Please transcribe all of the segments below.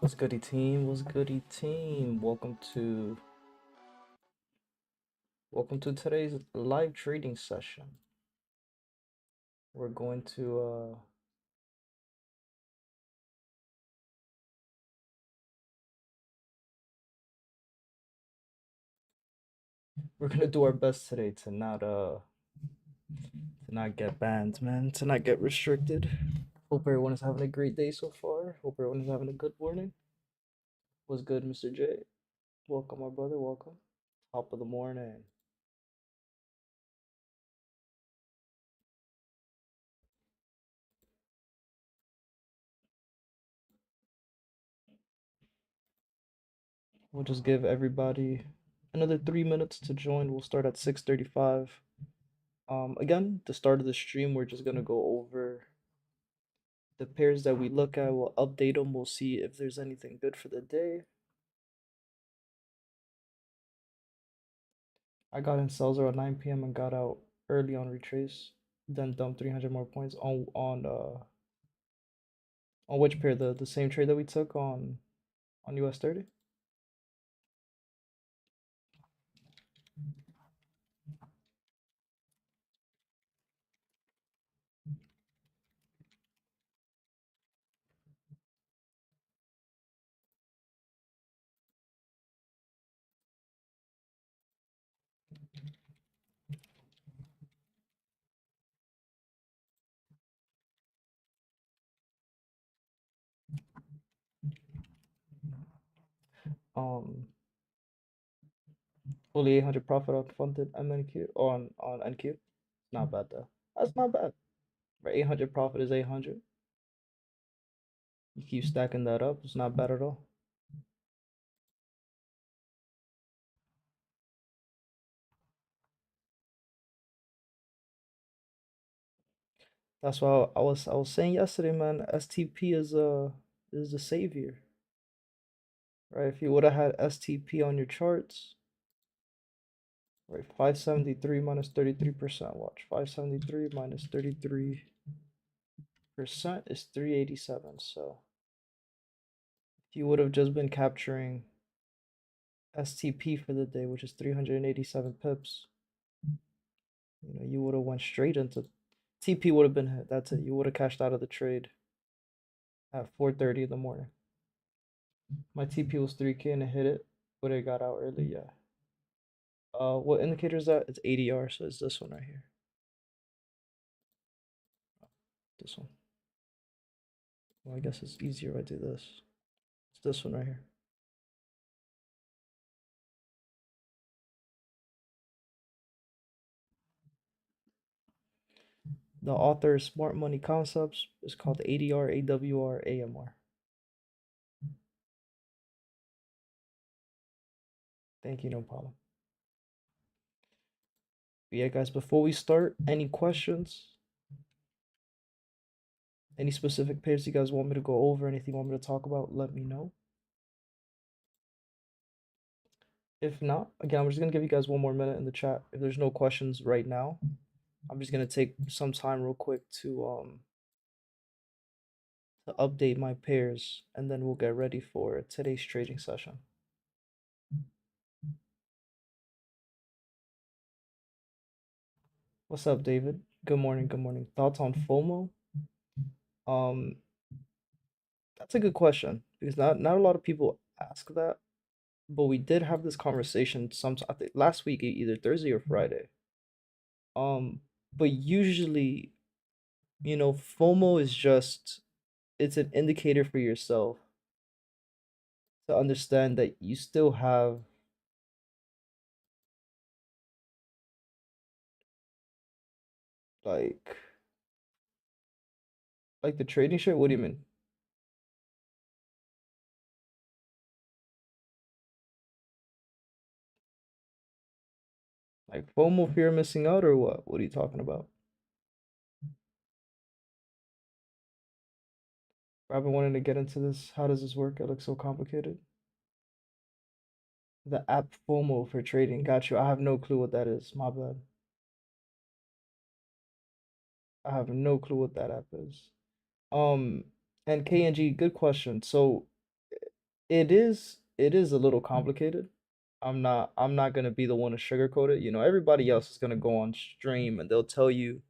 What's goody team? What's goody team? Welcome to today's live trading session. We're going to do our best today to not get banned, man, to not get restricted. Hope everyone is having a great day so far. Hope everyone is having a good morning. What's good, Mr. J? Welcome, my brother. Welcome. Top of the morning. We'll just give everybody another 3 minutes to join. We'll start at 6:35. Again, the start of the stream, we're just gonna go over the pairs that we look at. We'll update them. We'll see if there's anything good for the day. I got in sells around 9 p.m. and got out early on retrace. Then dumped 300 more points on which pair? The same trade that we took on US 30. Um, Fully 800 profit on funded MNQ on NQ. Not bad though. That's not bad. Right, 800 profit is 800. You keep stacking that up. It's not bad at all. That's why I was saying yesterday, man. STP is the savior, right? If you would have had STP on your charts, right? 573 minus 33%. Watch, 573 minus 33% is 387. So if you would have just been capturing STP for the day, which is 387 pips, you would have went straight into TP would have been hit. That's it. You would have cashed out of the trade at 4:30 in the morning. My TP was 3K and it hit it, but it got out early. Yeah. What indicator is that? It's ADR, so it's this one right here. This one. Well, I guess it's easier if I do this. It's this one right here. The author is Smart Money Concepts. It's called ADR, AWR, AMR. Thank you, no problem. But yeah, guys, before we start, any questions? Any specific pairs you guys want me to go over? Anything you want me to talk about? Let me know. If not, again, I'm just gonna give you guys one more minute in the chat. If there's no questions right now, I'm just gonna take some time real quick to update my pairs, and then we'll get ready for today's trading session. What's up, David? Good morning. Good morning. Thoughts on FOMO? Um, that's a good question because not a lot of people ask that, but we did have this conversation I think last week, either Thursday or Friday. But usually, FOMO is just it's an indicator for yourself to understand that you still have like the trading shit. What do you mean? Like FOMO, fear of missing out, or what? What are you talking about? I've been wanting to get into this. How does this work? It looks so complicated. The app FOMO for trading. Got you. I have no clue what that is. My bad. I have no clue what that app is. Um, and KNG, good question. So it is a little complicated. I'm not gonna be the one to sugarcoat it. Everybody else is gonna go on stream and they'll tell you,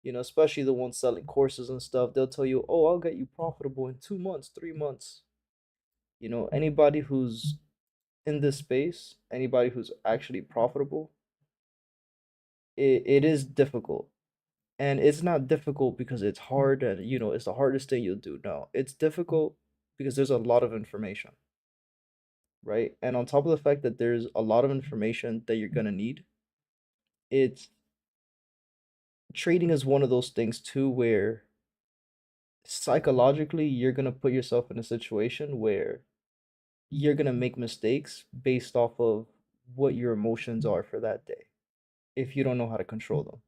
especially the ones selling courses and stuff, they'll tell you, oh, I'll get you profitable in 2 months, 3 months. Anybody who's in this space, anybody who's actually profitable, it is difficult. And it's not difficult because it's hard and it's the hardest thing you'll do. No, it's difficult because there's a lot of information, right? And on top of the fact that there's a lot of information that you're gonna need, it's trading is one of those things too where psychologically you're gonna put yourself in a situation where you're gonna make mistakes based off of what your emotions are for that day if you don't know how to control them.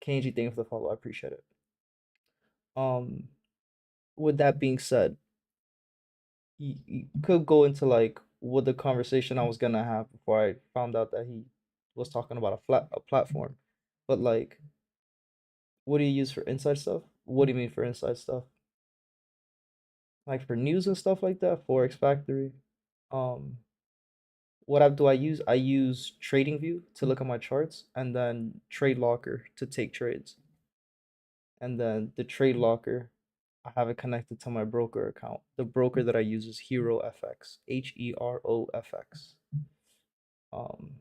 Kenji, thank you for the follow. I appreciate it. Um, with that being said, you could go into like what the conversation I was gonna have before I found out that he was talking about a platform. But like, what do you use for inside stuff? What do you mean for inside stuff? Like for news and stuff like that, Forex Factory. Um, what app do I use? I use TradingView to look at my charts, and then Trade Locker to take trades. And then the Trade Locker, I have it connected to my broker account. The broker that I use is Hero FX, HEROFX. Um,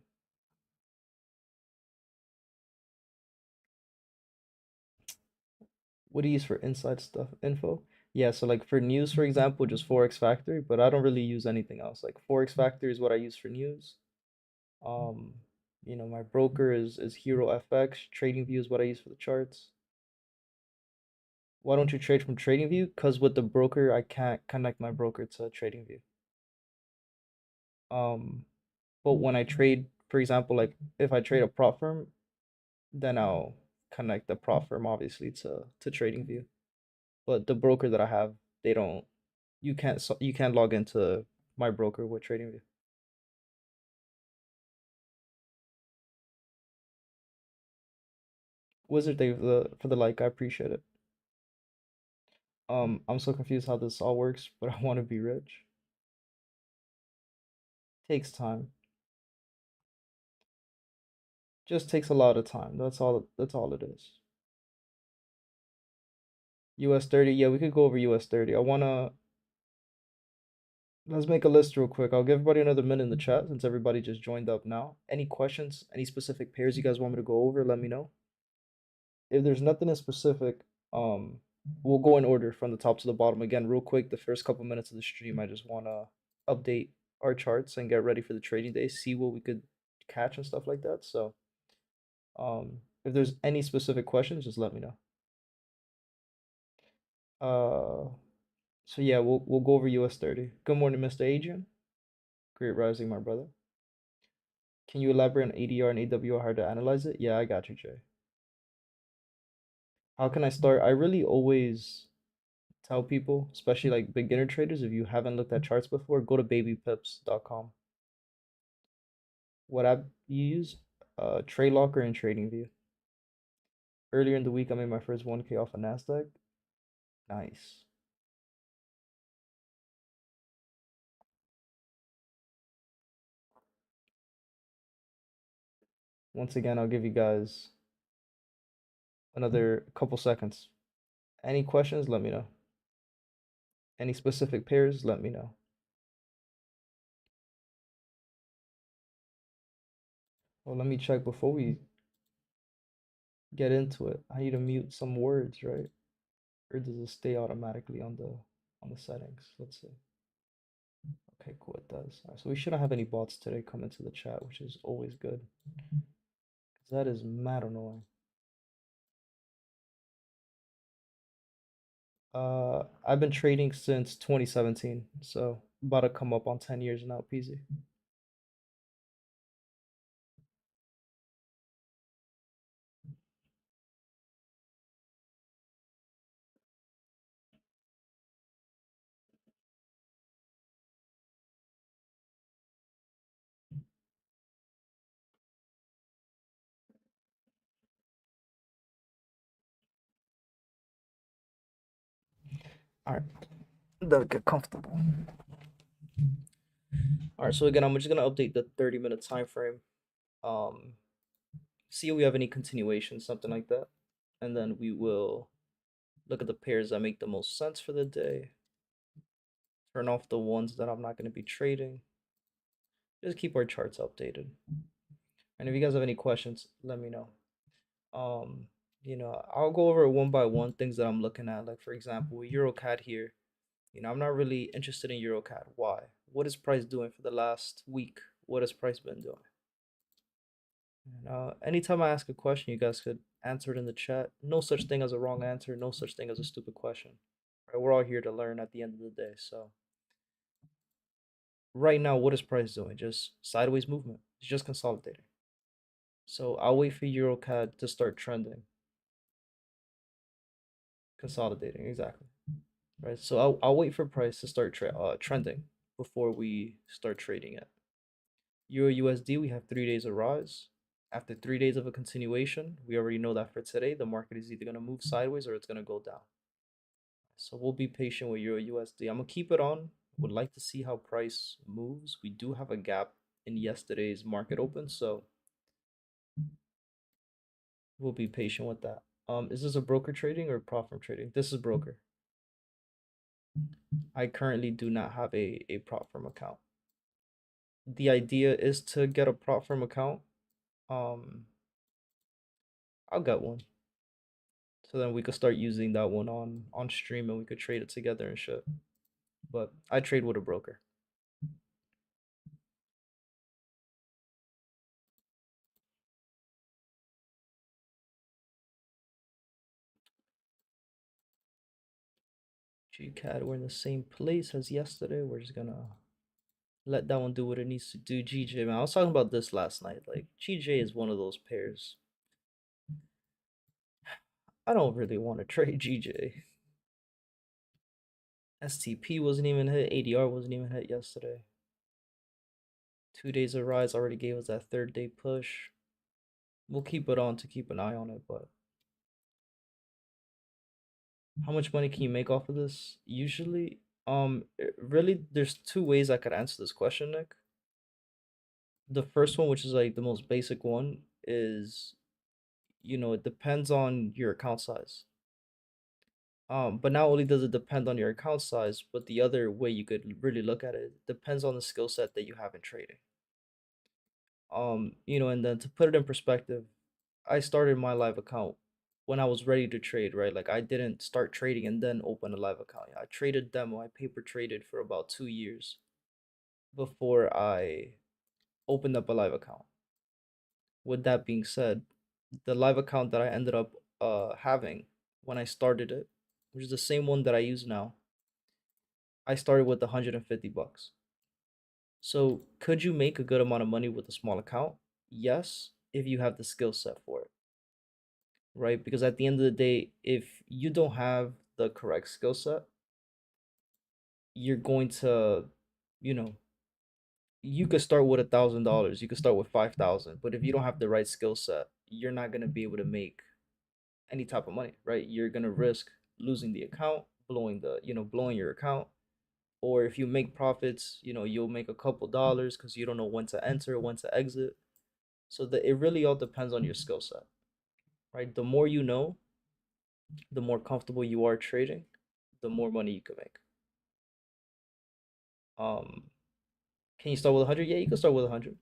what do you use for inside stuff info? Yeah, so like for news, for example, just Forex Factory, but I don't really use anything else. Like Forex Factory is what I use for news. Um, my broker is Hero FX. TradingView is what I use for the charts. Why don't you trade from TradingView? Because with the broker, I can't connect my broker to TradingView. Um, but when I trade, for example, like if I trade a prop firm, then I'll connect the prop firm obviously to TradingView. But the broker that I have, they don't. You can't log into my broker with TradingView. Wizard, thank you for the like. I appreciate it. I'm so confused how this all works, but I want to be rich. Takes time. Just takes a lot of time. That's all it is. US 30. Yeah, we could go over US 30. Let's make a list real quick. I'll give everybody another minute in the chat since everybody just joined up now. Any questions? Any specific pairs you guys want me to go over? Let me know. If there's nothing in specific, um, we'll go in order from the top to the bottom. Again, real quick, the first couple minutes of the stream, I just wanna update our charts and get ready for the trading day, see what we could catch and stuff like that. So, if there's any specific questions, just let me know. Uh, so yeah, we'll go over US 30. Good morning, Mr. Adrian. Great rising, my brother. Can you elaborate on ADR and AWR, how to analyze it? Yeah, I got you, Jay. How can I start? I really always tell people, especially like beginner traders, if you haven't looked at charts before, go to babypips.com. What app you use? Trade Locker and TradingView. Earlier in the week, I made my first 1K off of Nasdaq. Nice. Once again, I'll give you guys another couple seconds. Any questions? Let me know. Any specific pairs? Let me know. Well, let me check before we get into it. I need to mute some words, right? Or does it stay automatically on the settings? Let's see. Okay, cool, it does. All right, so we shouldn't have any bots today come into the chat, which is always good. Because that is mad annoying. I've been trading since 2017, so about to come up on 10 years now, peasy. All right, let's get comfortable. All right, so again, I'm just gonna update the 30-minute time frame. Um, see if we have any continuation, something like that, and then we will look at the pairs that make the most sense for the day. Turn off the ones that I'm not going to be trading. Just keep our charts updated. And if you guys have any questions, let me know. Um, I'll go over one by one things that I'm looking at. Like for example, EuroCAD here. I'm not really interested in EuroCAD. Why? What is price doing for the last week? What has price been doing? And, anytime I ask a question, you guys could answer it in the chat. No such thing as a wrong answer. No such thing as a stupid question. Right? We're all here to learn at the end of the day. So right now, what is price doing? Just sideways movement. It's just consolidating. So I'll wait for EuroCAD to start trending. Consolidating, exactly. Right. So I'll wait for price to start trending before we start trading it. Euro USD, we have 3 days of rise. After 3 days of a continuation, we already know that for today, the market is either going to move sideways or it's going to go down. So we'll be patient with Euro USD. I'm going to keep it on. Would like to see how price moves. We do have a gap in yesterday's market open, so we'll be patient with that. Is this a broker trading or prop firm trading? This is broker. I currently do not have a prop firm account. The idea is to get a prop firm account. I'll get one. So then we could start using that one on stream and we could trade it together and shit. But I trade with a broker. GCAD, we're in the same place as yesterday. We're just gonna let that one do what it needs to do. GJ, man, I was talking about this last night. Like GJ is one of those pairs. I don't really want to trade GJ. STP wasn't even hit. ADR wasn't even hit yesterday. 2 days of rise already gave us that third day push. We'll keep it on to keep an eye on it, but how much money can you make off of this? Usually, really, there's two ways I could answer this question, Nick. The first one, which is like the most basic one, is it depends on your account size. But not only does it depend on your account size, but the other way you could really look at it depends on the skill set that you have in trading. And then to put it in perspective, I started my live account when I was ready to trade, right? Like I didn't start trading and then open a live account. I traded demo. I paper traded for about 2 years before I opened up a live account. With that being said, the live account that I ended up having when I started it, which is the same one that I use now, I started with 150 bucks. So could you make a good amount of money with a small account? Yes, if you have the skill set for it, right? Because at the end of the day, if you don't have the correct skill set, you're going to, you know, you could start with $1,000, you could start with 5,000, but if you don't have the right skill set, you're not gonna be able to make any type of money, right? You're gonna risk losing the account, blowing your account, or if you make profits, you'll make a couple dollars because you don't know when to enter, when to exit. So that it really all depends on your skill set, right? The more you know, the more comfortable you are trading, the more money you can make. Um, can you start with 100? Yeah, you can start with 100.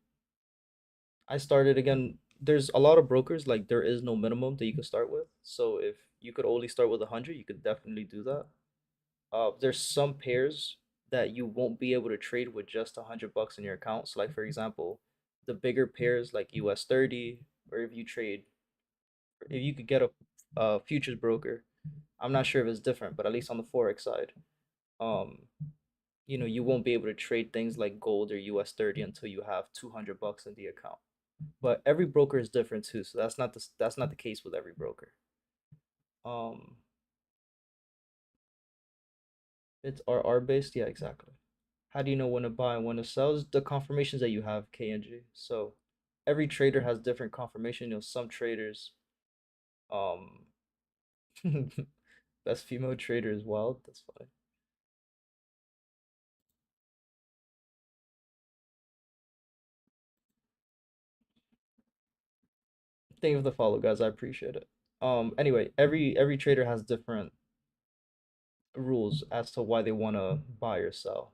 I started again. There's a lot of brokers, like there is no minimum that you can start with. So if you could only start with 100, you could definitely do that. There's some pairs that you won't be able to trade with just 100 bucks in your account. So like for example, the bigger pairs like US 30, or if you could get a futures broker, I'm not sure if it's different, but at least on the Forex side, um, you won't be able to trade things like gold or US 30 until you have 200 bucks in the account. But every broker is different too, so that's not the case with every broker. Um, it's RR based, yeah, exactly. How do you know when to buy and when to sell? Is the confirmations that you have KNG. So every trader has different confirmation. Some traders, um, best female trader is wild. That's funny. Thank you for the follow, guys. I appreciate it. Anyway, every trader has different rules as to why they want to buy or sell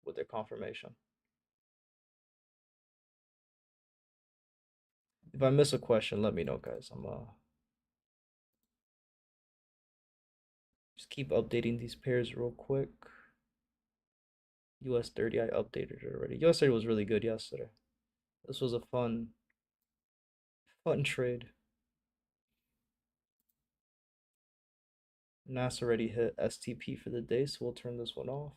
with their confirmation. If I miss a question, let me know, guys. I'm just keep updating these pairs real quick. US 30, I updated it already. US 30 was really good yesterday. This was a fun trade. NAS already hit STP for the day, so we'll turn this one off.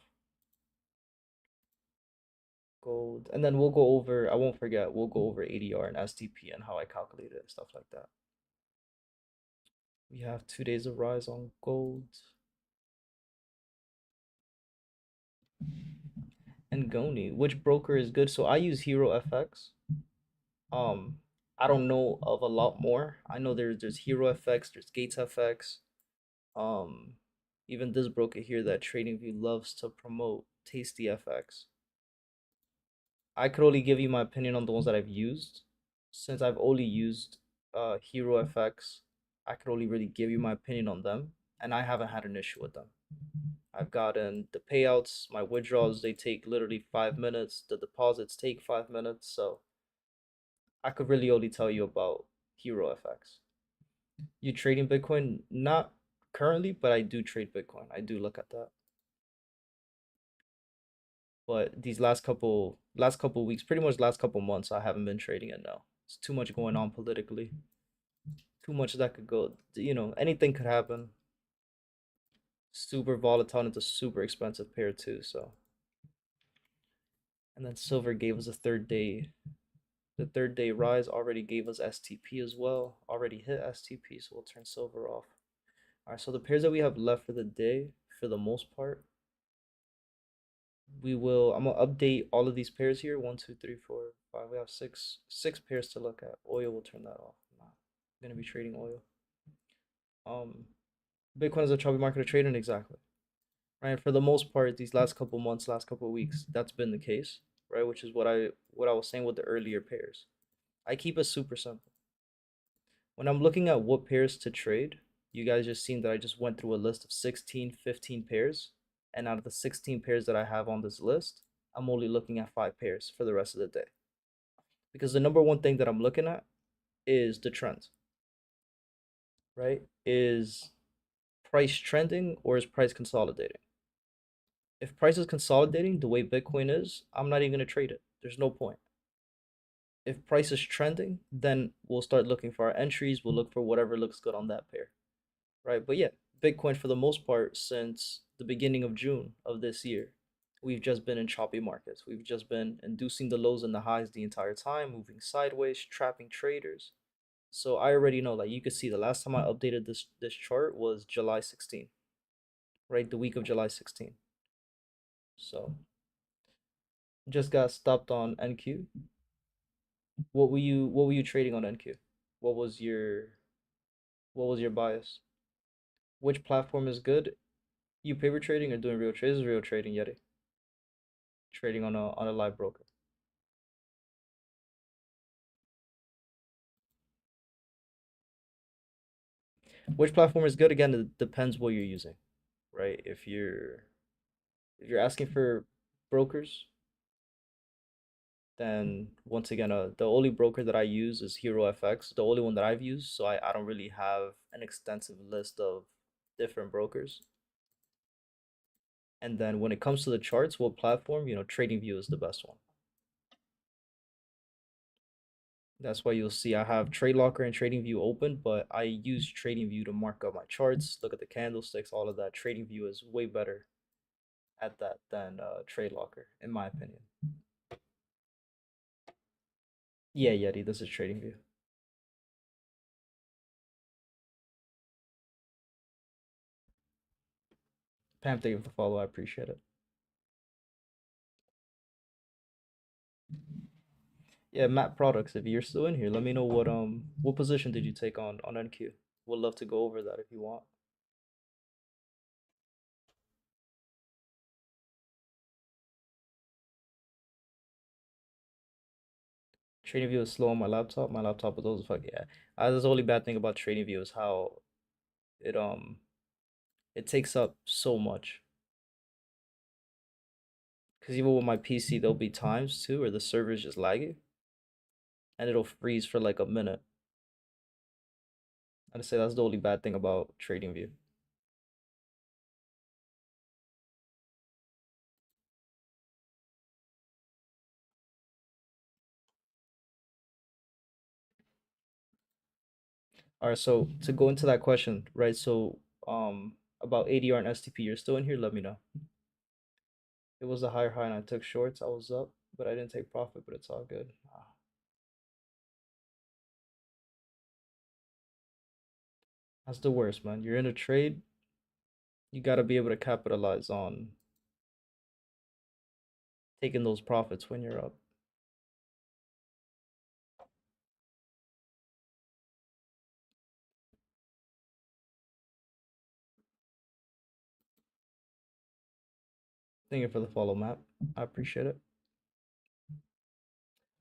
Gold, and then we'll go over, I won't forget, we'll go over ADR and STP and how I calculate it, stuff like that. We have 2 days of rise on gold. And Goni, which broker is good? So I use Hero FX. Um, I don't know of a lot more. I know there's Hero FX, there's Gates FX. Um, Even this broker here that TradingView loves to promote, Tasty FX. I could only give you my opinion on the ones that I've used. Since I've only used Hero FX, I could only really give you my opinion on them, and I haven't had an issue with them. I've gotten the payouts, my withdrawals, they take literally 5 minutes. The deposits take 5 minutes, so I could really only tell you about Hero FX. You trading Bitcoin? Not currently, but I do trade Bitcoin. I do look at that. But these last couple weeks, pretty much last couple months, I haven't been trading it now. It's too much going on politically. Too much that could go, anything could happen. Super volatile, and it's a super expensive pair too, so. And then silver gave us a third day. The third day rise already gave us STP as well. Already hit STP, so we'll turn silver off. All right, so the pairs that we have left for the day, for the most part, I'm gonna update all of these pairs here. 1, 2, 3, 4, 5. We have six pairs to look at. Oil, will turn that off. I'm not gonna be trading oil. Bitcoin is a choppy market of trading, exactly. Right. For the most part, these last couple months, last couple weeks, that's been the case, right? Which is what I was saying with the earlier pairs. I keep it super simple. When I'm looking at what pairs to trade, you guys just seen that I just went through a list of 16, 15 pairs. And out of the 16 pairs that I have on this list, I'm only looking at 5 pairs for the rest of the day. Because the number one thing that I'm looking at is the trend, right? Is price trending or is price consolidating? If price is consolidating the way Bitcoin is, I'm not even going to trade it. There's no point. If price is trending, then we'll start looking for our entries. We'll look for whatever looks good on that pair, right? But yeah, Bitcoin for the most part since the beginning of June of this year, we've just been in choppy markets. We've just been inducing the lows and the highs the entire time, moving sideways, trapping traders. So I already know, like you can see the last time I updated this chart was July 16, right? The week of July 16. So just got stopped on NQ. What were you trading on NQ? What was your bias? Which platform is good? You paper trading or doing real trades? This is real trading, Yeti. Trading on a live broker. Which platform is good? Again, it depends what you're using, right? If you're asking for brokers, then once again, the only broker that I use is Hero FX, the only one that I've used. So I don't really have an extensive list of different brokers. And then when it comes to the charts, what platform, TradingView is the best one. That's why you'll see I have TradeLocker and TradingView open, but I use TradingView to mark up my charts, look at the candlesticks, all of that. TradingView is way better at that than TradeLocker, in my opinion. Yeah, Yeti, this is TradingView. Pam, thank you for the follow. I appreciate it. Yeah, Matt Products, if you're still in here, let me know what position did you take on NQ. Would love to go over that if you want. TradingView is slow on my laptop. My laptop is always fuck yeah. That's the only bad thing about TradingView is how it it takes up so much. Because even with my PC, there'll be times too where the server's just laggy and it'll freeze for like a minute. I'd say that's the only bad thing about TradingView. All right, so to go into that question, right? So about ADR and STP, you're still in here? Let me know. It was a higher high and I took shorts. I was up, but I didn't take profit, but it's all good. That's the worst, man. You're in a trade, you got to be able to capitalize on taking those profits when you're up. Thank you for the follow, Matt. I appreciate it.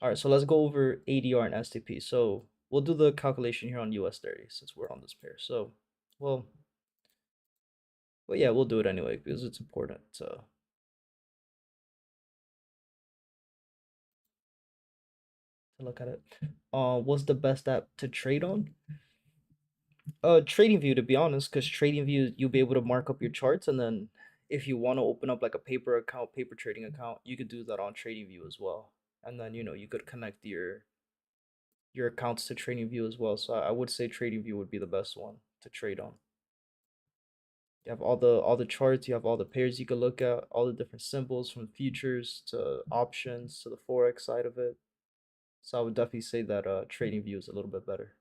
All right, so let's go over ADR and STP. So we'll do the calculation here on US 30 since we're on this pair. So, well, yeah, we'll do it anyway because it's important to look at it. What's the best app to trade on? TradingView, to be honest, because TradingView you'll be able to mark up your charts, and then if you want to open up like a paper account, paper trading account, you could do that on TradingView as well. And then you could connect your accounts to TradingView as well. So I would say TradingView would be the best one to trade on. You have all the charts, you have all the pairs you can look at, all the different symbols from futures to options to the Forex side of it. So I would definitely say that TradingView is a little bit better.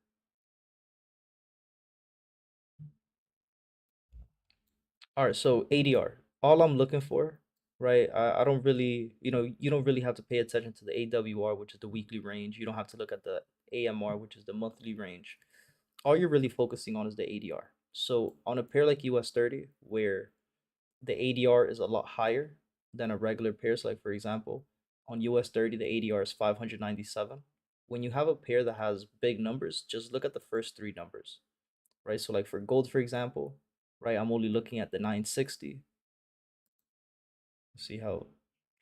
All right, so ADR. All I'm looking for, right? I don't really, you don't really have to pay attention to the AWR, which is the weekly range. You don't have to look at the AMR, which is the monthly range. All you're really focusing on is the ADR. So on a pair like US 30, where the ADR is a lot higher than a regular pair, so like for example, on US 30, the ADR is 597. When you have a pair that has big numbers, just look at the first three numbers, right? So like for gold, for example, right, I'm only looking at the 960. See how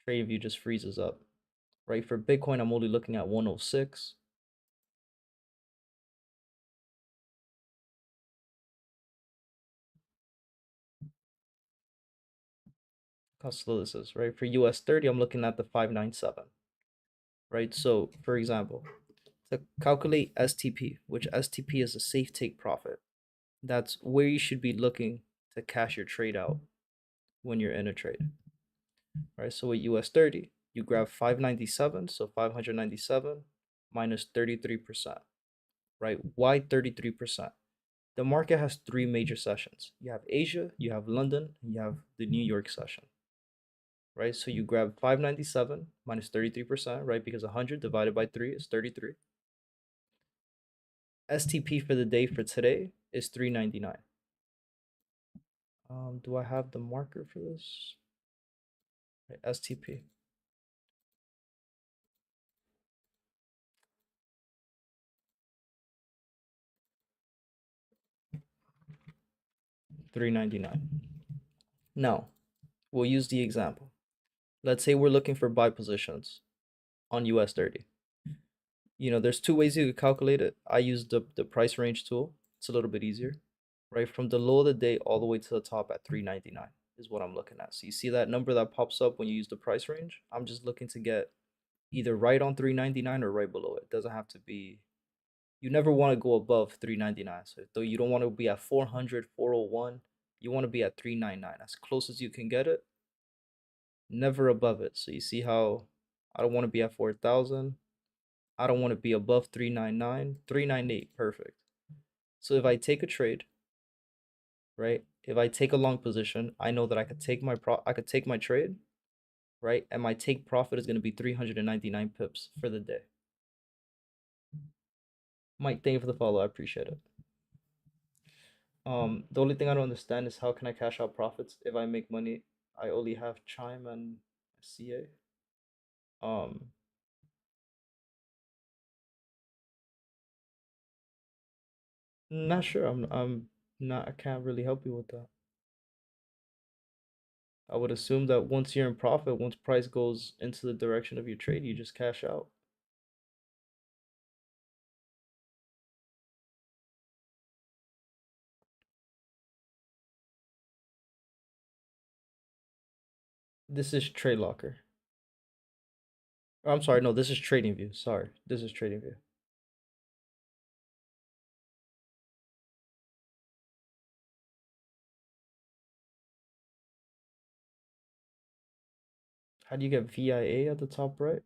TradingView just freezes up, right? For Bitcoin, I'm only looking at 106. How slow this is, right? For US 30, I'm looking at the 597, right? So for example, to calculate STP, which STP is a safe take profit, that's where you should be looking to cash your trade out when you're in a trade, right? So with US 30, you grab 597, so 597 minus 33%, right? Why 33%? The market has three major sessions. You have Asia, you have London, and you have the New York session, right? So you grab 597 minus 33%, right? Because 100 divided by 3 is 33. STP for the day for today is 399. Do I have the marker for this? Right, STP. 399. Now, we'll use the example. Let's say we're looking for buy positions on US 30. There's two ways you could calculate it. I use the price range tool. It's a little bit easier, right? From the low of the day all the way to the top at 399 is what I'm looking at. So you see that number that pops up when you use the price range? I'm just looking to get either right on 399 or right below it. It doesn't have to be, you never want to go above 399. So though you don't want to be at 400, 401, you want to be at 399 as close as you can get it, never above it. So you see how I don't want to be at 4,000. I don't want to be above 399, 398, perfect. So if I take a trade, right? If I take a long position, I know that I could take my trade, right? And my take profit is going to be 399 pips for the day. Mike, thank you for the follow. I appreciate it. The only thing I don't understand is how can I cash out profits if I make money? I only have Chime and CA. Um, Not sure. I'm not. I can't really help you with that. I would assume that once you're in profit, once price goes into the direction of your trade, you just cash out. This is Trade Locker. Oh, I'm sorry. No, this is Trading View. Sorry, this is Trading View. How do you get VIA at the top right?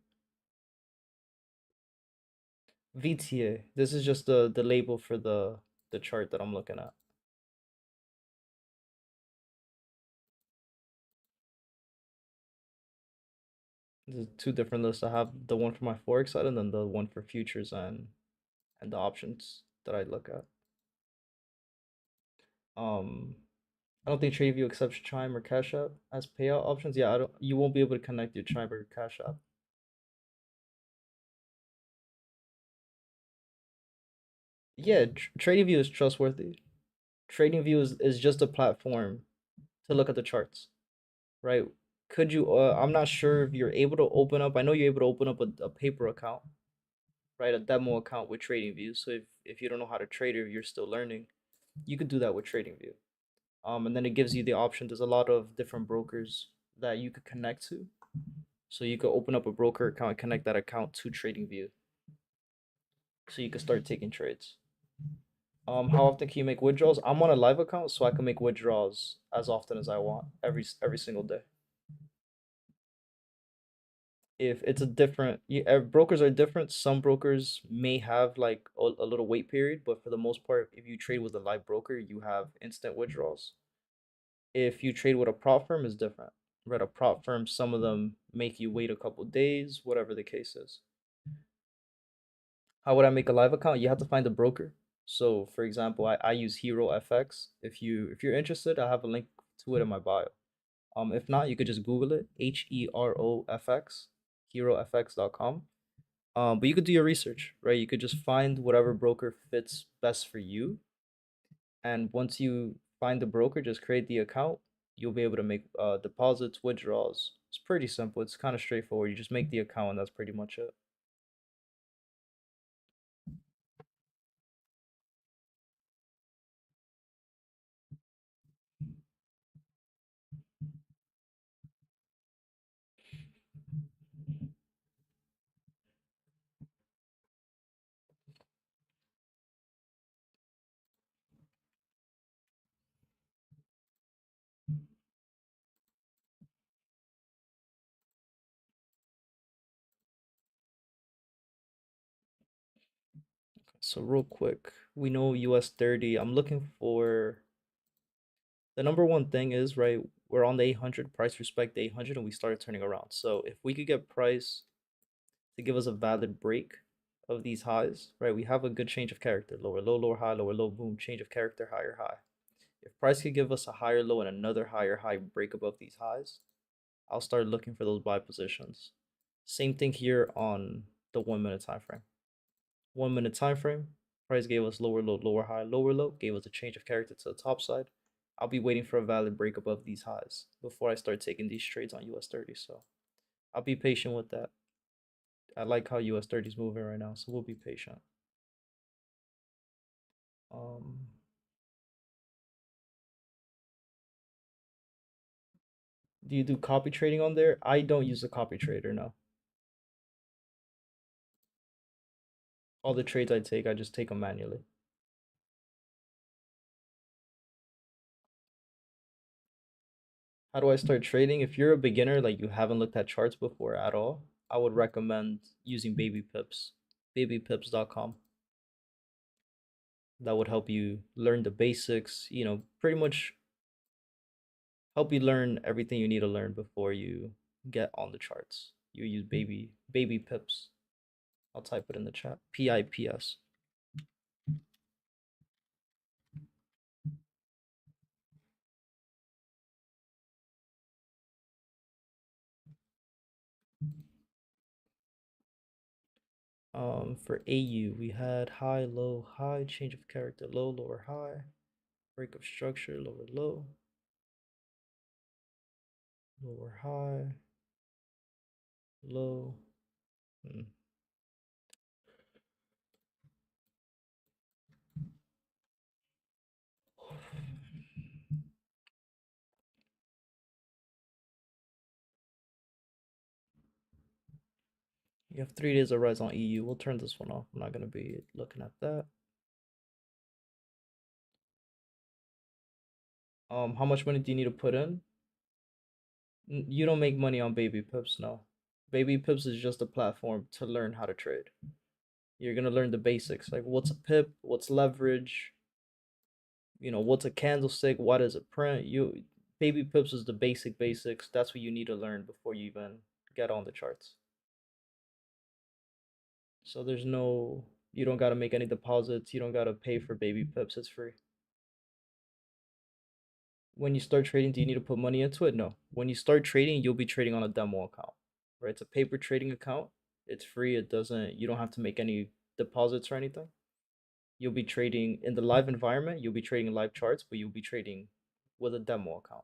VTA. This is just the label for the chart that I'm looking at. There's two different lists. I have the one for my Forex side and then the one for futures and the options that I look at. Um, I don't think TradingView accepts Chime or Cash App as payout options. Yeah, I don't. You won't be able to connect your Chime or Cash App. Yeah, TradingView is trustworthy. TradingView is just a platform to look at the charts, right? Could you? I'm not sure if you're able to open up. I know you're able to open up a paper account, right? A demo account with TradingView. So if you don't know how to trade or if you're still learning, you could do that with TradingView. And then it gives you the option. There's a lot of different brokers that you could connect to. So you could open up a broker account and connect that account to TradingView. So you could start taking trades. How often can you make withdrawals? I'm on a live account, so I can make withdrawals as often as I want, every single day. If it's a different, brokers are different. Some brokers may have like a little wait period, but for the most part, if you trade with a live broker, you have instant withdrawals. If you trade with a prop firm, is different. Right, a prop firm, some of them make you wait a couple days, whatever the case is. How would I make a live account? You have to find a broker. So, for example, I use Hero FX. If you're interested, I have a link to it in my bio. If not, you could just Google it, HEROFX, HeroFX.com. But you could do your research, right? You could just find whatever broker fits best for you, and once you find the broker, just create the account. You'll be able to make deposits, withdrawals. It's pretty simple. It's kind of straightforward. You just make the account, and that's pretty much it. So real quick, we know US 30. I'm looking for the number one thing is, right, we're on the 800, price respect the 800, and we started turning around. So if we could get price to give us a valid break of these highs, right, we have a good change of character. Lower low, lower high, lower low, boom, change of character, higher high. If price could give us a higher low and another higher high break above these highs, I'll start looking for those buy positions. Same thing here on the 1 minute time frame. 1 minute time frame, price gave us lower low, lower high, lower low, gave us a change of character to the top side. I'll be waiting for a valid break above these highs before I start taking these trades on US 30. So I'll be patient with that. I like how US 30 is moving right now, so we'll be patient. Um, do you do copy trading on there? I don't use a copy trader, no. All the trades I take, I just take them manually. How do I start trading? If you're a beginner, like you haven't looked at charts before at all, I would recommend using Baby Pips, babypips.com. That would help you learn the basics, pretty much help you learn everything you need to learn before you get on the charts. You use baby pips. I'll type it in the chat. PIPS. For AU, we had high, low, high, change of character, low, lower, high, break of structure, lower, low, lower, high, low. You have 3 days of rise on EU. We'll turn this one off. I'm not going to be looking at that. How much money do you need to put in? You don't make money on baby pips, no. Baby pips is just a platform to learn how to trade. You're going to learn the basics, like what's a pip, what's leverage, what's a candlestick, what is a print. Baby pips is the basics. That's what you need to learn before you even get on the charts. So you don't got to make any deposits. You don't got to pay for baby pips. It's free. When you start trading, do you need to put money into it? No. When you start trading, you'll be trading on a demo account, right? It's a paper trading account. It's free. You don't have to make any deposits or anything. You'll be trading in the live environment. You'll be trading live charts, but you'll be trading with a demo account.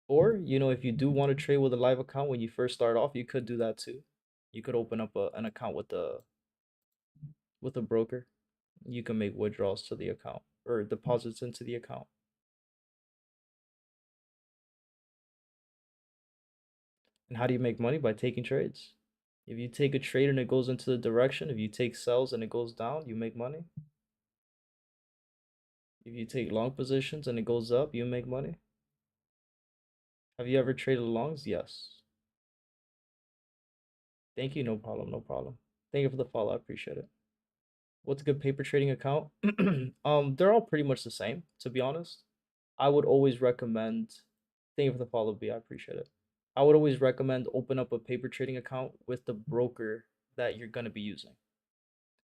Or, if you do want to trade with a live account when you first start off, you could do that too. You could open up an account with a broker. You can make withdrawals to the account or deposits into the account. And how do you make money? By taking trades. If you take a trade and it goes into the direction, if you take sells and it goes down, you make money. If you take long positions and it goes up, you make money. Have you ever traded longs? Yes. Thank you. No problem. No problem. Thank you for the follow. I appreciate it. What's a good paper trading account? They're all pretty much the same, to be honest. I would always recommend. Thank you for the follow, B. I appreciate it. I would always recommend open up a paper trading account with the broker that you're gonna be using.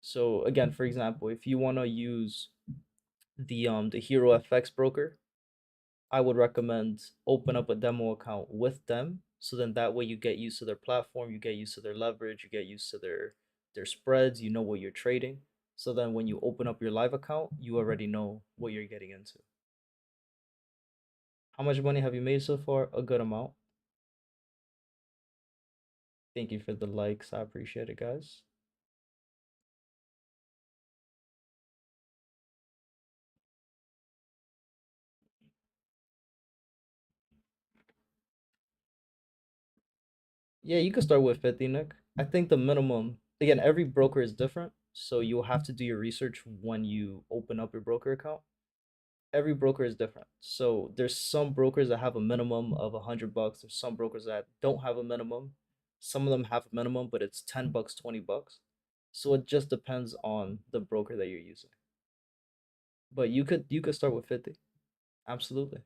So again, for example, if you want to use the Hero FX broker, I would recommend open up a demo account with them. So then that way you get used to their platform, you get used to their leverage, you get used to their spreads, you know what you're trading. So then when you open up your live account, you already know what you're getting into. How much money have you made so far? A good amount. Thank you for the likes. I appreciate it, guys. Yeah, you can start with 50, Nick. I think the minimum, again, every broker is different. So you'll have to do your research when you open up your broker account. Every broker is different. So there's some brokers that have a minimum of $100. There's some brokers that don't have a minimum. Some of them have a minimum, but it's $10, $20. So it just depends on the broker that you're using. But you could start with 50. Absolutely.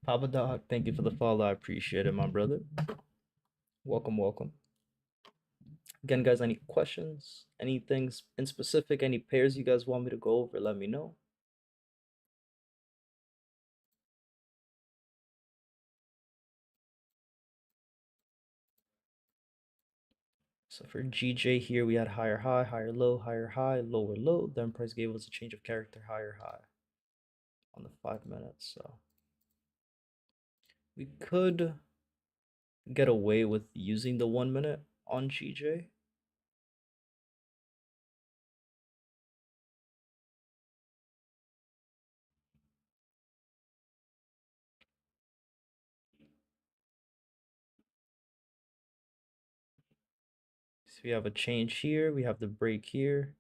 Papa Dog, thank you for the follow. I appreciate it, my brother. Welcome, welcome. Again, guys, any questions? Anything in specific? Any pairs you guys want me to go over? Let me know. So for GJ here, we had higher high, higher low, higher high, lower low. Then price gave us a change of character, higher high on the 5 minutes. So we could get away with using the 1 minute on GJ. So we have a change here, we have the break here,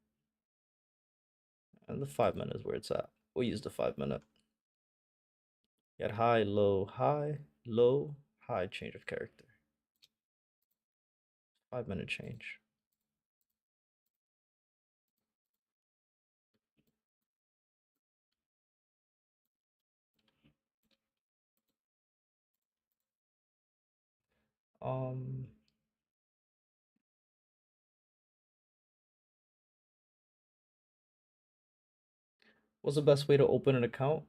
and the 5 minute is where it's at. We'll use the 5 minute. Get high, low, high, change of character. 5 minute change. Um, what's the best way to open an account?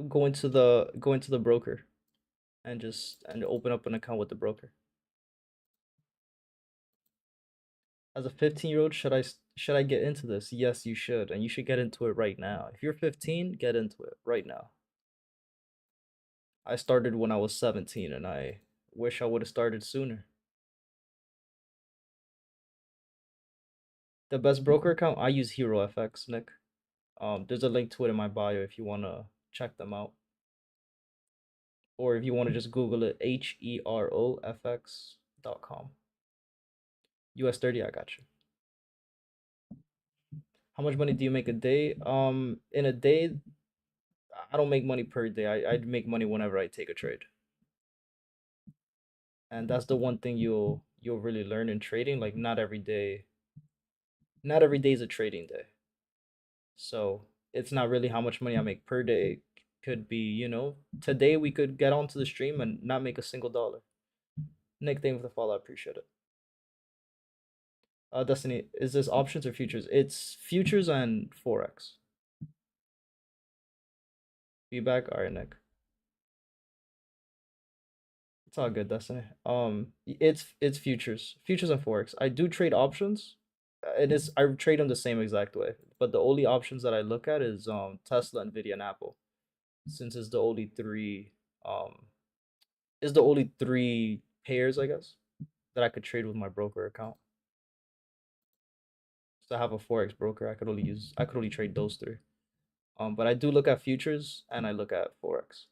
Go into the broker and open up an account with the broker. As a 15-year-old, should I get into this? Yes, you should, and you should get into it right now. If you're 15, get into it right now. I started when I was 17, and I wish I would have started sooner. The best broker account, I use Hero FX, Nick. There's a link to it in my bio if you wanna check them out, or if you want to just Google it, HEROFX.com. US 30, I got you. How much money do you make a day? In a day, I don't make money per day. I make money whenever I take a trade, and that's the one thing you'll really learn in trading. Like not every day is a trading day. So it's not really how much money I make per day. Could be, today we could get onto the stream and not make a single dollar. Nick, thank you for the follow. I appreciate it. Destiny, is this options or futures? It's futures and Forex. Feedback? All right, Nick. It's all good, Destiny. It's futures and Forex. I do trade options. I trade them the same exact way, but the only options that I look at is Tesla, Nvidia, and Apple, since um it's the only three pairs, I guess, that I could trade with my broker account. So I have a Forex broker. I could only trade those three. But I do look at futures and I look at Forex.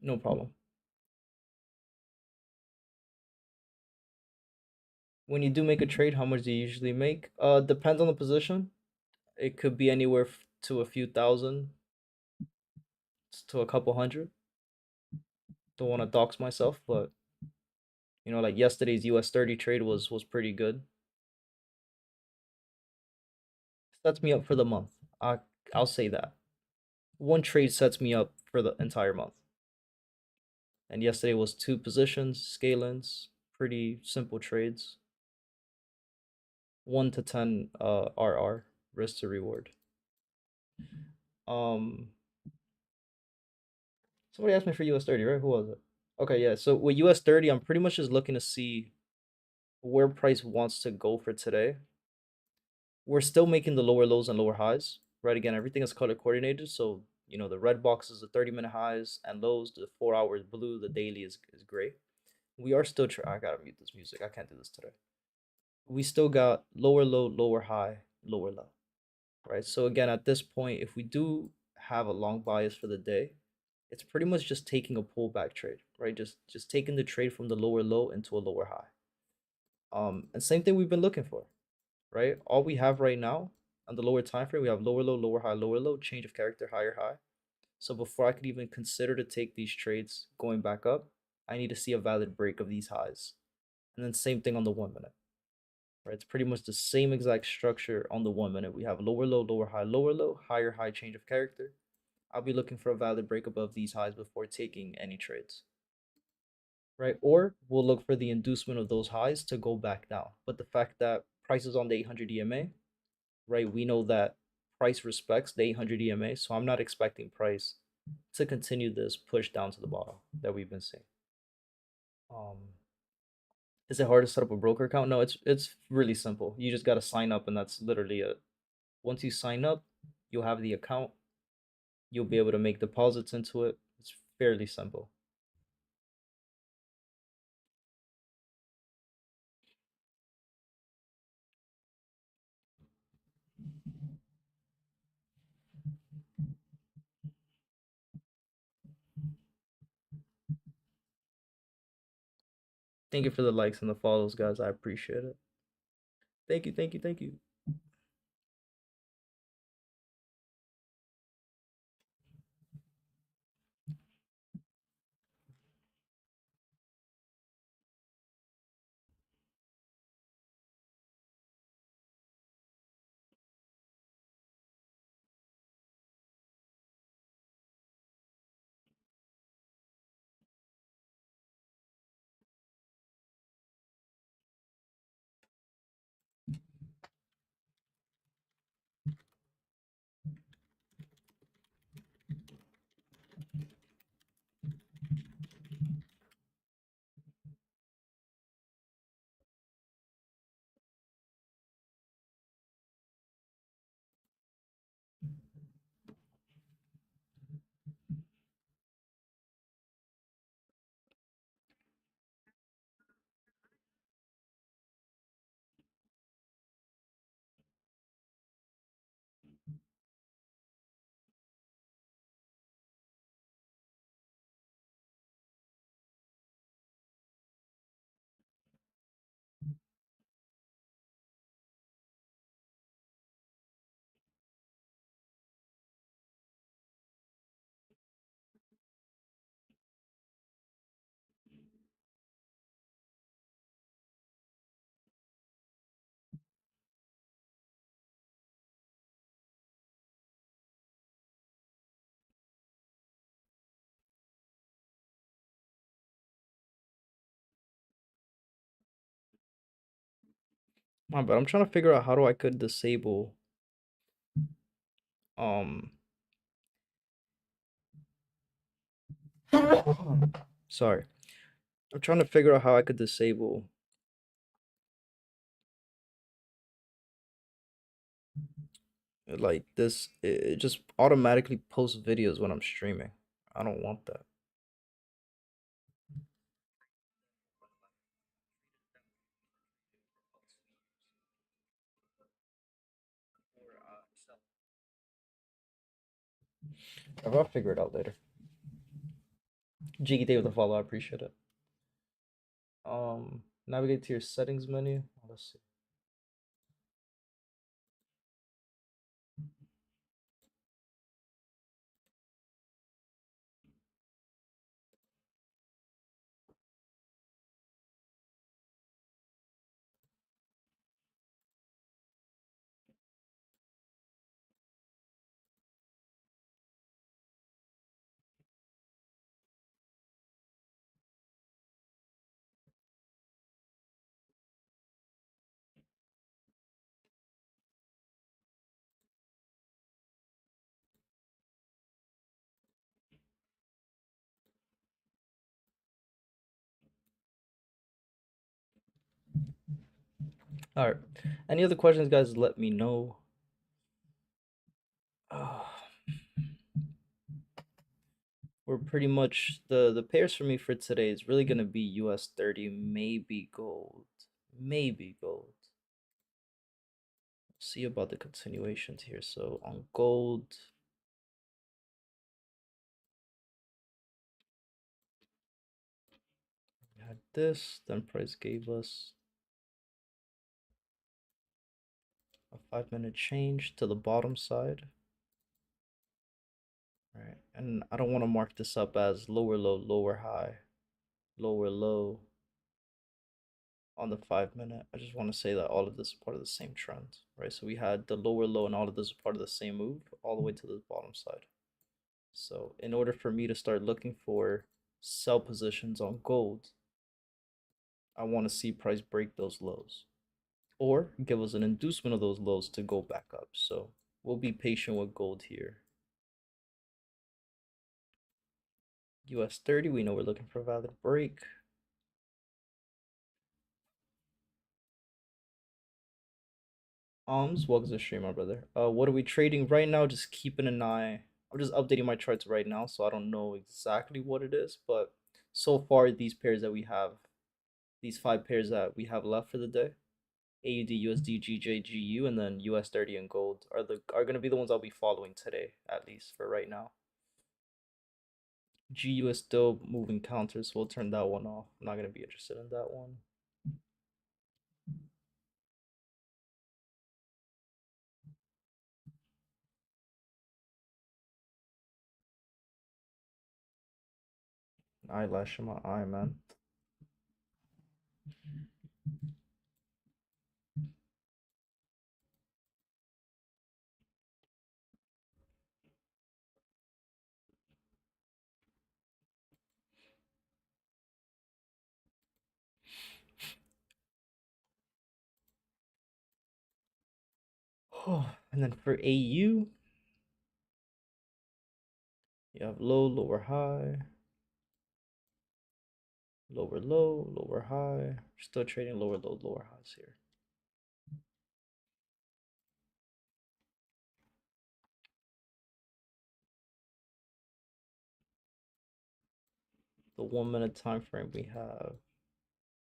No problem. When you do make a trade, how much do you usually make? Depends on the position. It could be anywhere to a few thousand to a couple hundred. Don't want to dox myself, but like yesterday's US 30 trade was pretty good. Sets me up for the month. I'll say that. One trade sets me up for the entire month. And yesterday was two positions, scale-ins, pretty simple trades. 1 to 10 RR, risk to reward. Um Somebody asked me for US 30, right? Who was it? Okay, yeah. So with US 30, I'm pretty much just looking to see where price wants to go for today. We're still making the lower lows and lower highs, right? Again, everything is color coordinated. So, the red box is the 30-minute highs and lows, the 4 hour is blue, the daily is gray. We are still I gotta mute this music. I can't do this today. We still got lower low, lower high, lower low, right? So again, at this point, if we do have a long bias for the day, it's pretty much just taking a pullback trade, right? Just taking the trade from the lower low into a lower high. And same thing we've been looking for, right? All we have right now on the lower time frame, we have lower low, lower low, change of character, higher high. So before I could even consider to take these trades going back up, I need to see a valid break of these highs. And then same thing on the 1 minute, right? It's pretty much the same exact structure on the 1 minute. We have lower low, higher high, change of character. I'll be looking for a valid break above these highs before taking any trades, right? Or we'll look for the inducement of those highs to go back down. But the fact that price is on the 800 EMA, right? We know that price respects the 800 EMA, so I'm not expecting price to continue this push down to the bottom that we've been seeing. Um, is it hard to set up a broker account? No, it's really simple. You just got to sign up, and that's literally it. Once you sign up, you'll have the account. You'll be able to make deposits into it. It's fairly simple. Thank you for the likes and the follows, guys. I appreciate it. Thank you, thank you, thank you. My bad. I'm trying to figure out how I could disable um sorry. I'm trying to figure out how I could disable like this. It just automatically posts videos when I'm streaming. I don't want that. I'll figure it out later. Jiggy Day with the follow, I appreciate it. Navigate to your settings menu. Let's see. All right. Any other questions, guys? Let me know. Uh, we're pretty much the pairs for me for today is really gonna be US 30, maybe gold, maybe gold. See about the continuations here. So on gold, we had this. Then price gave us a 5-minute change to the bottom side. Right, and I don't want to mark this up as lower low, lower high, lower low on the 5-minute. I just want to say that all of this is part of the same trend, right? So we had the lower low and all of this is part of the same move all the way to the bottom side. So in order for me to start looking for sell positions on gold, I want to see price break those lows or give us an inducement of those lows to go back up. So we'll be patient with gold here. US 30, we know we're looking for a valid break. Welcome to the stream, my brother. What are we trading right now? Just keeping an eye. I'm just updating my charts right now, so I don't know exactly what it is, but so far these pairs that we have, these 5 pairs that we have left for the day, AUD, USD, GJ, GU, and then US 30 and gold are gonna be the ones I'll be following today, at least for right now. GU is still moving counters, so we'll turn that one off. I'm not gonna be interested in that one. Eyelash in my eye, man. And then for AU, you have low, lower, high, lower, low, lower, high. Still trading lower, low, lower highs here. The 1 minute time frame we have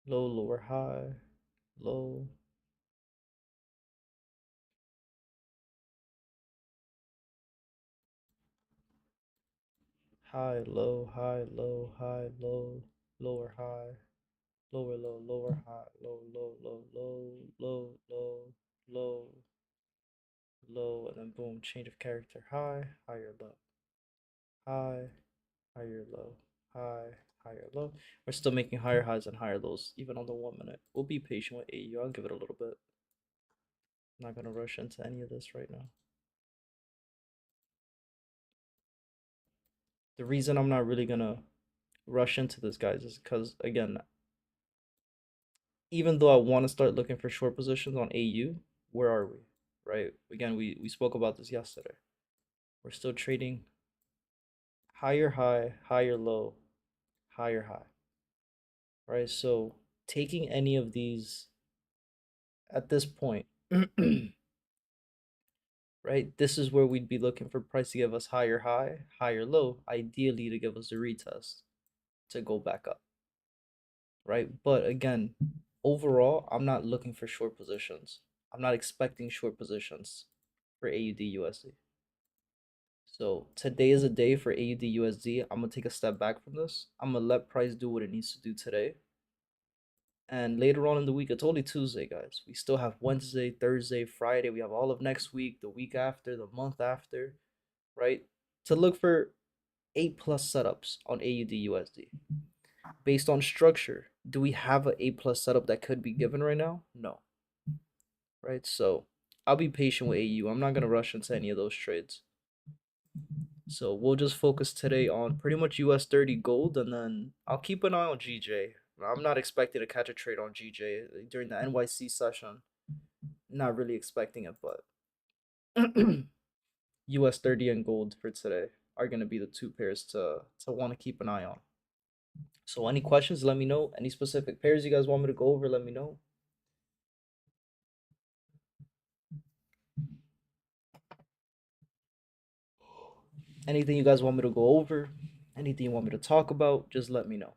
low, lower, high, low, high, low, high, low, high, low, lower, high, lower, low, lower, high, low, low, low, low, low, low, low, low, and then boom, change of character, high, higher, low, high, higher, low, high, higher, low. We're still making higher highs and higher lows, even on the 1 minute. We'll be patient with AU. I'll give it a little bit. I'm not gonna rush into any of this right now. The reason I'm not really gonna rush into this, guys, is because again, even though I want to start looking for short positions on AU, where are we? Right? Again, we spoke about this yesterday. We're still trading higher high, higher low, higher high. Right? So taking any of these at this point, right? This is where we'd be looking for price to give us higher high, higher low, ideally to give us a retest to go back up, right? But again, overall, I'm not looking for short positions. I'm not expecting short positions for AUD USD. So today is a day for AUD USD. I'm gonna take a step back from this. I'm gonna let price do what it needs to do today. And later on in the week, it's only Tuesday, guys. We still have Wednesday, Thursday, Friday. We have all of next week, the week after, the month after, right? To look for 8+ setups on AUD USD. Based on structure, do we have an 8+ setup that could be given right now? No. Right? So I'll be patient with AU. I'm not going to rush into any of those trades. So we'll just focus today on pretty much US 30 gold, and then I'll keep an eye on GJ. I'm not expecting to catch a trade on GJ during the NYC session. Not really expecting it, but US 30 and gold for today are going to be the two pairs to want to keep an eye on. So any questions, let me know. Any specific pairs you guys want me to go over, let me know. Anything you guys want me to go over, anything you want me to talk about, just let me know.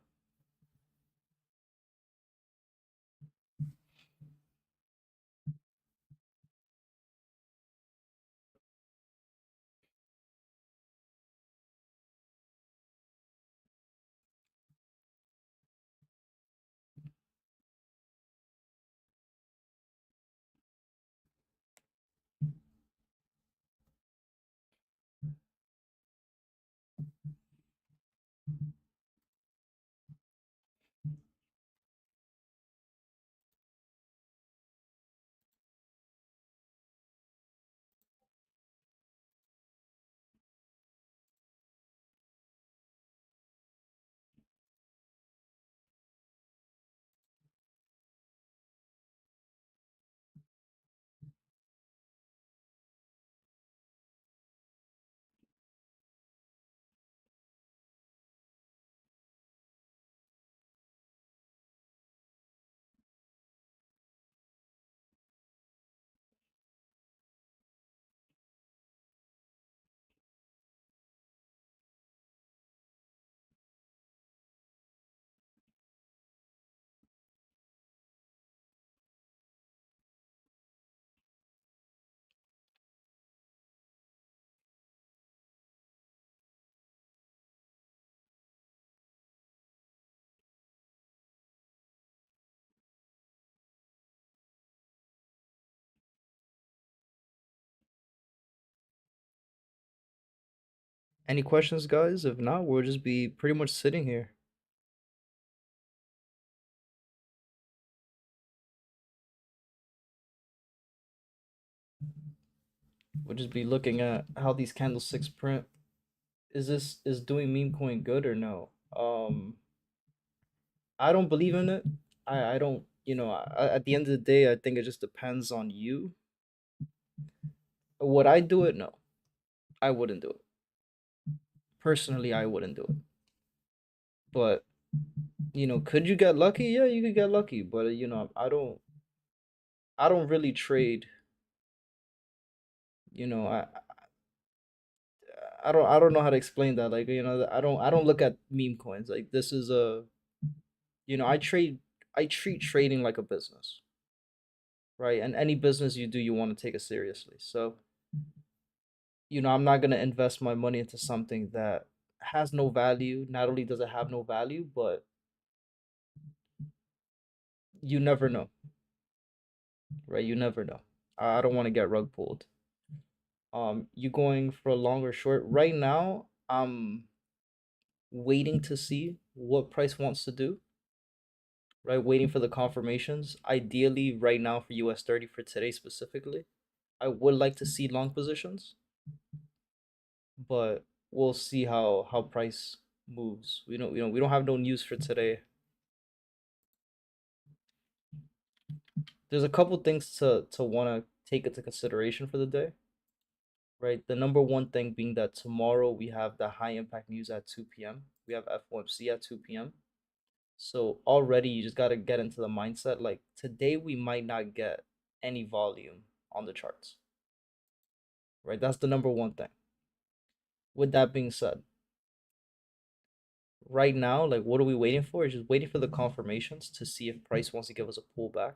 Any questions, guys? If not, we'll just be pretty much sitting here. We'll just be looking at how these candlesticks print. Is doing meme coin good or no? I don't believe in it. I don't, at the end of the day, I think it just depends on you. Would I do it? No. I wouldn't do it. Personally, I wouldn't do it. But, could you get lucky? Yeah, you could get lucky, but I don't really trade, you know, I don't know how to explain that. Like, I don't look at meme coins. Like, this is I treat trading like a business, right? And any business you do, you want to take it seriously. So, I'm not gonna invest my money into something that has no value. Not only does it have no value, but you never know, right? You never know. I don't want to get rug pulled. You going for a long or short? Right now, I'm waiting to see what price wants to do, right? Waiting for the confirmations. Ideally, right now for US 30 for today specifically, I would like to see long positions, but we'll see how price moves. We don't have no news for today. there's a couple things to want to take into consideration for the day, right? The number one thing being that tomorrow we have the high impact news at 2 p.m. We have FOMC at 2 p.m. So already you just got to get into the mindset like today we might not get any volume on the charts, right? That's the number one thing. With that being said, right now, like what are we waiting for? Is just waiting for the confirmations to see if price wants to give us a pullback,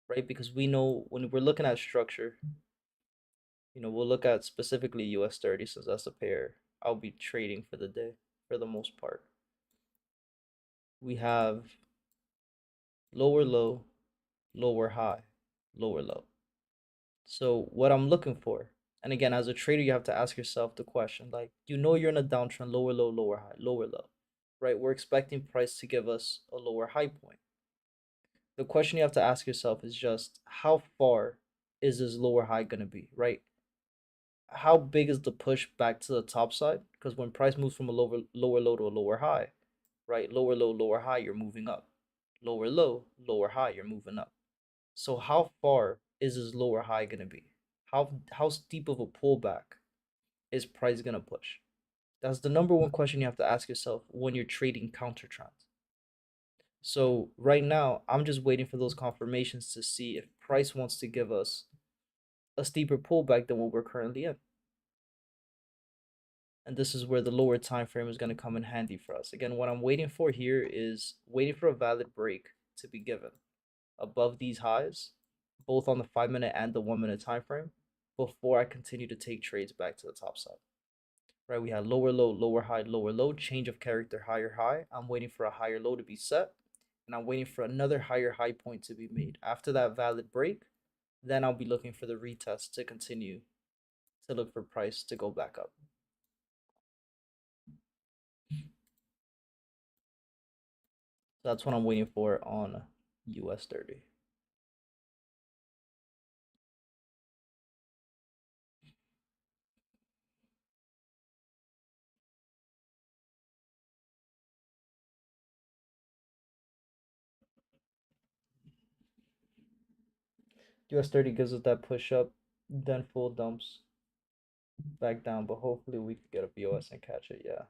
right? Because we know when we're looking at structure, we'll look at specifically US 30 since that's the pair I'll be trading for the day for the most part. We have lower low, lower high, lower low. So what I'm looking for, and again, as a trader, you have to ask yourself the question, like, you're in a downtrend, lower low, lower high, lower low, right? We're expecting price to give us a lower high point. The question you have to ask yourself is just how far is this lower high going to be, right? How big is the push back to the top side? Because when price moves from a lower low to a lower high, right? Lower low, lower high, you're moving up. Lower low, lower high, you're moving up. So how far is this lower high gonna be? How steep of a pullback is price gonna push? That's the number one question you have to ask yourself when you're trading counter trends. So right now, I'm just waiting for those confirmations to see if price wants to give us a steeper pullback than what we're currently in. And this is where the lower time frame is going to come in handy for us. Again, what I'm waiting for here is waiting for a valid break to be given above these highs, both on the 5-minute and the 1-minute time frame, before I continue to take trades back to the top side. Right, we had lower low, lower low, change of character, higher high. I'm waiting for a higher low to be set, and I'm waiting for another higher high point to be made. After that valid break, then I'll be looking for the retest to continue to look for price to go back up. That's what I'm waiting for on US 30. US 30 gives us that push up, then full dumps back down, but hopefully we can get a BOS and catch it. Yeah,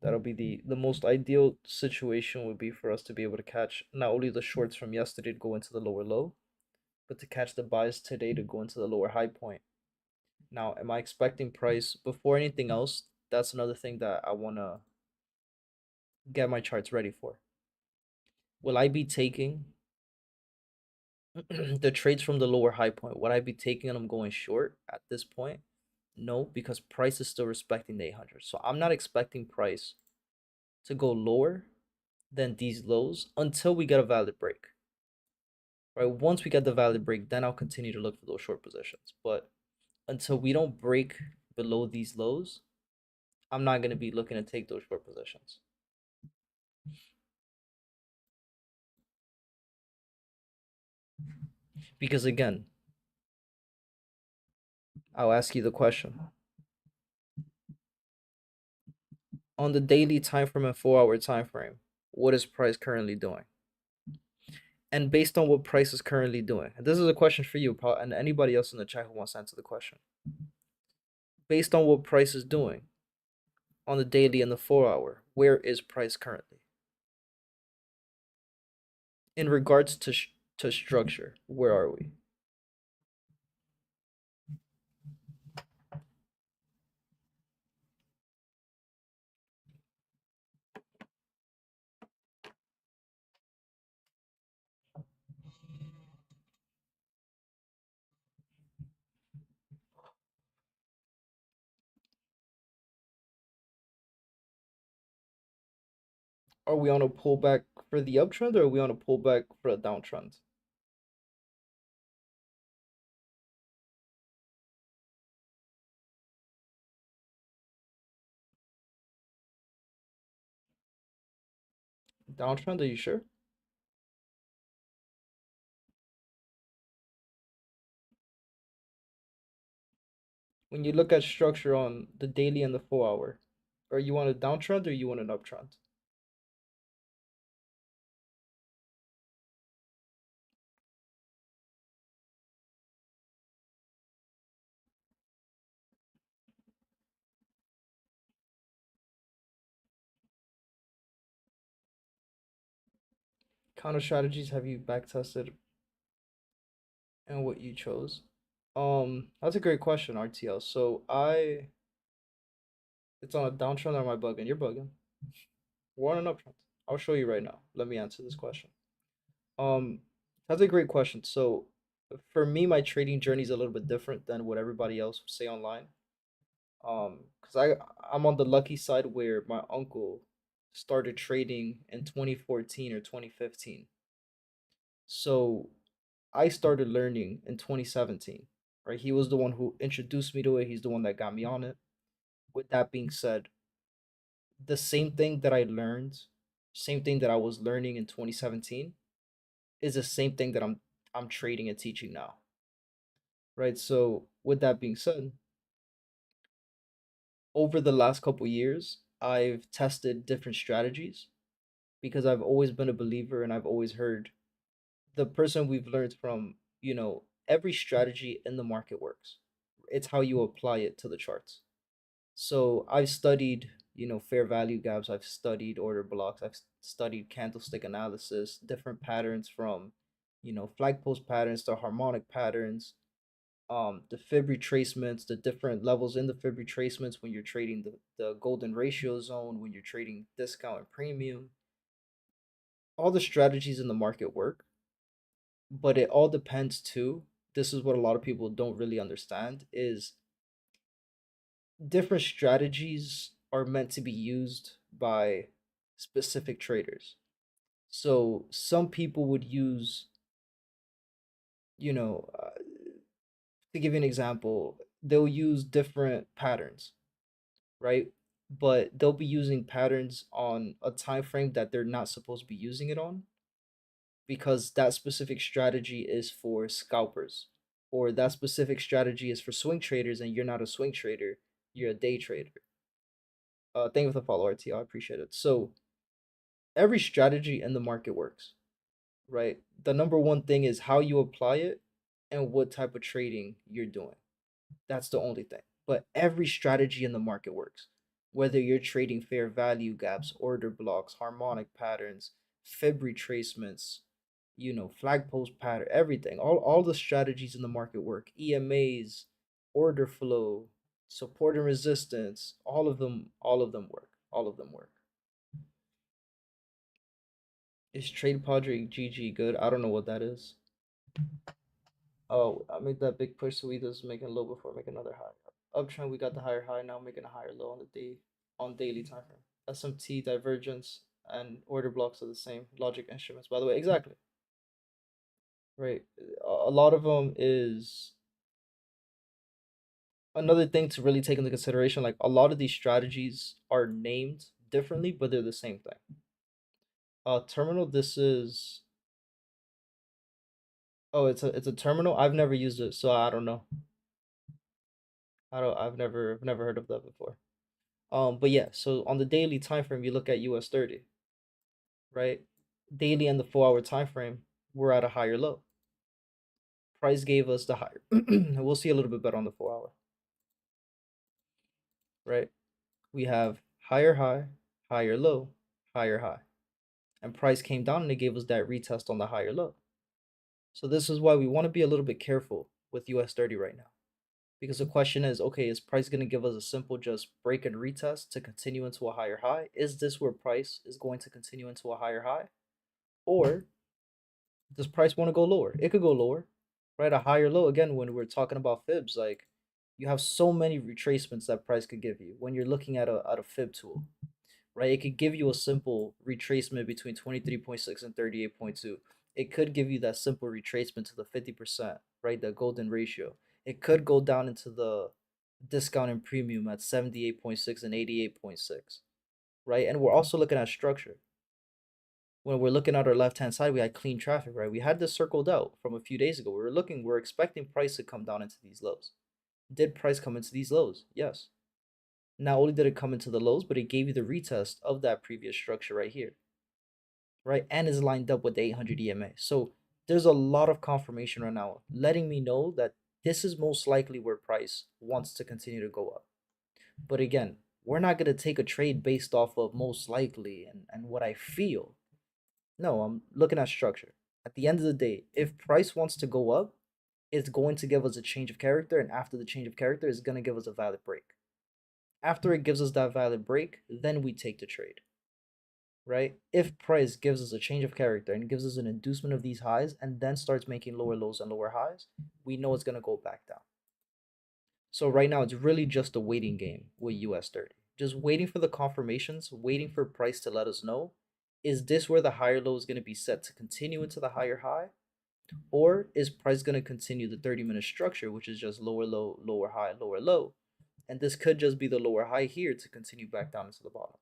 that'll be the most ideal situation would be for us to be able to catch not only the shorts from yesterday to go into the lower low, but to catch the buys today to go into the lower high point. Now, am I expecting price before anything else? That's another thing that I want to get my charts ready for. Will I be taking the trades from the lower high point? Would I be taking them going short at this point? No, because price is still respecting the 800. So I'm not expecting price to go lower than these lows until we get a valid break. Right? Once we get the valid break, then I'll continue to look for those short positions. But until we don't break below these lows, I'm not going to be looking to take those short positions. Because again, I'll ask you the question. On the daily time frame and 4-hour time frame, what is price currently doing? And based on what price is currently doing, and this is a question for you and anybody else in the chat who wants to answer the question. Based on what price is doing on the daily and the 4-hour, where is price currently? In regards to structure, where are we? Are we on a pullback for the uptrend or are we on a pullback for a downtrend? Downtrend, are you sure? When you look at structure on the daily and the 4-hour, are you on a downtrend or you on an uptrend? kind of strategies have you back tested and what you chose? That's a great question, RTL. So it's on a downtrend or am I bugging? You're bugging. We're on an uptrend. I'll show you right now. Let me answer this question. Um, that's a great question. So for me, my trading journey is a little bit different than what everybody else would say online. Because I'm on the lucky side where my uncle started trading in 2014 or 2015. So I started learning in 2017, right? He was the one who introduced me to it. He's the one that got me on it. With that being said, the same thing that I learned, same thing that I was learning in 2017 is the same thing that I'm trading and teaching now. Right? So with that being said, over the last couple years, I've tested different strategies because I've always been a believer and I've always heard the person we've learned from, every strategy in the market works. It's how you apply it to the charts. So I've studied, fair value gaps, I've studied order blocks, I've studied candlestick analysis, different patterns from, flag post patterns to harmonic patterns, the fib retracements, the different levels in the fib retracements when you're trading the golden ratio zone, when you're trading discount and premium. All the strategies in the market work, but it all depends too. This is what a lot of people don't really understand is different strategies are meant to be used by specific traders. So some people would use, you know, uh, to give you an example, they'll use different patterns, right? But they'll be using patterns on a time frame that they're not supposed to be using it on because that specific strategy is for scalpers or that specific strategy is for swing traders and you're not a swing trader, you're a day trader. Thank you for the follow, RTL. I appreciate it. So every strategy in the market works, right? The number one thing is how you apply it and what type of trading you're doing. That's the only thing. But every strategy in the market works. Whether you're trading fair value gaps, order blocks, harmonic patterns, fib retracements, flag post pattern, everything. All the strategies in the market work. EMAs, order flow, support and resistance, all of them work. All of them work. Is Trade Padre GG good? I don't know what that is. Oh, I made that big push, so we just making a low before making another high. Uptrend, we got the higher high, now making a higher low on the day on daily time frame. SMT divergence and order blocks are the same logic instruments, by the way. Exactly. Right. A lot of them is another thing to really take into consideration. Like a lot of these strategies are named differently, but they're the same thing. Terminal. This is. Oh, it's a terminal. I've never used it, so I don't know. I've never heard of that before. But yeah, so on the daily time frame, you look at US 30, right? Daily and the 4 hour time frame, we're at a higher low. Price gave us the higher. We'll see a little bit better on the 4 hour, right? We have higher high, higher low, higher high. And price came down and it gave us that retest on the higher low. So this is why we want to be a little bit careful with US 30 right now. Because the question is, okay, is price going to give us a simple just break and retest to continue into a higher high? Is this where price is going to continue into a higher high? Or does price want to go lower? It could go lower, right? A higher low. Again, when we're talking about fibs, like you have so many retracements that price could give you when you're looking at a fib tool, right? It could give you a simple retracement between 23.6 and 38.2. It could give you that simple retracement to the 50%, right? The golden ratio. It could go down into the discount and premium at 78.6 and 88.6, right? And we're also looking at structure. When we're looking at our left hand side, we had clean traffic, right? We had this circled out from a few days ago. We're expecting price to come down into these lows. Did price come into these lows? Yes. Not only did it come into the lows, but it gave you the retest of that previous structure right here, right? And is lined up with the 800 EMA. So there's a lot of confirmation right now, letting me know that this is most likely where price wants to continue to go up. But again, we're not going to take a trade based off of most likely and what I feel. No, I'm looking at structure. At the end of the day, if price wants to go up, it's going to give us a change of character, and after the change of character, it's going to give us a valid break. After it gives us that valid break, then we take the trade, right? If price gives us a change of character and gives us an inducement of these highs and then starts making lower lows and lower highs, we know it's going to go back down. So right now, it's really just a waiting game with US 30. Just waiting for the confirmations, waiting for price to let us know, is this where the higher low is going to be set to continue into the higher high? Or is price going to continue the 30-minute structure, which is just lower low, lower high, lower low? And this could just be the lower high here to continue back down into the bottom.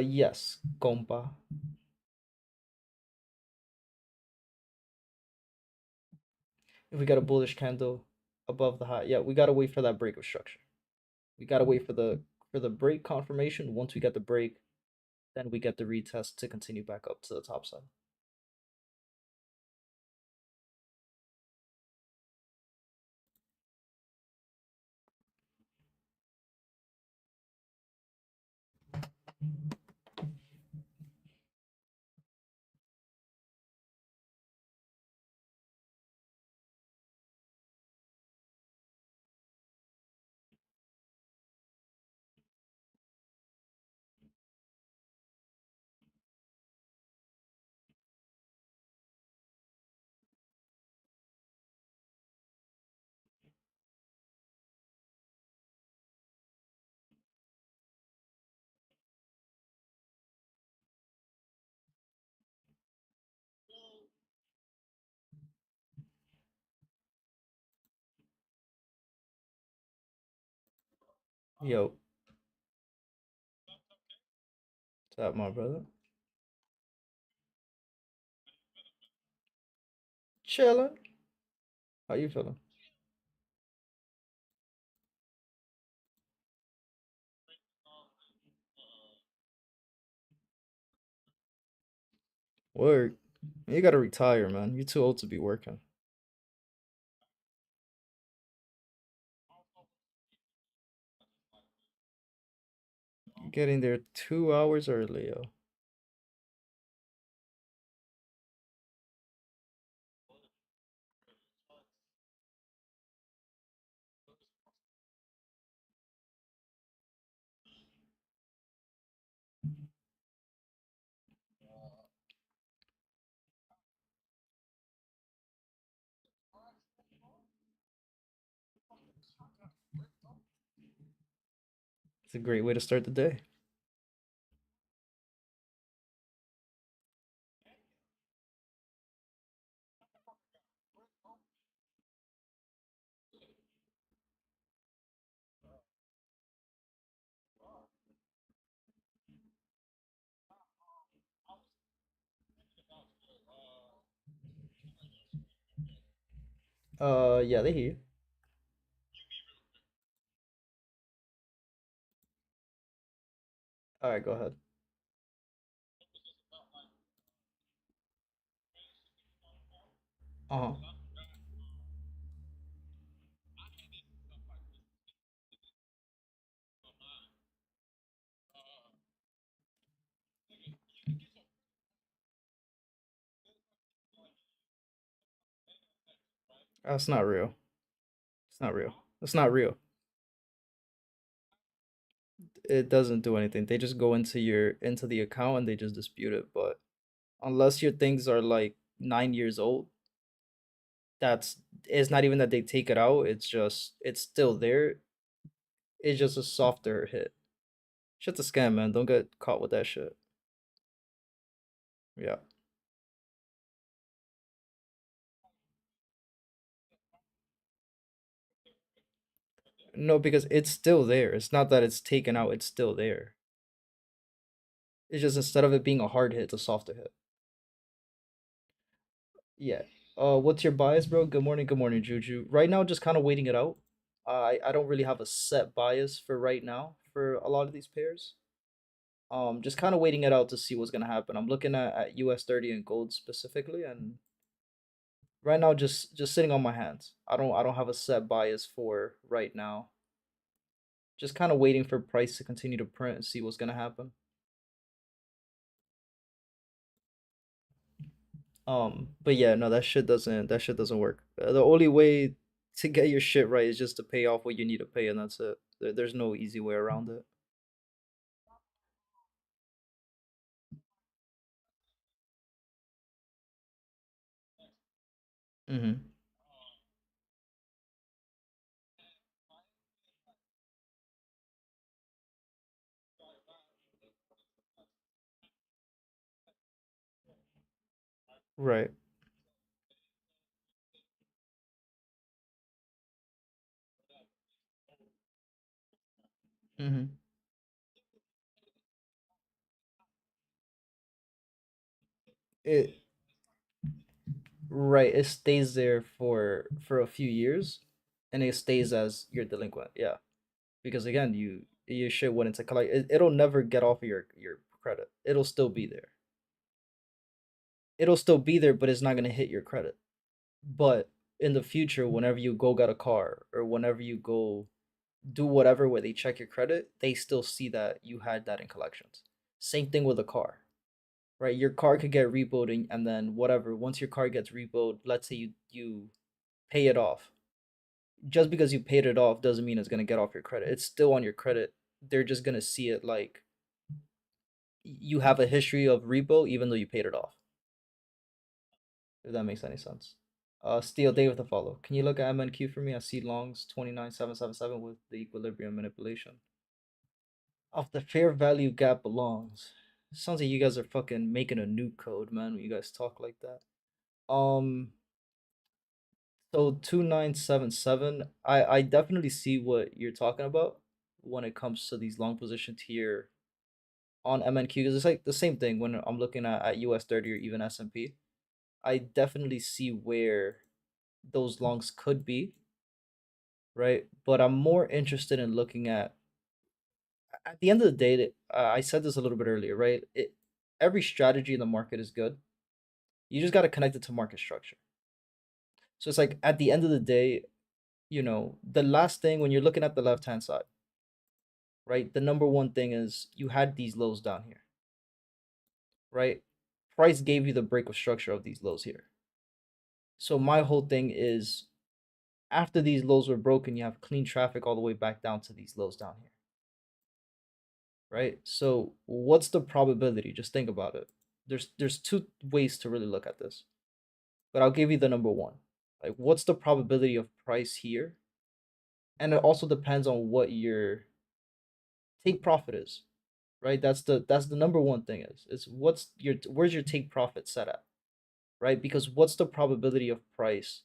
Yes, compa. If we got a bullish candle above the high, yeah, we gotta wait for that break of structure. We gotta wait for the break confirmation. Once we get the break, then we get the retest to continue back up to the top side. Yo, what's up, my brother? Chilling. How you feeling? Work. You gotta retire, man. You're too old to be working. You're getting there 2 hours early, yo. It's a great way to start the day. Yeah, they hear you. All right, go ahead. Uh huh. That's not real. It's not real. It's not real. It doesn't do anything. They just go into the account and they just dispute it. But unless your things are like 9 years old, that's it's not even that they take it out. It's just it's still there. It's just a softer hit. Shit's a scam, man. Don't get caught with that shit. Yeah. No, because it's still there. It's not that it's taken out. It's still there. It's just instead of it being a hard hit, it's a softer hit. Yeah. What's your bias, bro? Good morning, Juju. Right now, just kind of waiting it out. I don't really have a set bias for right now for a lot of these pairs. Just kind of waiting it out to see what's gonna happen. I'm looking at US 30 and gold specifically, and right now, just sitting on my hands. I don't have a set bias for right now. Just kind of waiting for price to continue to print and see what's gonna happen. But yeah, no, that shit doesn't work. The only way to get your shit right is just to pay off what you need to pay, and that's it. There's no easy way around it. Mm-hmm. Right. Mm-hmm. It right. It stays there for a few years, and it stays as your delinquent. Yeah, because again, your shit went into collect. It'll never get off of your credit. It'll still be there. It'll still be there, but it's not gonna hit your credit. But in the future, whenever you go get a car or whenever you go do whatever where they check your credit, they still see that you had that in collections. Same thing with a car, right? Your car could get repoed and then whatever. Once your car gets repoed, let's say you pay it off. Just because you paid it off doesn't mean it's gonna get off your credit. It's still on your credit. They're just gonna see it like you have a history of repo even though you paid it off. If that makes any sense. Steel Day with the follow. Can you look at MNQ for me? I see longs 29777 with the equilibrium manipulation. Off the fair value gap belongs. Sounds like you guys are fucking making a nuke code, man, when you guys talk like that. Um, so 2977, I definitely see what you're talking about when it comes to these long positions here on MNQ because it's like the same thing when I'm looking at US 30 or even S&P. I definitely see where those longs could be, right? But I'm more interested in looking at the end of the day, I said this a little bit earlier, right? Every strategy in the market is good. You just got to connect it to market structure. So it's like at the end of the day, the last thing when you're looking at the left hand side, right? The number one thing is you had these lows down here, right? Price gave you the break of structure of these lows here. So my whole thing is after these lows were broken, you have clean traffic all the way back down to these lows down here, right? So what's the probability? Just think about it. There's two ways to really look at this, but I'll give you the number one. Like, what's the probability of price here? And it also depends on what your take profit is, right? That's the number one thing is where's your take profit set at, right? Because what's the probability of price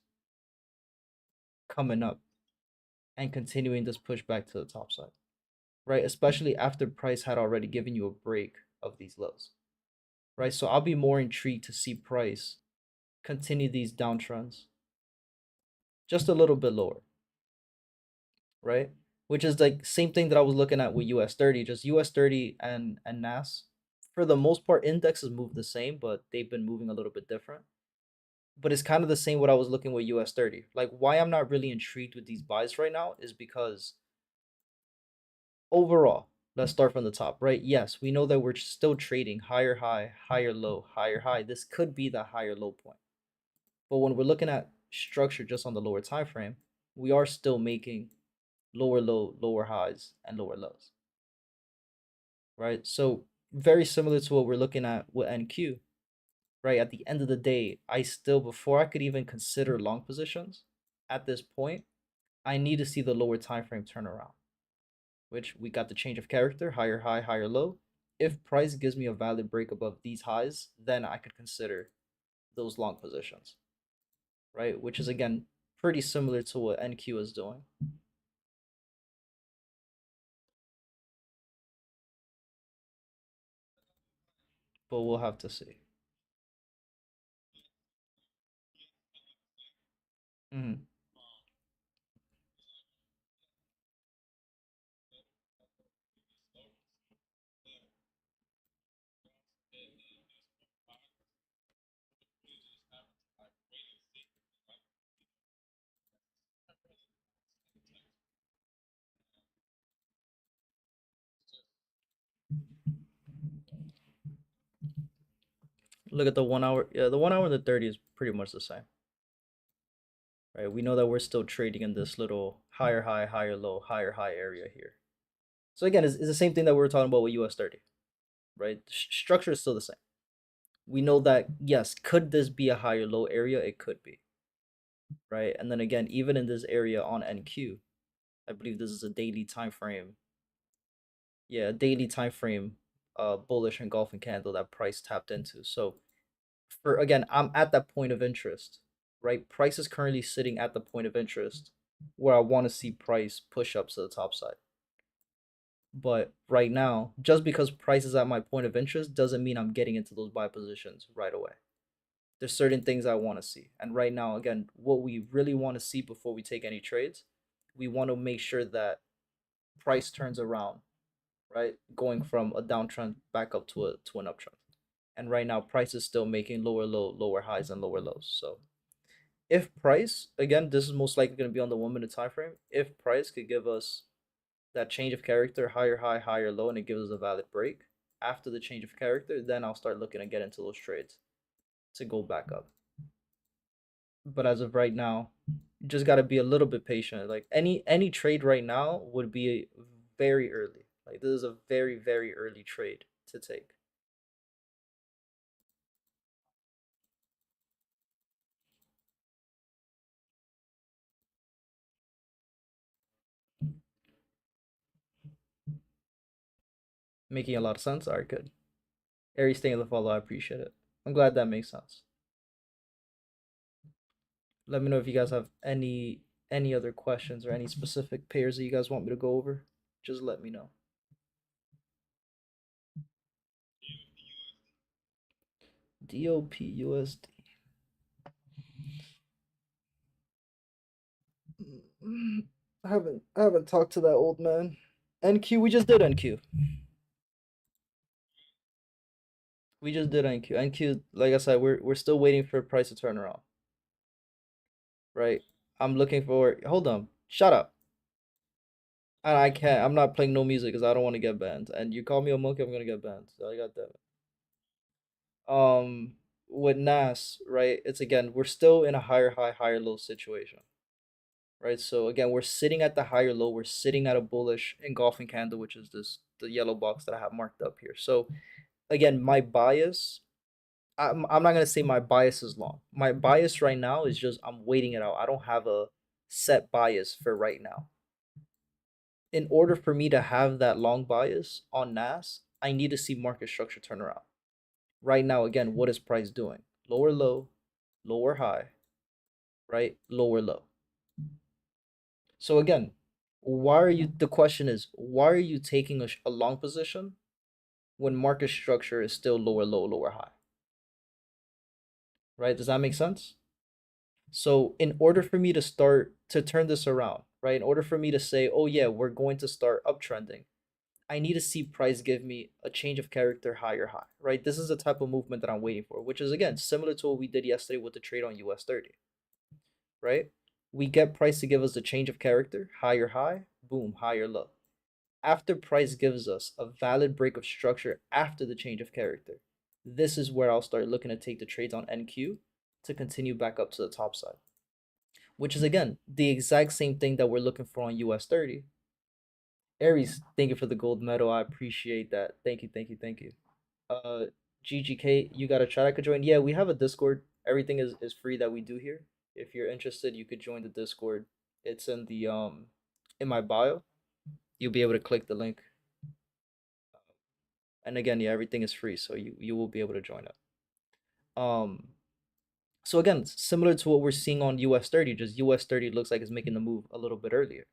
coming up and continuing this push back to the top side, right? Especially after price had already given you a break of these lows, right? So I'll be more intrigued to see price continue these downtrends just a little bit lower, right? Which is like same thing that I was looking at with US 30, just US 30 and NAS. For the most part, indexes move the same, but they've been moving a little bit different. But it's kind of the same what I was looking with US 30. Like why I'm not really intrigued with these buys right now is because overall, let's start from the top, right? Yes, we know that we're still trading higher high, higher low, higher high. This could be the higher low point. But when we're looking at structure just on the lower time frame, we are still making lower low, lower highs, and lower lows, right? So very similar to what we're looking at with NQ, right? At the end of the day, I still, before I could even consider long positions at this point, I need to see the lower time frame turn around, which we got the change of character, higher high, higher low. If price gives me a valid break above these highs, then I could consider those long positions, right? Which is again pretty similar to what NQ is doing, but we'll have to see. Mhm. Look at the 1 hour. Yeah, the 1 hour and the 30 is pretty much the same, right? We know that we're still trading in this little higher high, higher low, higher high area here. So again, it's the same thing that we were talking about with US 30, right? The structure is still the same. We know that, yes, could this be a higher low area? It could be, right? And then again, even in this area on NQ, I believe this is a daily time frame. Yeah, daily time frame, bullish engulfing candle that price tapped into. So for again, I'm at that point of interest, right? Price is currently sitting at the point of interest where I want to see price push up to the top side. But right now, just because price is at my point of interest doesn't mean I'm getting into those buy positions right away. There's certain things I want to see. And right now, again, what we really want to see before we take any trades, we want to make sure that price turns around, right? Going from a downtrend back up to an uptrend. And right now, price is still making lower low, lower highs and lower lows. So if price, again, this is most likely going to be on the 1 minute time frame. If price could give us that change of character, higher high, higher low, and it gives us a valid break after the change of character, then I'll start looking to get into those trades to go back up. But as of right now, you just got to be a little bit patient. Like any trade right now would be very early. Like this is a very very early trade to take. Making a lot of sense. All right, good. Aries staying in the follow. I appreciate it. I'm glad that makes sense. Let me know if you guys have any other questions or any specific pairs that you guys want me to go over. Just let me know. DOPUSD. I haven't talked to that old man. NQ, we just did NQ. We just did NQ. NQ, like I said, we're still waiting for price to turn around. Right? I'm looking for. Hold on. Shut up. And I can't. I'm not playing no music because I don't want to get banned. And you call me a monkey, I'm gonna get banned. So I got that. With NAS, right? It's again, we're still in a higher high, higher low situation. Right? So again, we're sitting at the higher low. We're sitting at a bullish engulfing candle, which is the yellow box that I have marked up here. So again, my bias. I'm not gonna say my bias is long. My bias right now is just I'm waiting it out. I don't have a set bias for right now. In order for me to have that long bias on NAS, I need to see market structure turn around. Right now, again, what is price doing? Lower low, lower high, right? Lower low. So again, why are you? The question is, why are you taking a long position when market structure is still lower low, lower high? Right? Does that make sense? So in order for me to start to turn this around, right? In order for me to say, oh yeah, we're going to start uptrending, I need to see price give me a change of character higher high, right? This is the type of movement that I'm waiting for, which is again similar to what we did yesterday with the trade on US 30, right? We get price to give us a change of character, higher high, boom, higher low. After price gives us a valid break of structure after the change of character, this is where I'll start looking to take the trades on NQ to continue back up to the top side, which is again the exact same thing that we're looking for on US 30. Aries, thank you for the gold medal. I appreciate that. Thank you, thank you, thank you. Uh, GGK, you got a chat I could join? Yeah, we have a Discord. Everything is free that we do here. If you're interested, you could join the Discord. It's in my bio. You'll be able to click the link. And again, yeah, everything is free, so you will be able to join it. Um, so again, similar to what we're seeing on US 30, just US 30 looks like it's making the move a little bit earlier,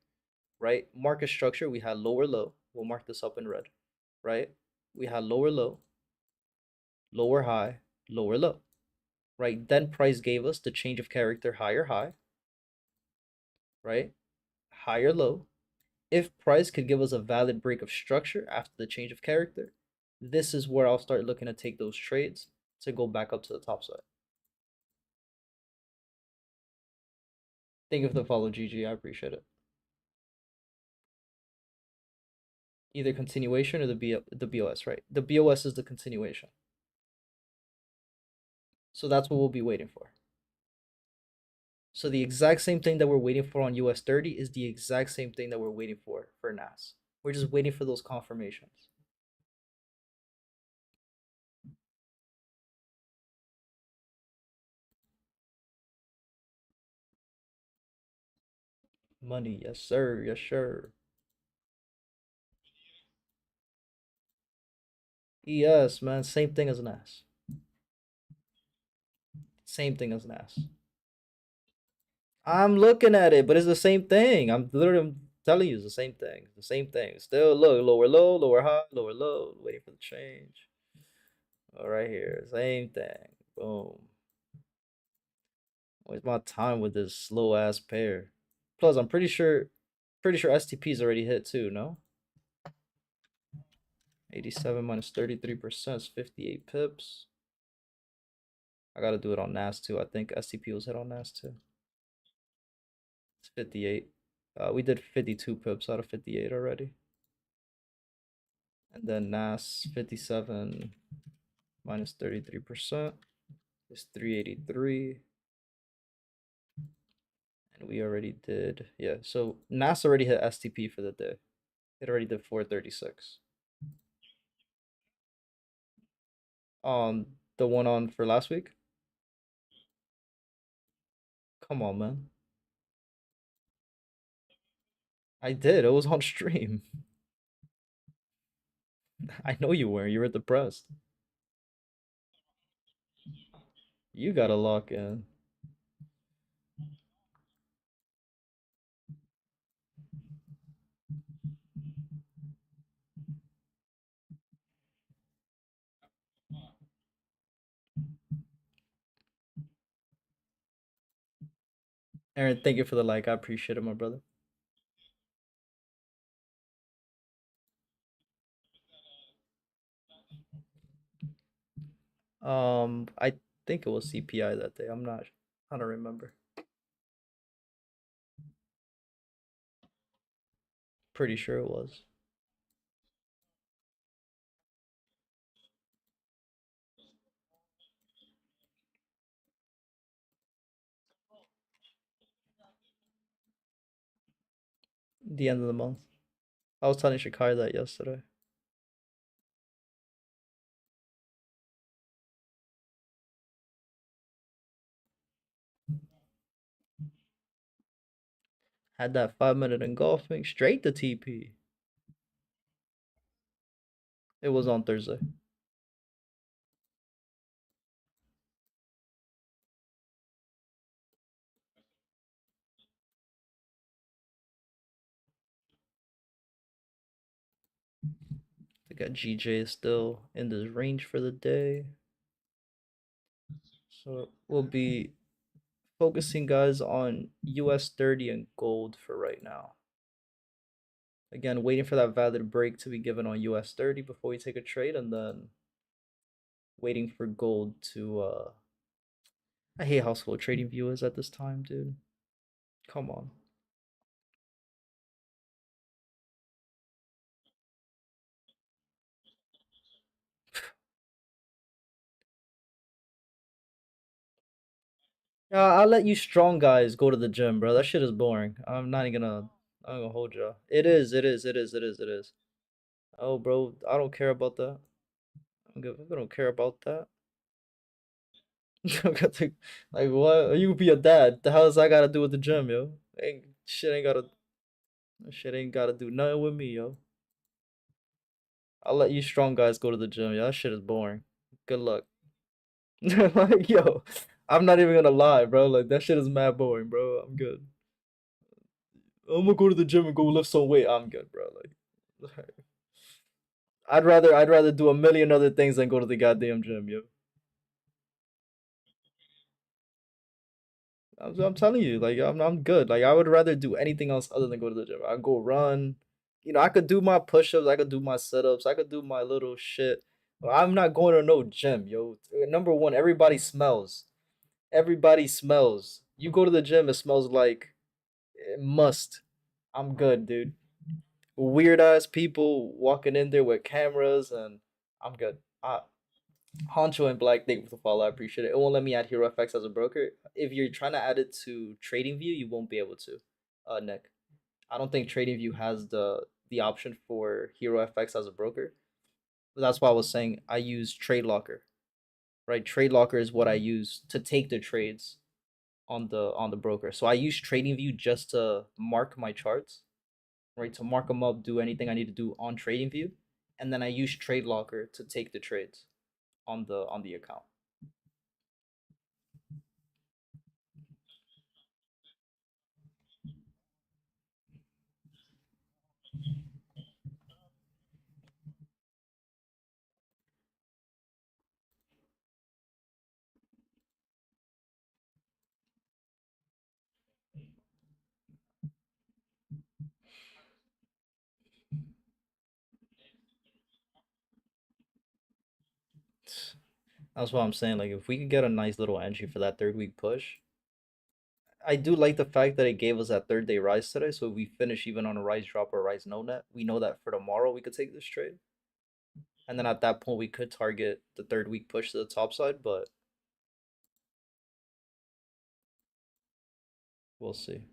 right? Market structure, we had lower low. We'll mark this up in red, right? We had lower low, lower high, lower low, right? Then price gave us the change of character higher high, right? Higher low. If price could give us a valid break of structure after the change of character, this is where I'll start looking to take those trades to go back up to the top side. Thank you for the follow, GG. I appreciate it. Either continuation or the BOS, right? The BOS is the continuation. So that's what we'll be waiting for. So the exact same thing that we're waiting for on US 30 is the exact same thing that we're waiting for NAS. We're just waiting for those confirmations. Money, yes sir, yes sir. Yes, man, same thing as NAS. Same thing as NAS. I'm looking at it, but it's the same thing. I'm telling you, it's the same thing. It's the same thing. Still look, lower low, lower high, lower low, waiting for the change. All right here, same thing. Boom. Waste my time with this slow ass pair. Plus, I'm pretty sure STP's already hit too. No, 87 minus 33% is 58 pips. I gotta do it on NAS too. I think STP was hit on NAS too. It's 58. We did 52 pips out of 58 already. And then NAS 57 minus 33% is 383. And we already did, yeah. So NAS already hit STP for the day. It already did 436. The one on for last week? Come on, man. I did. It was on stream. I know you were. You were depressed. You gotta lock in. Aaron, thank you for the like. I appreciate it, my brother. I think it was CPI that day. I don't remember. Pretty sure it was. The end of the month. I was telling Shakai that yesterday. Had that 5 minute engulfing straight to TP. It was on Thursday. I got GJ is still in this range for the day. So we'll be focusing, guys, on US 30 and gold for right now. Again, waiting for that valid break to be given on US 30 before we take a trade, and then waiting for gold to I hate how slow trading view is at this time, dude. Come on. Yeah, I'll let you strong guys go to the gym, bro. That shit is boring. I'm gonna hold you. It is, it is, it is, it is, it is. Oh, bro, I don't care about that. I don't care about that. Like, what? You be a dad. The hell does I gotta do with the gym, yo? Shit ain't gotta do nothing with me, yo. I'll let you strong guys go to the gym. Yeah, that shit is boring. Good luck. Like, yo, I'm not even gonna lie, bro. Like, that shit is mad boring, bro. I'm good. I'm gonna go to the gym and go lift some weight. I'm good, bro. Like, I'd rather do a million other things than go to the goddamn gym, yo. I'm telling you, like I'm good. Like I would rather do anything else other than go to the gym. I go run. You know, I could do my push-ups, I could do my sit-ups, I could do my little shit. But I'm not going to no gym, yo. Number one, everybody smells. Everybody smells. You go to the gym, it smells like it must. I'm good, dude. Weird ass people walking in there with cameras, and I'm good. Honcho and Black, thank you for the follow. I appreciate it. It won't let me add Hero FX as a broker. If you're trying to add it to TradingView, you won't be able to. Nick, I don't think TradingView has the option for Hero FX as a broker. But that's why I was saying I use TradeLocker. Right, TradeLocker is what I use to take the trades on the broker. So I use TradingView just to mark my charts, right? To mark them up, do anything I need to do on TradingView, and then I use TradeLocker to take the trades on the account. That's what I'm saying. Like, if we could get a nice little entry for that third week push, I do like the fact that it gave us that third day rise today. So if we finish even on a rise drop or a rise no net, we know that for tomorrow we could take this trade. And then at that point, we could target the third week push to the top side, but we'll see.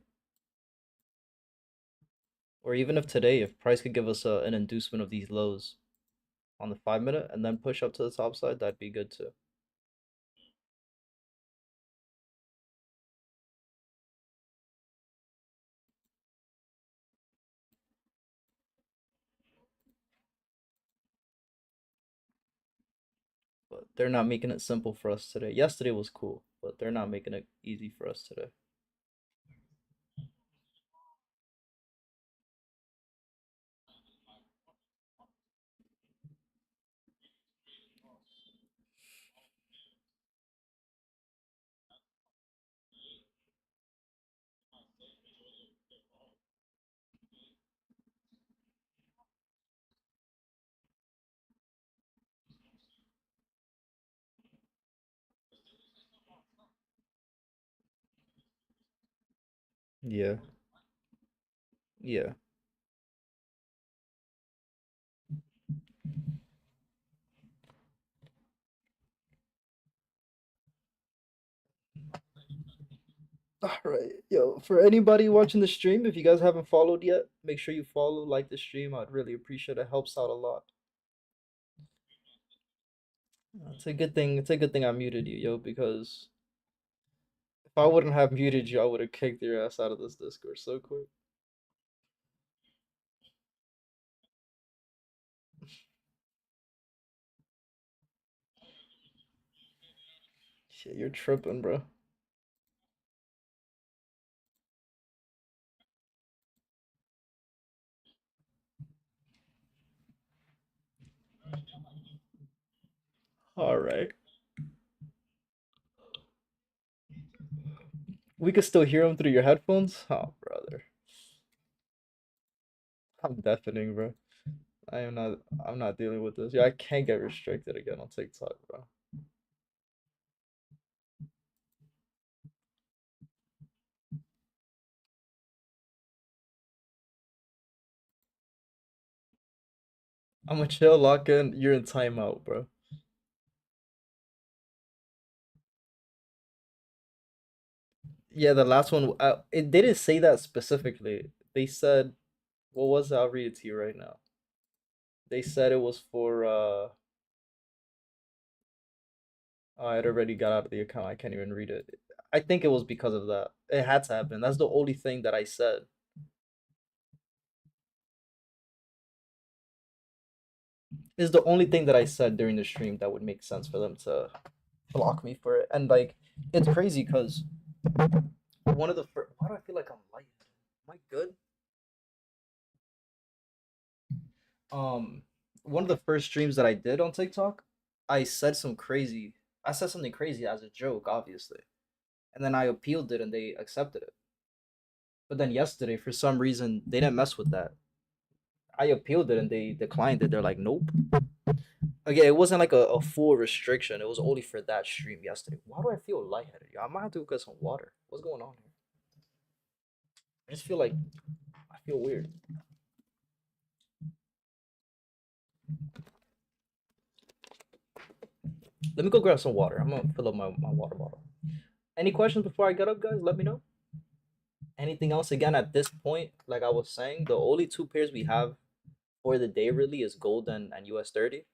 Or even if today, if price could give us an inducement of these lows on the 5 minute and then push up to the top side, that'd be good too. But they're not making it simple for us today. Yesterday was cool, but they're not making it easy for us today. Yeah. Yeah. All right. Yo, for anybody watching the stream, if you guys haven't followed yet, make sure you follow, like the stream. I'd really appreciate it. It helps out a lot. It's a good thing. It's a good thing I muted you, yo, because if I wouldn't have muted you, I would have kicked your ass out of this Discord so quick. Shit, you're tripping, bro. All right. We could still hear him through your headphones? Oh, brother. I'm deafening, bro. I'm not dealing with this. Yeah, I can't get restricted again on TikTok, bro. I'm gonna chill, lock in. You're in timeout, bro. Yeah, the last one. They didn't say that specifically. They said, what was it? I'll read it to you right now. They said it was for. Oh, I had already got out of the account. I can't even read it. I think it was because of that. It had to happen. That's the only thing that I said. Is the only thing that I said during the stream that would make sense for them to block me for it. And like, it's crazy because one of the first. Why do I feel like I'm light? Am I good? Um, one of the first streams that I did on TikTok, I said some crazy. I said something crazy as a joke, obviously, and then I appealed it and they accepted it. But then yesterday, for some reason, they didn't mess with that. I appealed it and they declined it. They're like, nope. Again, it wasn't like a full restriction. It was only for that stream yesterday. Why do I feel lightheaded? I might have to go get some water. What's going on here? I just feel like I feel weird. Let me go grab some water. I'm gonna fill up my water bottle. Any questions before I get up, guys? Let me know. Anything else? Again, at this point, like I was saying, the only two pairs we have for the day really is gold and US 30.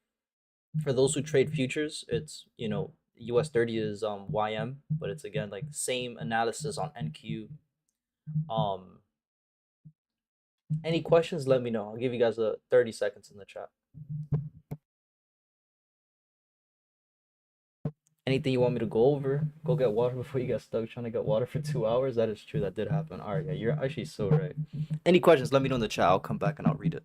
For those who trade futures, it's US 30 is YM, but it's again like same analysis on NQ. Um, any questions? Let me know. I'll give you guys a 30 seconds in the chat. Anything you want me to go over? Go get water before you get stuck trying to get water for 2 hours. That is true. That did happen. All right, yeah, you're actually so right. Any questions? Let me know in the chat. I'll come back and I'll read it.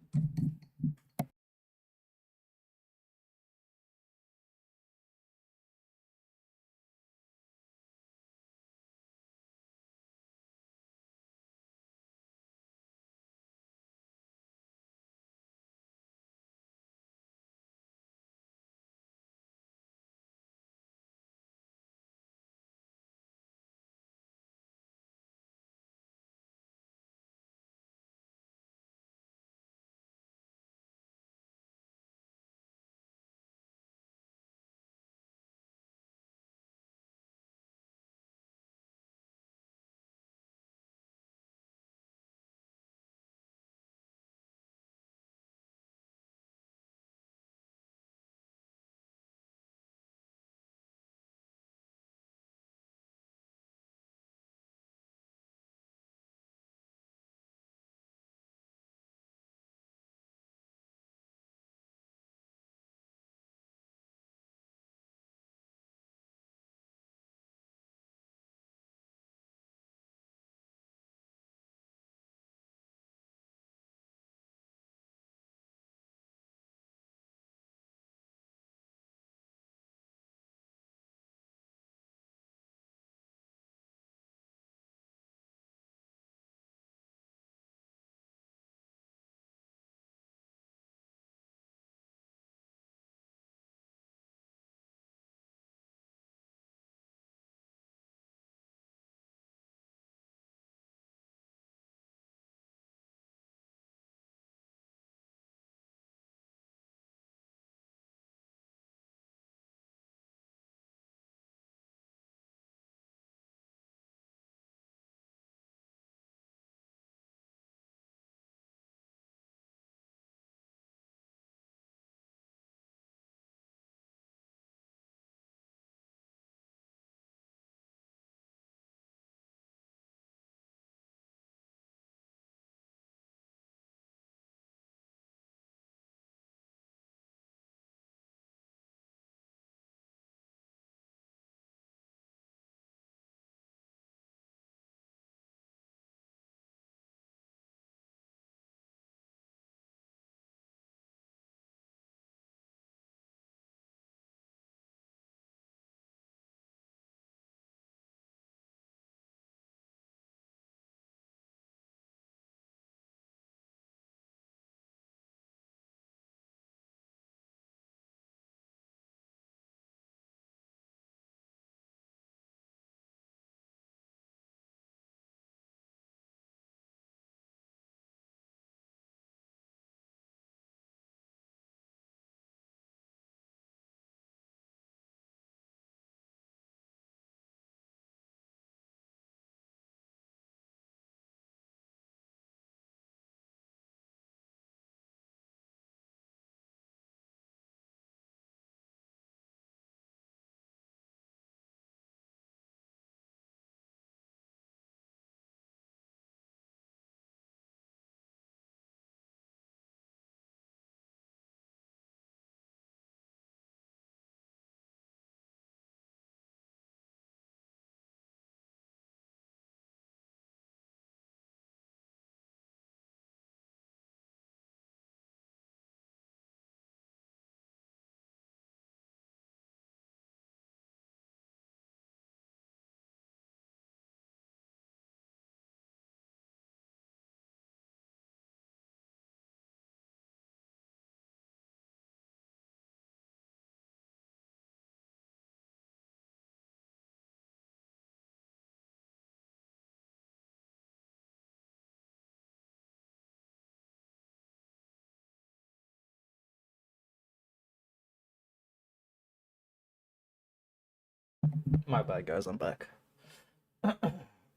My bad, guys. I'm back.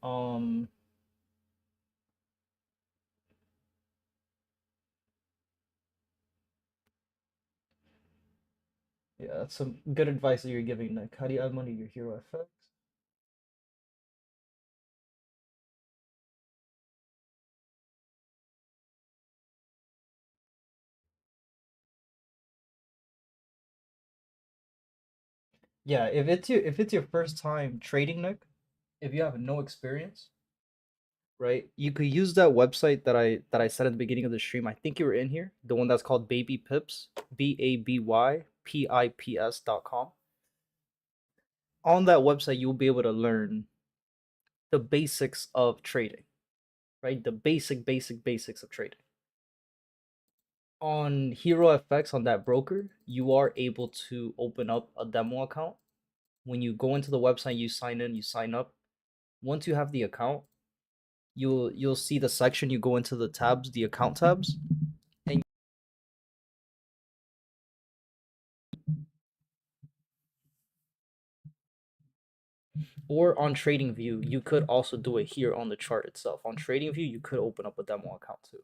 um. Yeah, that's some good advice that you're giving, Nick. How do you add money to your hero FX? Yeah, if it's your first time trading, Nick, if you have no experience, right? You could use that website that I said at the beginning of the stream. I think you were in here. The one that's called Baby Pips, BABYPIPS.com. On that website, you'll be able to learn the basics of trading, right? The basics of trading. On Hero FX, on that broker, you are able to open up a demo account. When you go into the website, you sign in, you sign up. Once you have the account, you'll see the section. You go into the tabs, the account tabs, and or on TradingView, you could also do it here on the chart itself. On TradingView, you could open up a demo account too.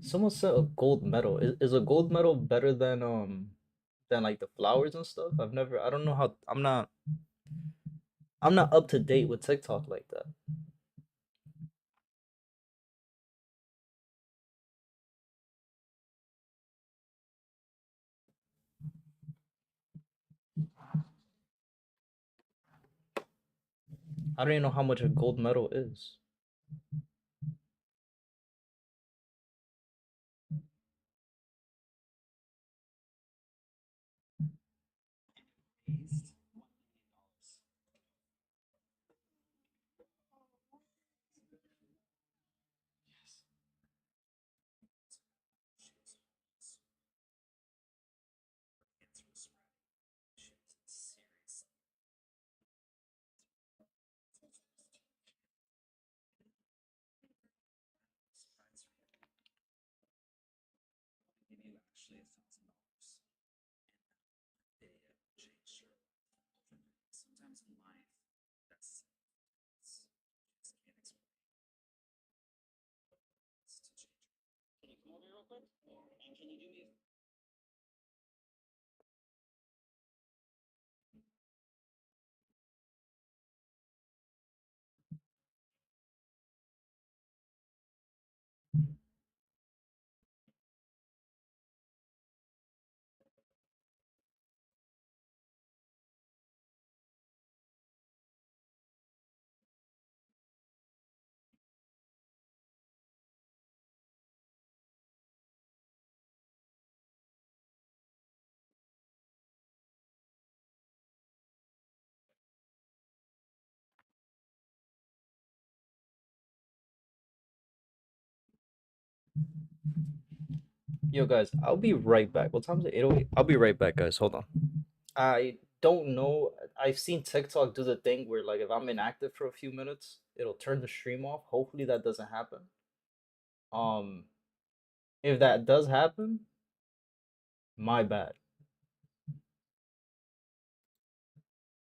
Someone said a gold medal. Is a gold medal better than like the flowers and stuff? I don't know how. I'm not up to date with TikTok like that. I don't even know how much a gold medal is. Yo, guys, I'll be right back. What time is it? 8:08. I'll be right back, guys. Hold on. I don't know. I've seen TikTok do the thing where, like, if I'm inactive for a few minutes, it'll turn the stream off. Hopefully, that doesn't happen. Um, if that does happen, my bad.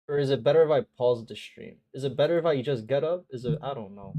Or is it better if I pause the stream? Is it better if I just get up? Is it? I don't know.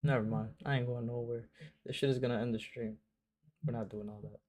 Never mind. I ain't going nowhere. This shit is gonna end the stream. We're not doing all that.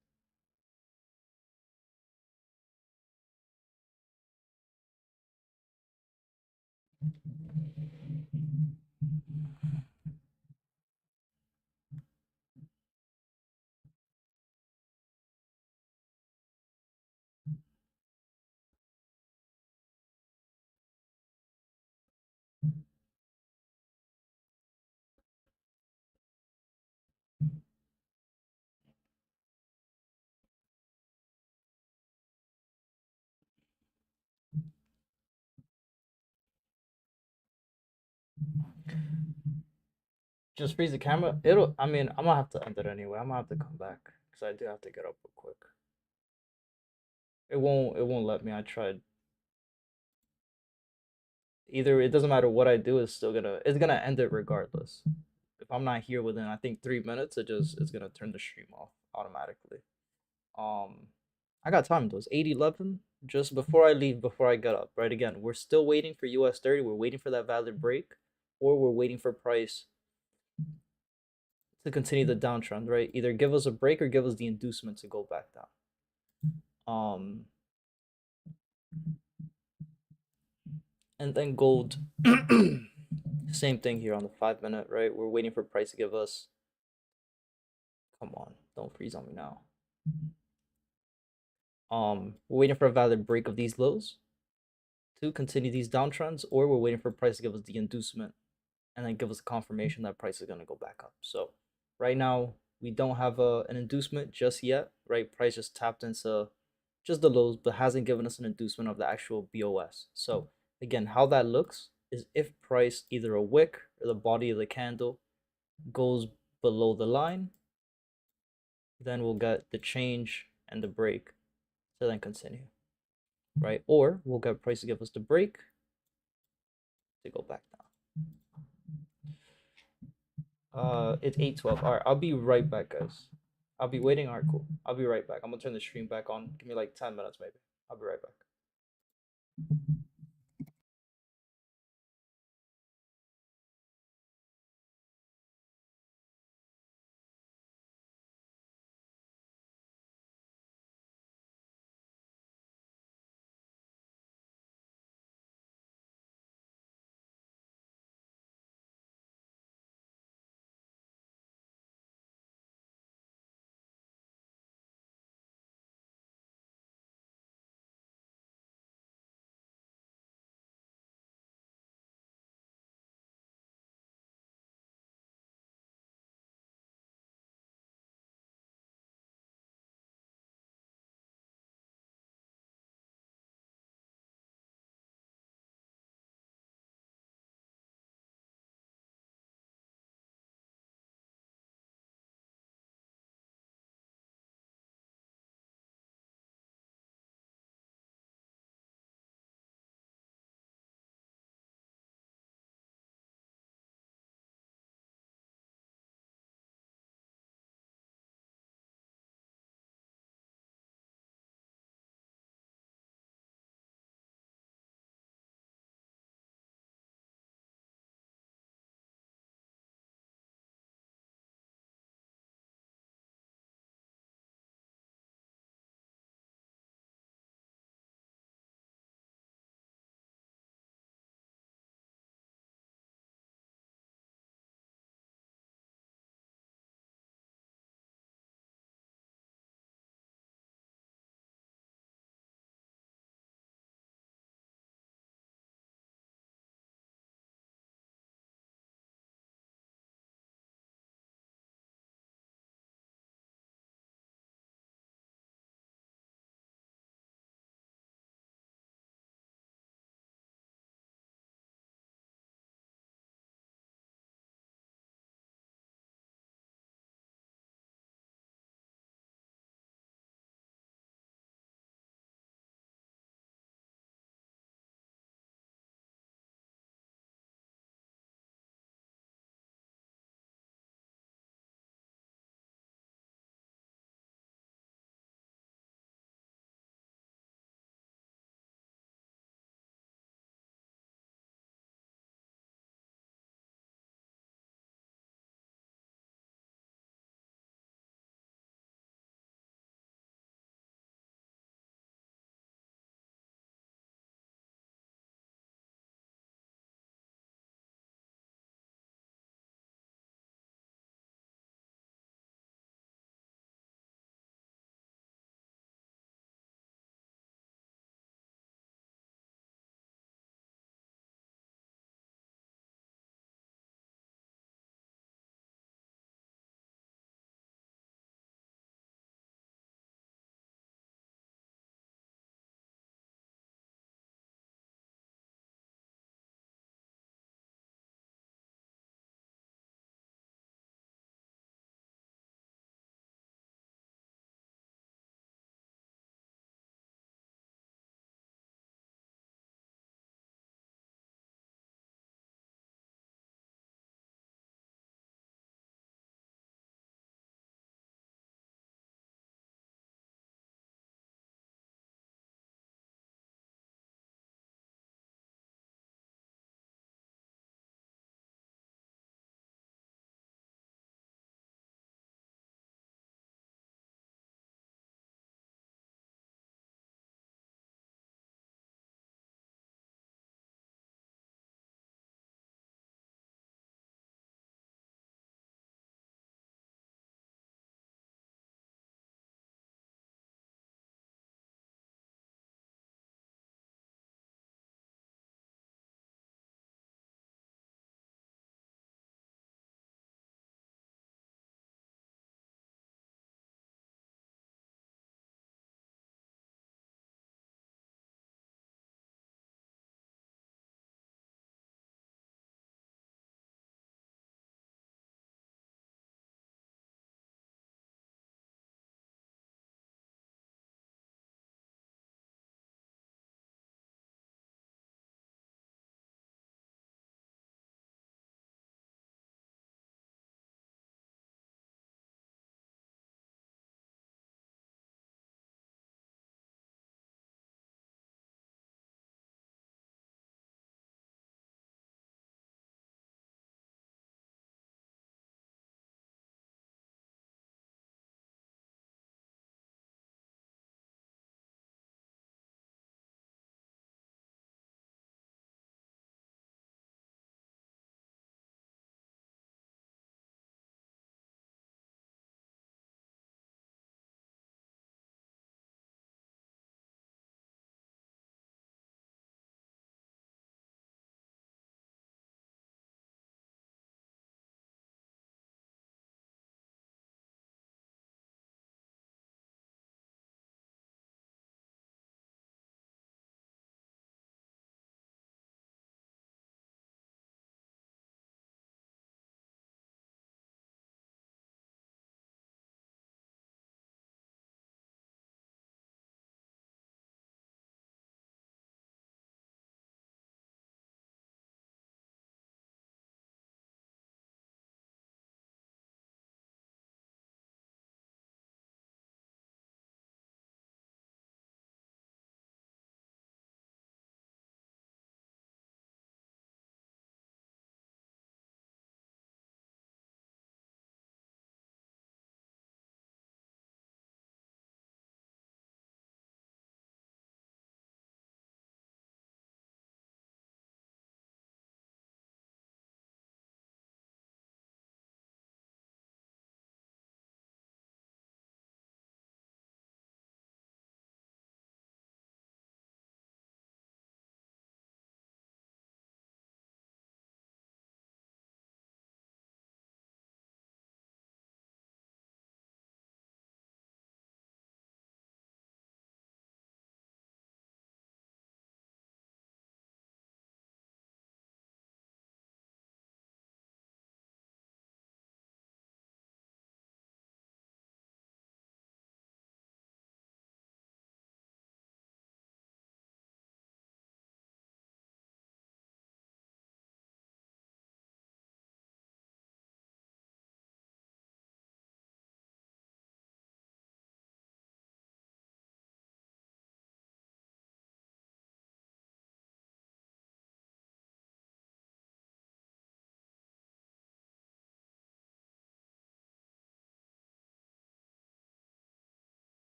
Just freeze the camera. It'll. I mean, I'm gonna have to end it anyway. I'm gonna have to come back because I do have to get up real quick. It won't. It won't let me. I tried. Either it doesn't matter what I do. It's still gonna. It's gonna end it regardless. If I'm not here within, I think 3 minutes, it's gonna turn the stream off automatically. I got time though. It's 8:11. Just before I leave, before I get up. Right again, we're still waiting for US 30. We're waiting for that valid break, or we're waiting for price to continue the downtrend. Right, either give us a break or give us the inducement to go back down. And then gold. Same thing here on the 5 minute. Right, we're waiting for price to give us. Come on, don't freeze on me now. We're waiting for a valid break of these lows to continue these downtrends, or we're waiting for price to give us the inducement and then give us a confirmation that price is going to go back up. So right now we don't have an inducement just yet, right? Price just tapped into just the lows, but hasn't given us an inducement of the actual BOS. So again, how that looks is if price, either a wick or the body of the candle, goes below the line, then we'll get the change and the break to then continue, right? Or we'll get price to give us the break to go back down. It's 8:12. All right, I'll be right back, guys. I'll be waiting. All right, cool. I'll be right back. I'm gonna turn the stream back on. Give me like 10 minutes, maybe. I'll be right back.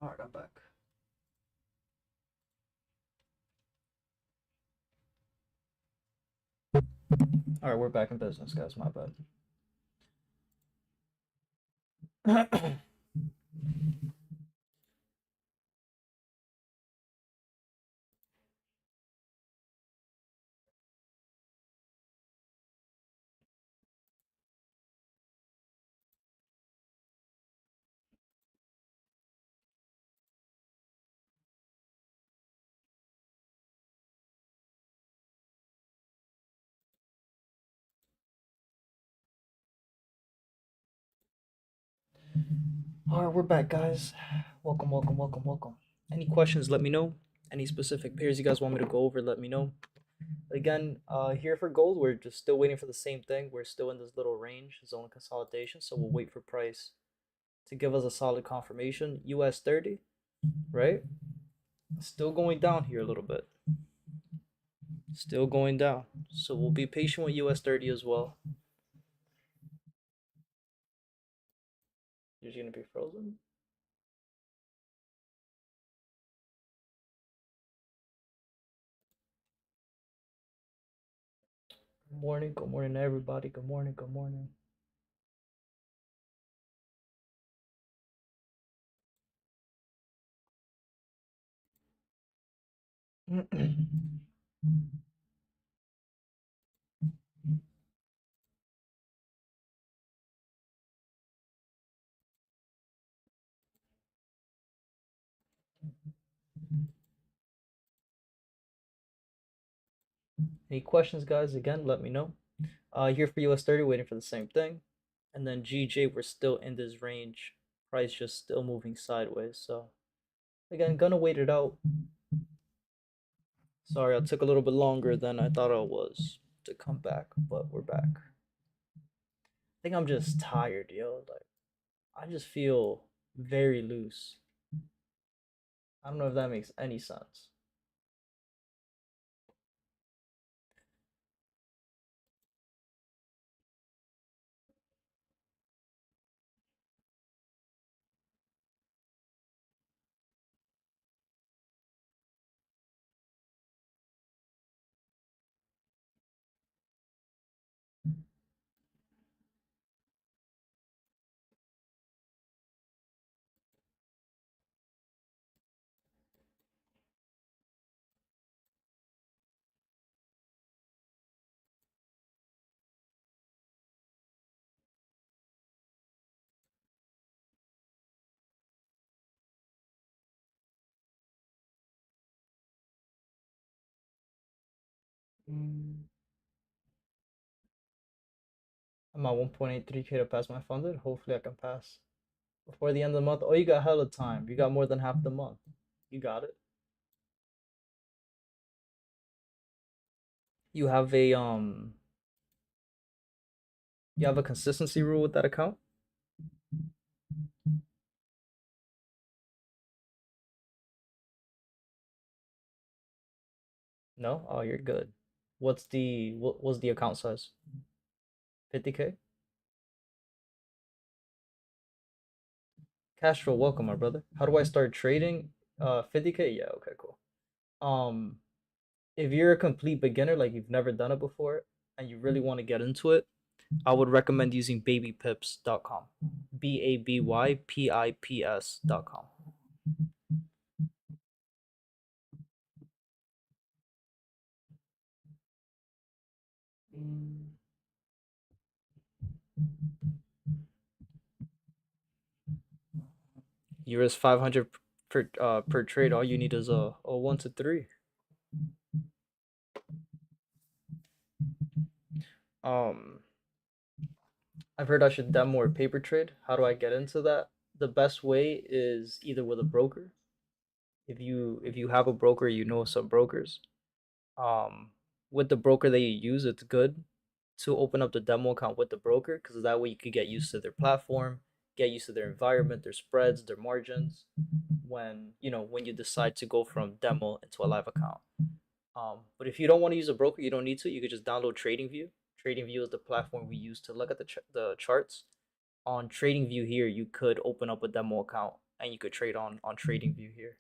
All right, I'm back. All right, we're back in business, guys. My bad. All right, we're back, guys. Welcome, welcome, welcome, welcome. Any questions, let me know. Any specific pairs you guys want me to go over, let me know. Again, here for gold, we're just still waiting for the same thing. We're still in this little range, zone of consolidation, so we'll wait for price to give us a solid confirmation. US 30, right? Still going down here a little bit. Still going down. So we'll be patient with US 30 as well. You're going to be frozen? Good morning, everybody. Good morning, good morning. Any questions, guys? Again, let me know. Here for US 30, waiting for the same thing. And then GJ, we're still in this range. Price just still moving sideways. So, again, gonna wait it out. Sorry, I took a little bit longer than I thought I was to come back, but we're back. I think I'm just tired, yo. Like, I just feel very loose. I don't know if that makes any sense. Mm. I'm at 1.83K to pass my funded. Hopefully, I can pass before the end of the month. Oh, you got hella time. You got more than half the month. You got it. You have a you have a consistency rule with that account? No? Oh, you're good. What was the account size? 50K? Castro, welcome, my brother. How do I start trading? 50K? Yeah, okay, cool. Um, if you're a complete beginner, like you've never done it before, and you really want to get into it, I would recommend using babypips.com. BABYPIPS.com. You risk 500 per trade. All you need is a 1 to 3. Um, I've heard I should demo or paper trade. How do I get into that? The best way is either with a broker. If you have a broker, you know some brokers. Um, with the broker that you use, it's good to open up the demo account with the broker because that way you could get used to their platform, get used to their environment, their spreads, their margins. When you decide to go from demo into a live account. But if you don't want to use a broker, you don't need to. You could just download TradingView. TradingView is the platform we use to look at the charts. On TradingView here, you could open up a demo account and you could trade on TradingView here.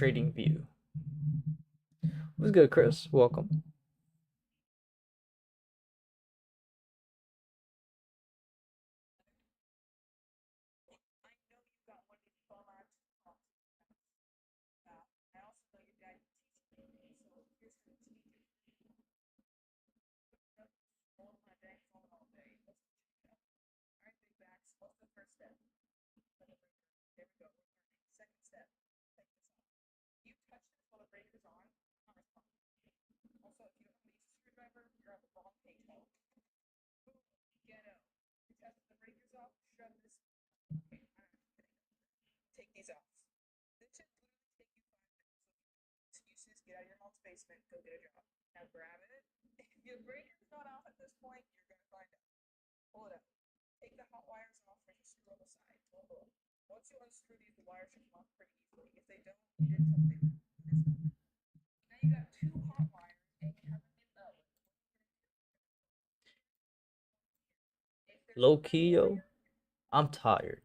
TradingView. What's good, Chris? Welcome. Low key, yo, I'm tired.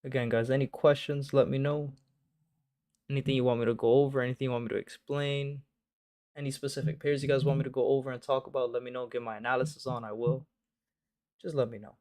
Again, guys, any questions, let me know. Anything you want me to go over, anything you want me to explain, any specific pairs you guys want me to go over and talk about, let me know. Get my analysis on, I will. Just let me know.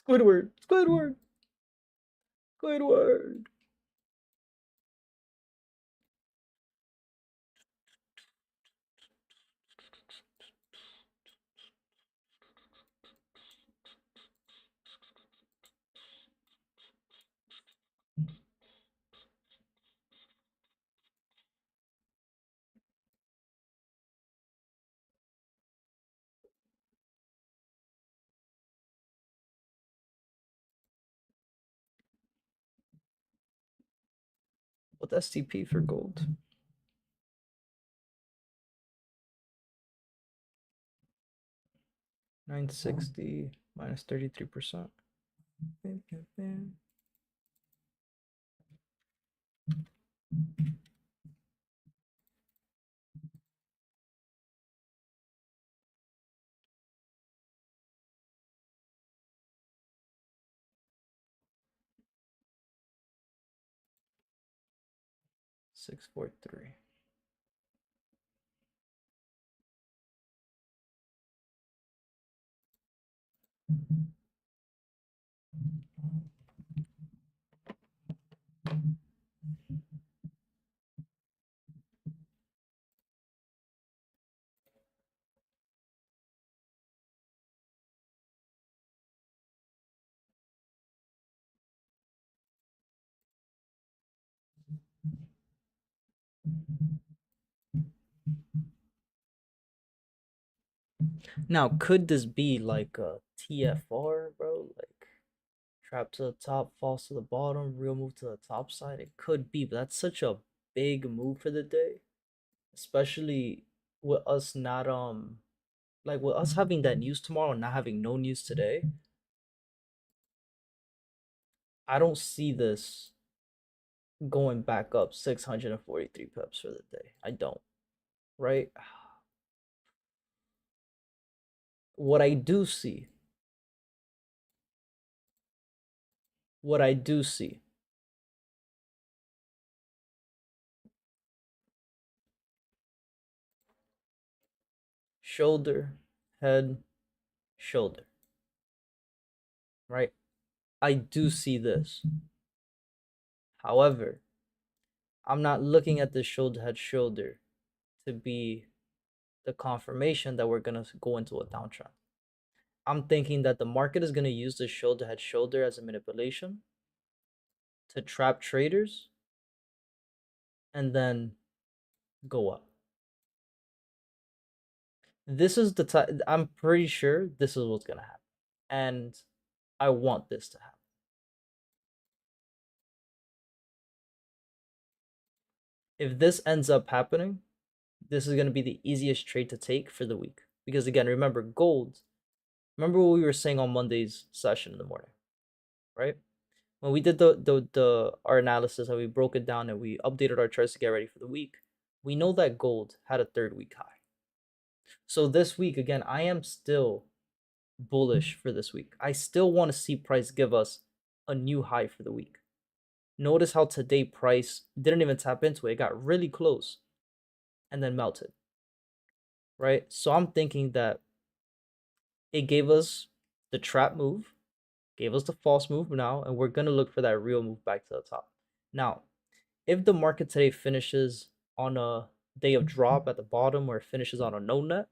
Squidward, Squidward, Squidward. What's STP for gold? $960 minus 33%. 643. Now, could this be like a TFR, bro? Like trap to the top, falls to the bottom, real move to the top side. It could be, but that's such a big move for the day, especially with us not like with us having that news tomorrow and not having no news today. I don't see this going back up 643 pips for the day. I don't, right? What I do see, what I do see, shoulder, head, shoulder, right? I do see this. However, I'm not looking at the shoulder, head, shoulder to be the confirmation that we're going to go into a downtrend. I'm thinking that the market is going to use the shoulder, head, shoulder as a manipulation to trap traders and then go up. This is the time. I'm pretty sure this is what's going to happen. And I want this to happen. If this ends up happening, this is going to be the easiest trade to take for the week. Because again, remember gold. Remember what we were saying on Monday's session in the morning, right? When we did our analysis and we broke it down and we updated our charts to get ready for the week, we know that gold had a 3rd-week high. So this week, again, I am still bullish for this week. I still want to see price give us a new high for the week. Notice how today price didn't even tap into it. It got really close and then melted, right? So I'm thinking that it gave us the trap move, gave us the false move now, and we're going to look for that real move back to the top. Now, if the market today finishes on a day of drop at the bottom or it finishes on a no net,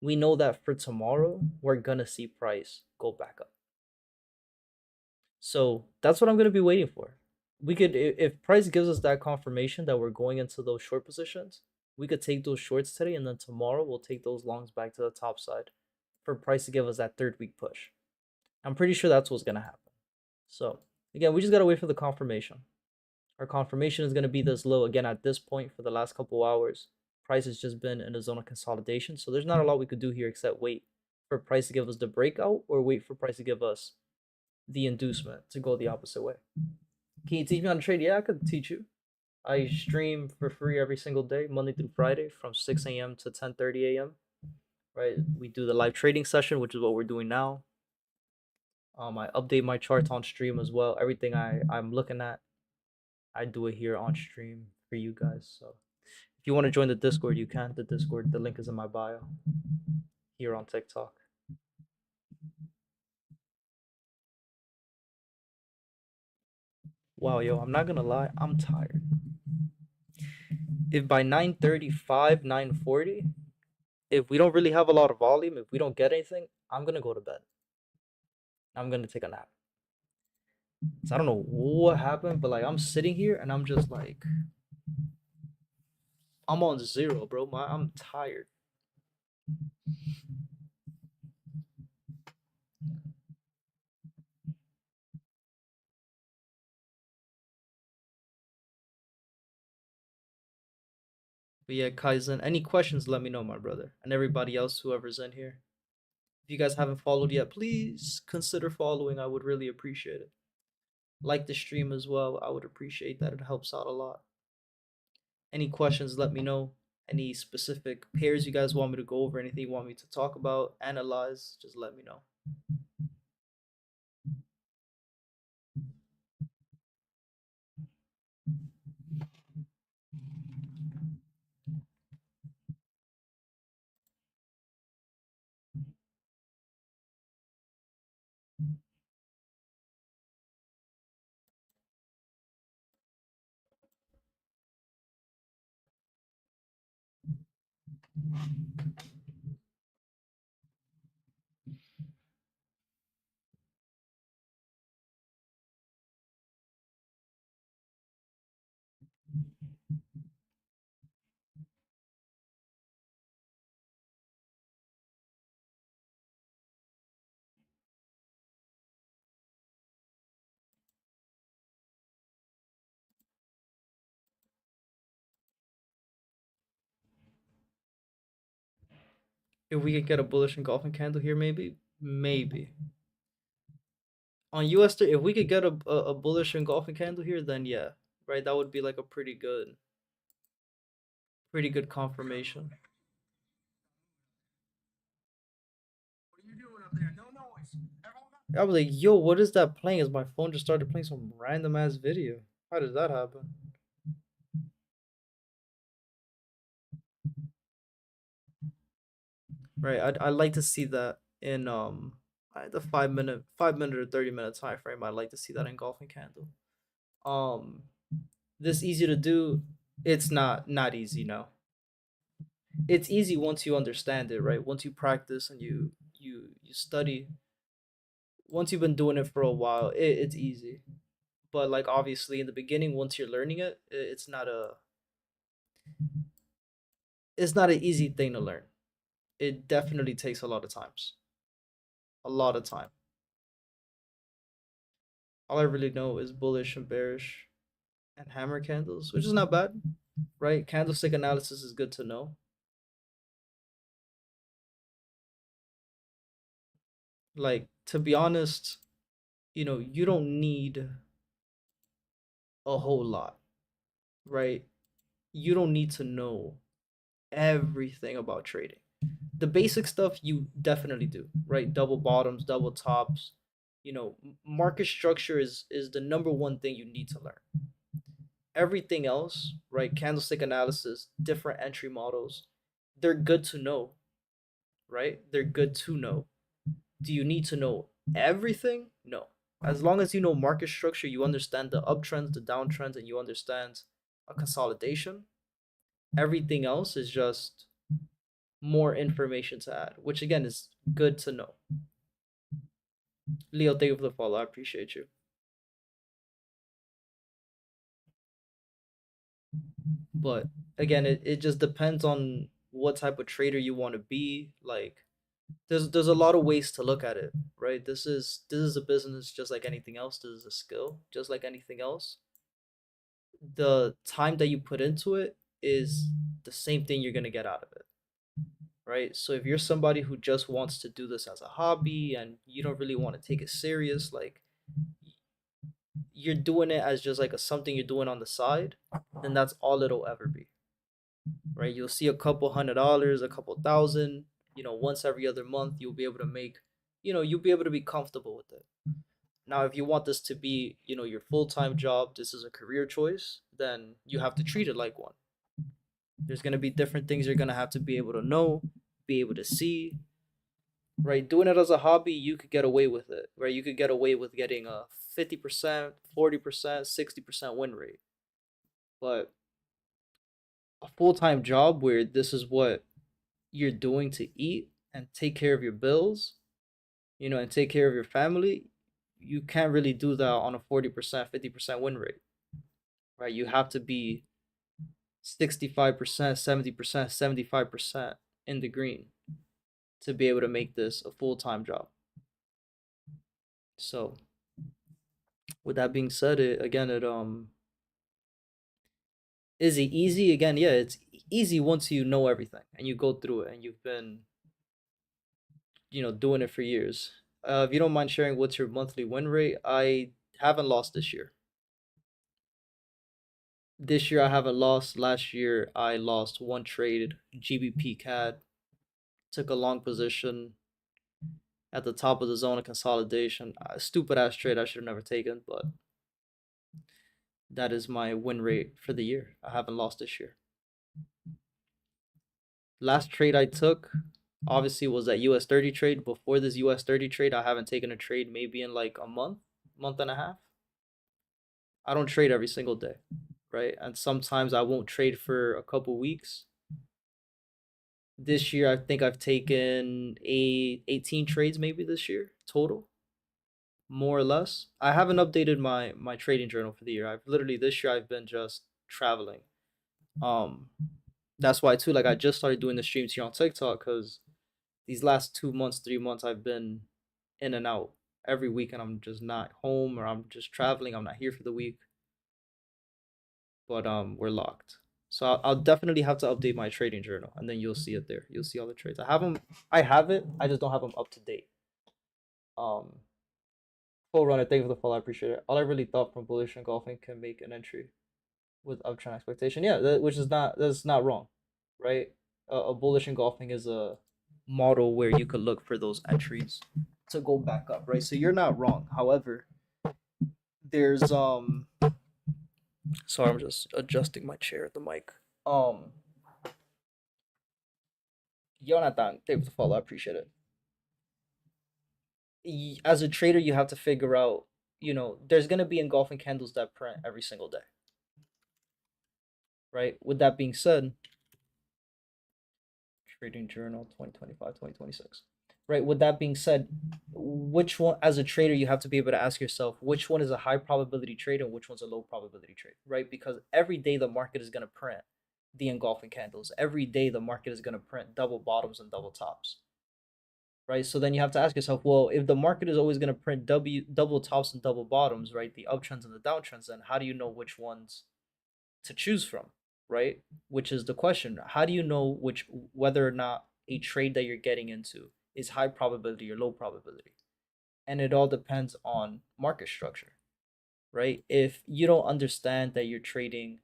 we know that for tomorrow, we're going to see price go back up. So that's what I'm going to be waiting for. We could, if price gives us that confirmation that we're going into those short positions, we could take those shorts today, and then tomorrow we'll take those longs back to the top side for price to give us that 3rd-week push. I'm pretty sure that's what's going to happen. So again, we just got to wait for the confirmation. Our confirmation is going to be this low again at this point for the last couple hours. Price has just been in a zone of consolidation, so there's not a lot we could do here except wait for price to give us the breakout or wait for price to give us the inducement to go the opposite way. Can you teach me how to trade? Yeah, I could teach you. I stream for free every single day, Monday through Friday, from 6 a.m. to 10:30 a.m. Right? We do the live trading session, which is what we're doing now. I update my charts on stream as well. Everything I'm looking at, I do it here on stream for you guys. So if you want to join the Discord, you can. The link is in my bio here on TikTok. Wow, yo, I'm not gonna lie, I'm tired. If by 9:35, 9:40, if we don't really have a lot of volume, if we don't get anything, I'm gonna go to bed. I'm gonna take a nap. So I don't know what happened, but like I'm sitting here and I'm just like I'm on zero, bro. I'm tired. But yeah, Kaizen, any questions, let me know, my brother. And everybody else, whoever's in here. If you guys haven't followed yet, please consider following. I would really appreciate it. Like the stream as well. I would appreciate that. It helps out a lot. Any questions, let me know. Any specific pairs you guys want me to go over, anything you want me to talk about, analyze, just let me know. If we could get a bullish engulfing candle here, maybe. On US, if we could get a bullish engulfing candle here, then yeah, right, that would be like a pretty good confirmation. I was like, yo, what is that playing? As my phone just started playing some random ass video. How did that happen? Right, I'd like to see that in the 5 minute or 30 minute time frame. I'd like to see that engulfing candle. Um, this easy to do? It's not easy, no. It's easy once you understand it, right? Once you practice and you study. Once you've been doing it for a while, it's easy. But like obviously in the beginning, once you're learning it, it's not an easy thing to learn. It definitely takes a lot of times. A lot of time. All I really know is bullish and bearish and hammer candles, which is not bad, right? Candlestick analysis is good to know. Like, to be honest, you don't need a whole lot, right? You don't need to know everything about trading. The basic stuff you definitely do, right? Double bottoms, double tops. Market structure is the number one thing you need to learn. Everything else, right? Candlestick analysis, different entry models, they're good to know, right? They're good to know. Do you need to know everything? No. As long as you know market structure, you understand the uptrends, the downtrends, and you understand a consolidation, everything else is just more information to add, which again is good to know. Leo, thank you for the follow. I appreciate you. But again, it just depends on what type of trader you want to be. Like there's a lot of ways to look at it, right? This is a business just like anything else. This is a skill just like anything else. The time that you put into it is the same thing you're gonna get out of it, right? So if you're somebody who just wants to do this as a hobby and you don't really want to take it serious, like you're doing it as just like something you're doing on the side, then that's all it'll ever be, right? You'll see a couple $100, a couple thousand, once every other month. You'll be able to make, you'll be able to be comfortable with it. Now, if you want this to be, your full-time job, this is a career choice, then you have to treat it like one. There's going to be different things you're going to have to be able to know, be able to see, right? Doing it as a hobby, you could get away with it, right? You could get away with getting a 50%, 40%, 60% win rate. But a full-time job where this is what you're doing to eat and take care of your bills, and take care of your family, you can't really do that on a 40%, 50% win rate, right? You have to be 65%, 70%, 75% in the green to be able to make this a full-time job. So, with that being said, it is it easy? Again, yeah, it's easy once you know everything and you go through it and you've been, doing it for years. If you don't mind sharing what's your monthly win rate, I haven't lost this year. This year I haven't lost. Last year I lost one trade, GBP CAD. Took a long position at the top of the zone of consolidation. Stupid ass trade I should have never taken, but that is my win rate for the year. I haven't lost this year. Last trade I took obviously was that US 30 trade. Before this US 30 trade, I haven't taken a trade maybe in like a month and a half. I don't trade every single day, right? And sometimes I won't trade for a couple weeks. This year, I think I've taken 18 trades maybe this year total, more or less. I haven't updated my trading journal for the year. I've literally this year I've been just traveling. Um, that's why too. Like I just started doing the streams here on TikTok because these last 2 months, 3 months, I've been in and out every week, and I'm just not home or I'm just traveling. I'm not here for the week. But we're locked. So I'll definitely have to update my trading journal, and then you'll see it there. You'll see all the trades. I have them. I have it. I just don't have them up to date. Full runner. Thank you for the follow. I appreciate it. All I really thought from bullish engulfing can make an entry with uptrend expectation. Yeah, that's not wrong, right? A bullish engulfing is a model where you could look for those entries to go back up, right? So you're not wrong. However, there's sorry, I'm just adjusting my chair at the mic. Jonathan, thank you for the follow. I appreciate it. As a trader, you have to figure out, there's gonna be engulfing candles that print every single day, right? With that being said, trading journal 2025, 2026. Right. With that being said, which one, as a trader, you have to be able to ask yourself which one is a high probability trade and which one's a low probability trade, right? Because every day the market is going to print the engulfing candles. Every day the market is going to print double bottoms and double tops, right? So then you have to ask yourself, well, if the market is always going to print double tops and double bottoms, right? The uptrends and the downtrends, then how do you know which ones to choose from, right? Which is the question. How do you know whether or not a trade that you're getting into is high probability or low probability? And it all depends on market structure, right? If you don't understand that you're trading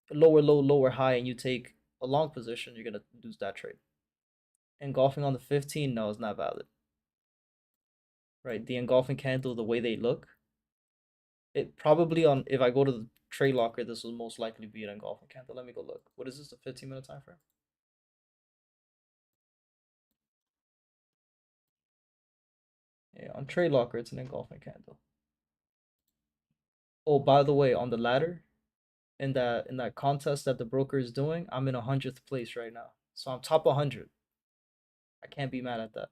lower low, lower high, and you take a long position, you're gonna lose that trade. Engulfing on the 15, no, it's not valid. Right? The engulfing candle, the way they look, it probably on if I go to the trade locker, this will most likely be an engulfing candle. Let me go look. What is this? A 15-minute time frame? Yeah, on trade locker, it's an engulfing candle. Oh, by the way, on the ladder, in that contest that the broker is doing, I'm in 100th place right now. So I'm top 100. I can't be mad at that.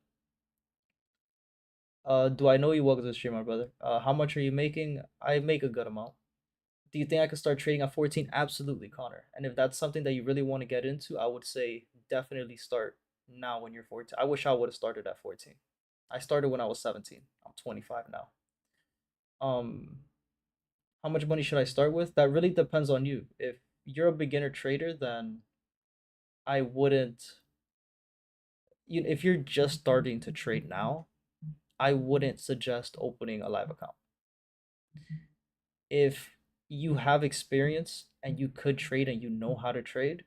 Do I know you? Welcome to the stream, my brother. How much are you making? I make a good amount. Do you think I could start trading at 14? Absolutely, Connor. And if that's something that you really want to get into, I would say definitely start now when you're 14. I wish I would have started at 14. I started when I was 17. I'm 25 now. How much money should I start with? That really depends on you. If you're a beginner trader, then I wouldn't. If you're just starting to trade now, I wouldn't suggest opening a live account. If you have experience and you could trade and you know how to trade,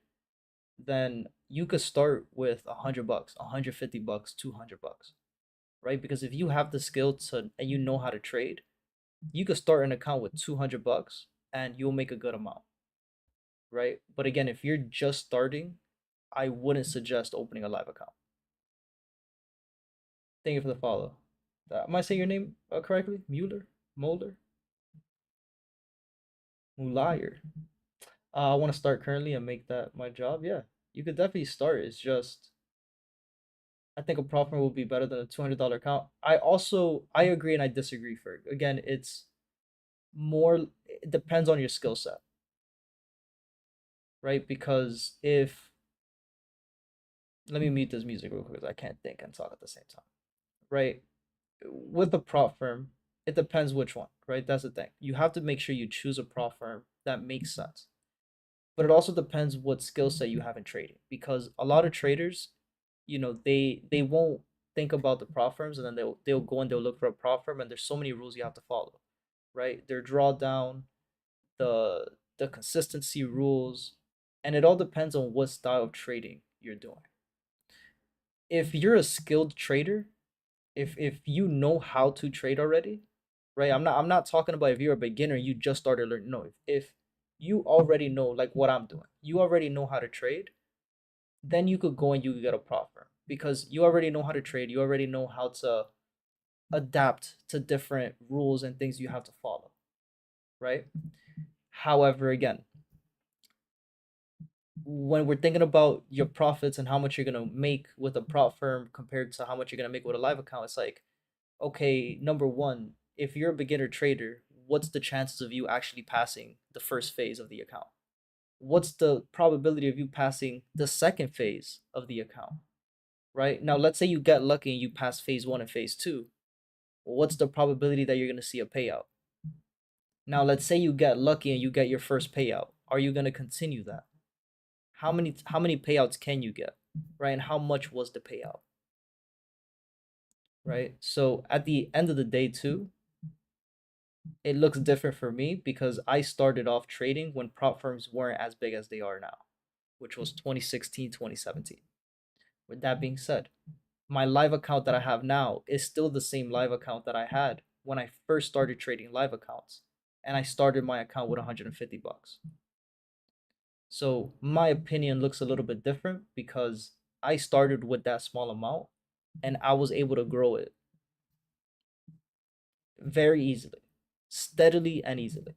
then you could start with $100, $150, $200, right? Because if you have the skill to and you know how to trade, you could start an account with $200 and you'll make a good amount, right? But again, if you're just starting, I wouldn't suggest opening a live account. Thank you for the follow. Am I saying your name correctly? Mulder? Mulayr. I want to start currently and make that my job. Yeah, you could definitely start. It's just, I think a prop firm will be better than a $200 account. I agree and I disagree. For again, it depends on your skill set, right? Because let me mute this music real quick because I can't think and talk at the same time, right? With a prop firm, it depends which one, right? That's the thing. You have to make sure you choose a prop firm that makes sense. But it also depends what skill set you have in trading, because a lot of traders, they won't think about the prop firms, and then they'll go and they'll look for a prop firm, and there's so many rules you have to follow, right? Their drawdown, the consistency rules, and it all depends on what style of trading you're doing. If you're a skilled trader, if you know how to trade already, right? I'm not talking about if you're a beginner, you just started learning. No, if you already know, like what I'm doing, you already know how to trade, then you could go and you could get a prop firm because you already know how to trade. You already know how to adapt to different rules and things you have to follow, right? However, again, when we're thinking about your profits and how much you're gonna make with a prop firm compared to how much you're gonna make with a live account, it's like, okay, number one, if you're a beginner trader, what's the chances of you actually passing the first phase of the account? What's the probability of you passing the second phase of the account? Right? Now, let's say you get lucky and you pass phase 1 and phase 2. What's the probability that you're going to see a payout? Now, let's say you get lucky and you get your first payout. are you going to continue that? How many payouts can you get, right? And how much was the payout, right? So at the end of the day too, it looks different for me because I started off trading when prop firms weren't as big as they are now, which was 2016, 2017. With that being said, my live account that I have now is still the same live account that I had when I first started trading live accounts. And I started my account with 150 bucks. So my opinion looks a little bit different because I started with that small amount and I was able to grow it very easily, steadily and easily.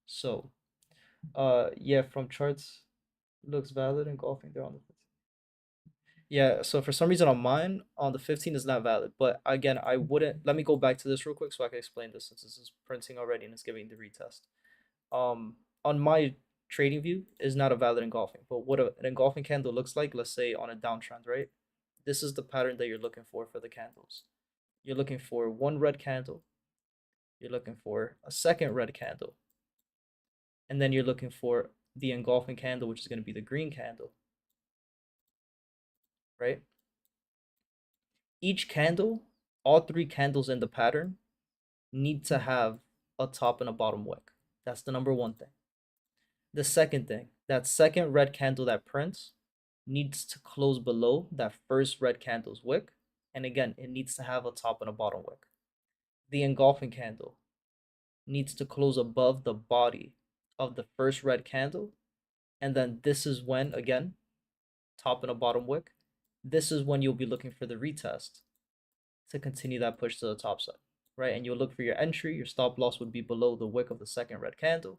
So, yeah, from charts looks valid and golfing there on the 15th. Yeah, so for some reason on mine, on the 15th is not valid. But again, I wouldn't, let me go back to this real quick so I can explain this since this is printing already and it's giving the retest. On my trading view is not a valid engulfing, but what an engulfing candle looks like, let's say on a downtrend, right? This is the pattern that you're looking for the candles. You're looking for one red candle, you're looking for a second red candle, and then you're looking for the engulfing candle, which is going to be the green candle, right? Each candle, all three candles in the pattern need to have a top and a bottom wick. That's the number one thing. The second thing, that second red candle that prints needs to close below that first red candle's wick. And again, it needs to have a top and a bottom wick. The engulfing candle needs to close above the body of the first red candle. And then this is when, again, top and a bottom wick, this is when you'll be looking for the retest to continue that push to the top side, right? And you'll look for your entry. Your stop loss would be below the wick of the second red candle.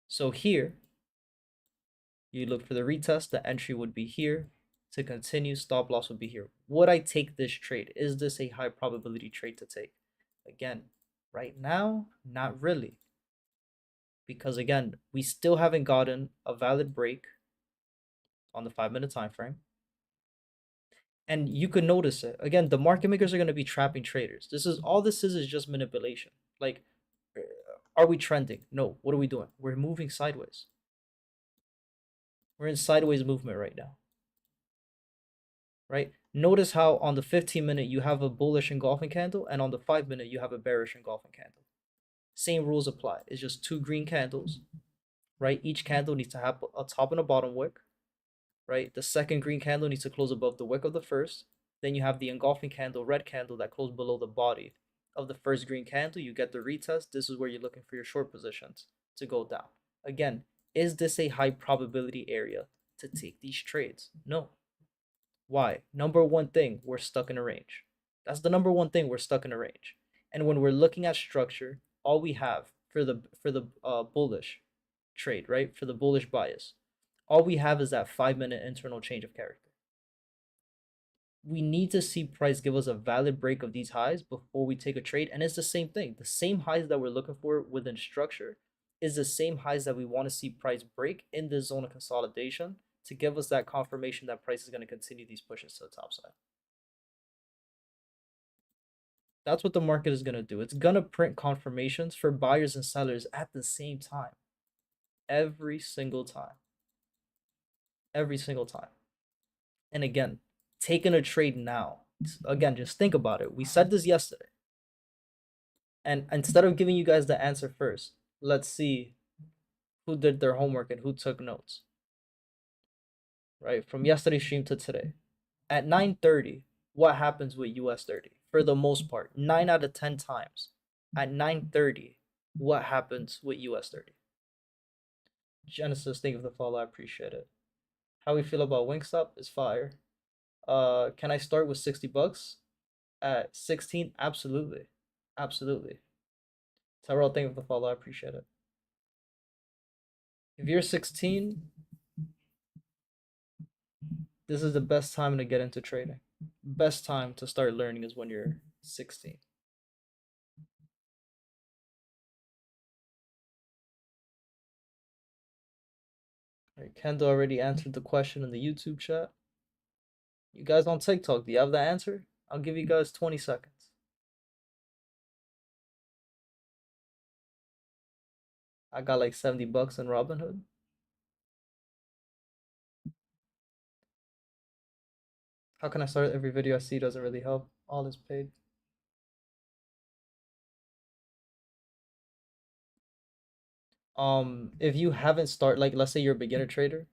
So here, you look for the retest. The entry would be here. To continue, stop loss would be here. Would I take this trade? Is this a high probability trade to take? Again, right now, not really. Because again, we still haven't gotten a valid break on the 5-minute time frame. And you can notice it. Again, the market makers are going to be trapping traders. This is just manipulation. Like, are we trending? No. What are we doing? We're moving sideways. We're in sideways movement right now. Right? Notice how on the 15-minute you have a bullish engulfing candle, and on the 5-minute you have a bearish engulfing candle. Same rules apply. It's just two green candles, right? Each candle needs to have a top and a bottom wick, right? The second green candle needs to close above the wick of the first. Then you have the engulfing candle, red candle, that closed below the body of the first green candle. You get the retest. This is where you're looking for your short positions to go down. Again, is this a high probability area to take these trades? No. Why? Number one thing, we're stuck in a range. That's the number one thing, we're stuck in a range. And when we're looking at structure, all we have for the bullish trade, right? For the bullish bias, all we have is that 5-minute internal change of character. We need to see price give us a valid break of these highs before we take a trade. And it's the same thing. The same highs that we're looking for within structure is the same highs that we want to see price break in this zone of consolidation to give us that confirmation that price is going to continue these pushes to the top side. That's what the market is going to do. It's going to print confirmations for buyers and sellers at the same time. Every single time. Every single time. And again, taking a trade now. Again, just think about it. We said this yesterday. And instead of giving you guys the answer first, let's see who did their homework and who took notes. Right? From yesterday's stream to today. At 9:30, what happens with US 30? For the most part, 9 out of 10 times. At 9:30, what happens with US 30? Genesis, thank you for the follow. I appreciate it. How we feel about Wingstop is fire. Can I start with 60 bucks at 16? Absolutely. Absolutely. Tyrell, thank you for the follow. I appreciate it. If you're 16, this is the best time to get into trading. Best time to start learning is when you're 16. All right, Kendall already answered the question in the YouTube chat. You guys on TikTok, do you have the answer? I'll give you guys 20 seconds. I got like 70 bucks in Robinhood. How can I start every video I see doesn't really help? All is paid. If you haven't started, like let's say you're a beginner trader,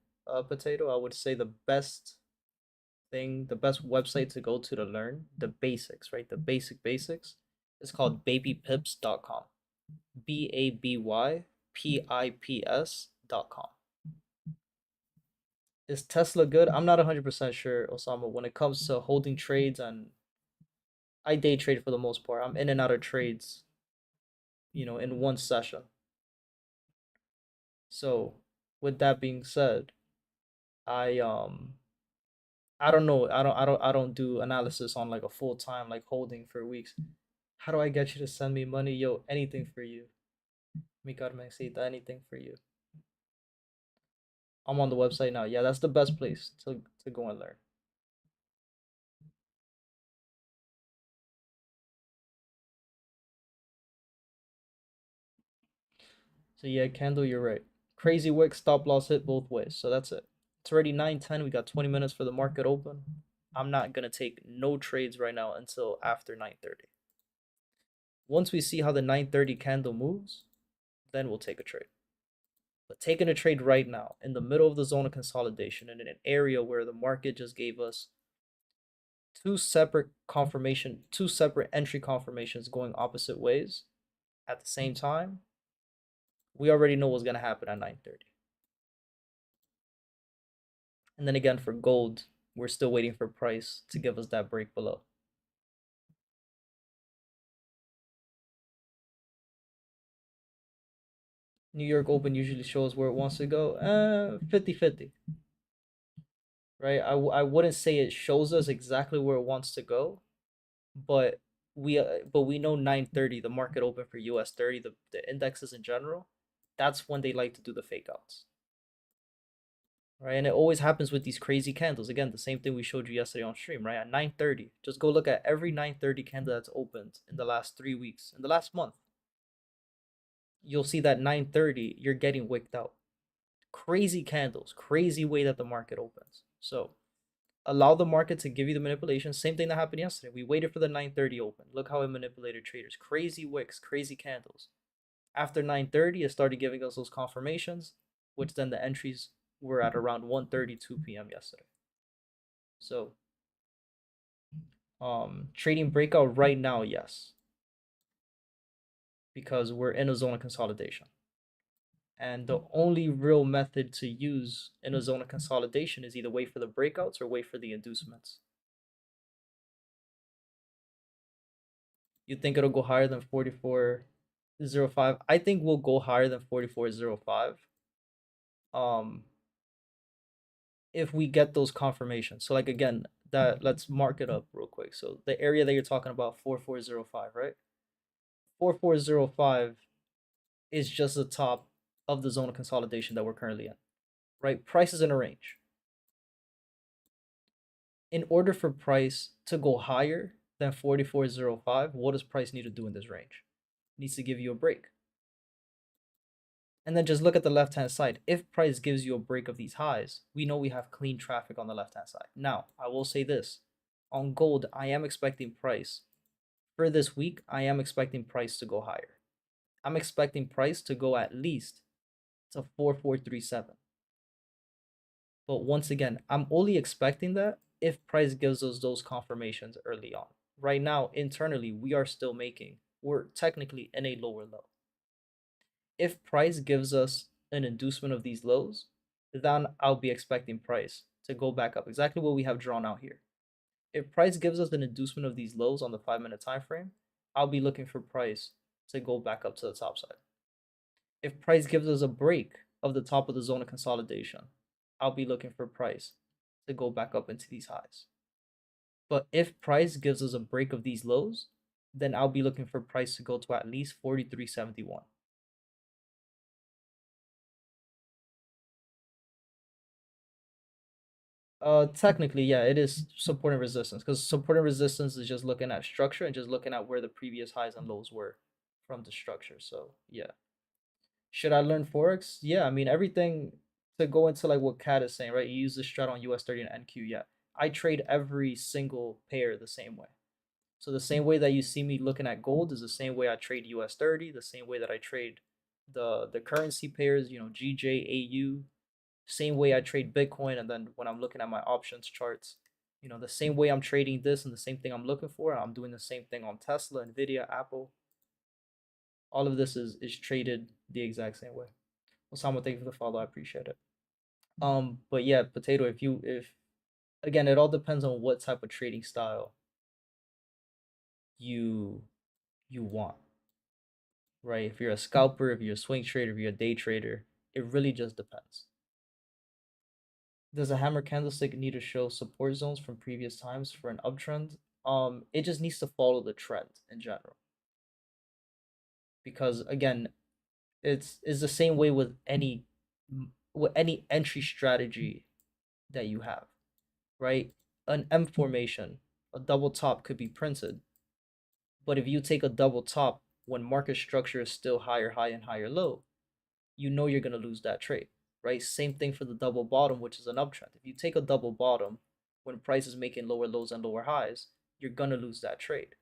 potato, I would say the best thing, the best website to go to learn the basics, right? The basics is called babypips.com. BABYPIPS.com. Is Tesla good? I'm not 100% sure, Osama, when it comes to holding trades, and I day trade for the most part. I'm in and out of trades, in one session. So, with that being said, I don't know. I don't do analysis on like a full time like holding for weeks. How do I get you to send me money? Yo, anything for you. Mi carmecita, anything for you. I'm on the website now. Yeah, that's the best place to go and learn. So yeah, candle, you're right. Crazy wick, stop loss hit both ways. So that's it. It's already 9:10. We got 20 minutes for the market open. I'm not gonna take no trades right now until after 9:30. Once we see how the 9:30 candle moves, then we'll take a trade. But taking a trade right now in the middle of the zone of consolidation and in an area where the market just gave us two separate entry confirmations going opposite ways at the same time, we already know what's gonna happen at 9:30. And then again for gold, we're still waiting for price to give us that break below. New York Open usually shows where it wants to go. 50-50, right? I wouldn't say it shows us exactly where it wants to go, but we know 9:30 the market open for US 30, the indexes in general. That's when they like to do the fake outs, right? And it always happens with these crazy candles. Again, the same thing we showed you yesterday on stream, right? At 9:30, just go look at every 9:30 candle that's opened in the last 3 weeks, in the last month. You'll see that 9:30 you're getting wicked out. Crazy candles, crazy way that the market opens. So allow the market to give you the manipulation. Same thing that happened yesterday. We waited for the 9:30 open. Look how it manipulated traders. Crazy wicks, crazy candles. After 9:30, it started giving us those confirmations, which then the entries were at around 1:32 p.m. yesterday. So trading breakout right now, yes, because we're in a zone of consolidation. And the only real method to use in a zone of consolidation is either wait for the breakouts or wait for the inducements. You think it'll go higher than 44.05? I think we'll go higher than 44.05. If we get those confirmations. So like again, that let's mark it up real quick. So the area that you're talking about, 4405, right? 4405 is just the top of the zone of consolidation that we're currently in, right? Price is in a range. In order for price to go higher than 4405, what does price need to do in this range? It needs to give you a break. And then just look at the left-hand side. If price gives you a break of these highs, we know we have clean traffic on the left-hand side. Now, I will say this. On gold, I am expecting price. For this week, I am expecting price to go higher. I'm expecting price to go at least to 4437. But once again, I'm only expecting that if price gives us those confirmations early on. Right now, internally, we're technically in a lower low. If price gives us an inducement of these lows, then I'll be expecting price to go back up. Exactly what we have drawn out here. If price gives us an inducement of these lows on the 5-minute time frame, I'll be looking for price to go back up to the top side. If price gives us a break of the top of the zone of consolidation, I'll be looking for price to go back up into these highs. But if price gives us a break of these lows, then I'll be looking for price to go to at least 43.71. Technically, yeah, it is support and resistance, because support and resistance is just looking at structure and just looking at where the previous highs and lows were from the structure. So yeah, Should I learn Forex? Yeah, I mean everything to go into like what Kat is saying, right? You use the strat on US 30 and NQ. Yeah. I trade every single pair the same way. So the same way that you see me looking at gold is the same way I trade US 30, the same way that I trade the currency pairs, GJ, AU, same way I trade Bitcoin, and then when I'm looking at my options charts, the same way I'm trading this and the same thing I'm looking for, I'm doing the same thing on Tesla, Nvidia, Apple. All of this is traded the exact same way. Osama, thank you for the follow. I appreciate it. But yeah, potato. If again, it all depends on what type of trading style you you want, right? If you're a scalper, if you're a swing trader, if you're a day trader, it really just depends. Does a hammer candlestick need to show support zones from previous times for an uptrend? It just needs to follow the trend in general. Because again, it's the same way with any entry strategy that you have, right? An M formation, a double top could be printed, but if you take a double top when market structure is still higher high and higher low, you know you're going to lose that trade, right? Same thing for the double bottom, which is an uptrend. If you take a double bottom when price is making lower lows and lower highs, you're going to lose that trade,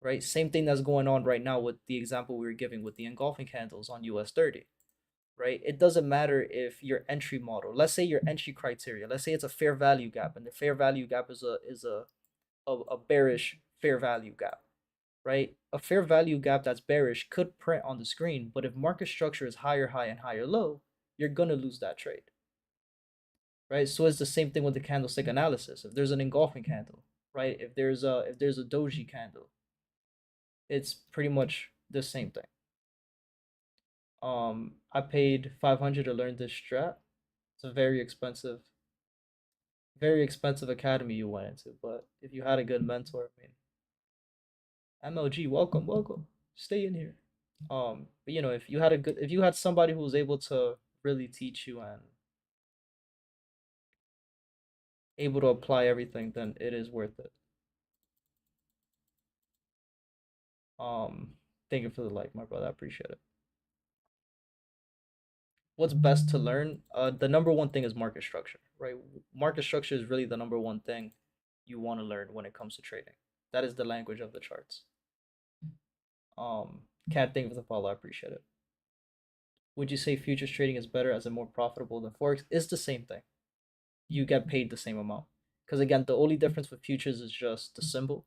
right? Same thing that's going on right now with the example we were giving with the engulfing candles on US 30, right? It doesn't matter if your entry model, let's say your entry criteria, let's say it's a fair value gap, and the fair value gap is a bearish fair value gap, right? A fair value gap that's bearish could print on the screen, but if market structure is higher high and higher low, you're gonna lose that trade, right? So it's the same thing with the candlestick analysis. If there's an engulfing candle, right? If there's a doji candle, it's pretty much the same thing. I paid 500 to learn this strat. It's a very expensive academy you went into, but if you had a good mentor, I mean, MLG, welcome, welcome, stay in here. But if you had somebody who was able to really teach you and able to apply everything, then it is worth it. Um, Thank you for the like, my brother. I appreciate it. What's best to learn? The number one thing is market structure, right? Market structure is really the number one thing you want to learn when it comes to trading. That is the language of the charts. Cat, thank you for the follow. I appreciate it. Would you say futures trading is better as it more profitable than forex? It's the same thing. You get paid the same amount. Because again, the only difference with futures is just the symbol,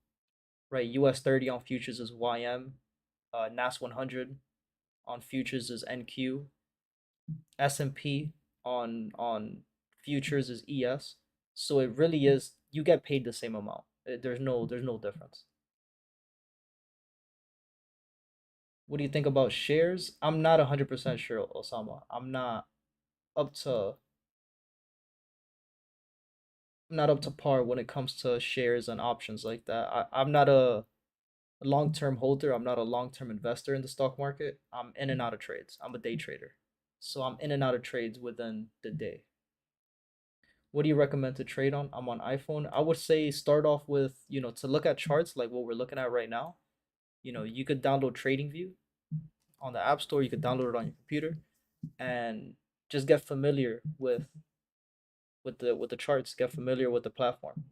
right? US 30 on futures is YM, NAS 100 on futures is NQ, S&P on futures is ES. So it really is, you get paid the same amount. There's no difference. What do you think about shares? I'm not 100% sure, Osama. Up to I'm not up to par when it comes to shares and options like that. I'm not a long-term holder. I'm not a long-term investor in the stock market. I'm in and out of trades. I'm a day trader. So I'm in and out of trades within the day. What do you recommend to trade on? I'm on iPhone. I would say start off with, to look at charts like what we're looking at right now. You could download TradingView on the App Store. You could download it on your computer and just get familiar with the charts, get familiar with the platform.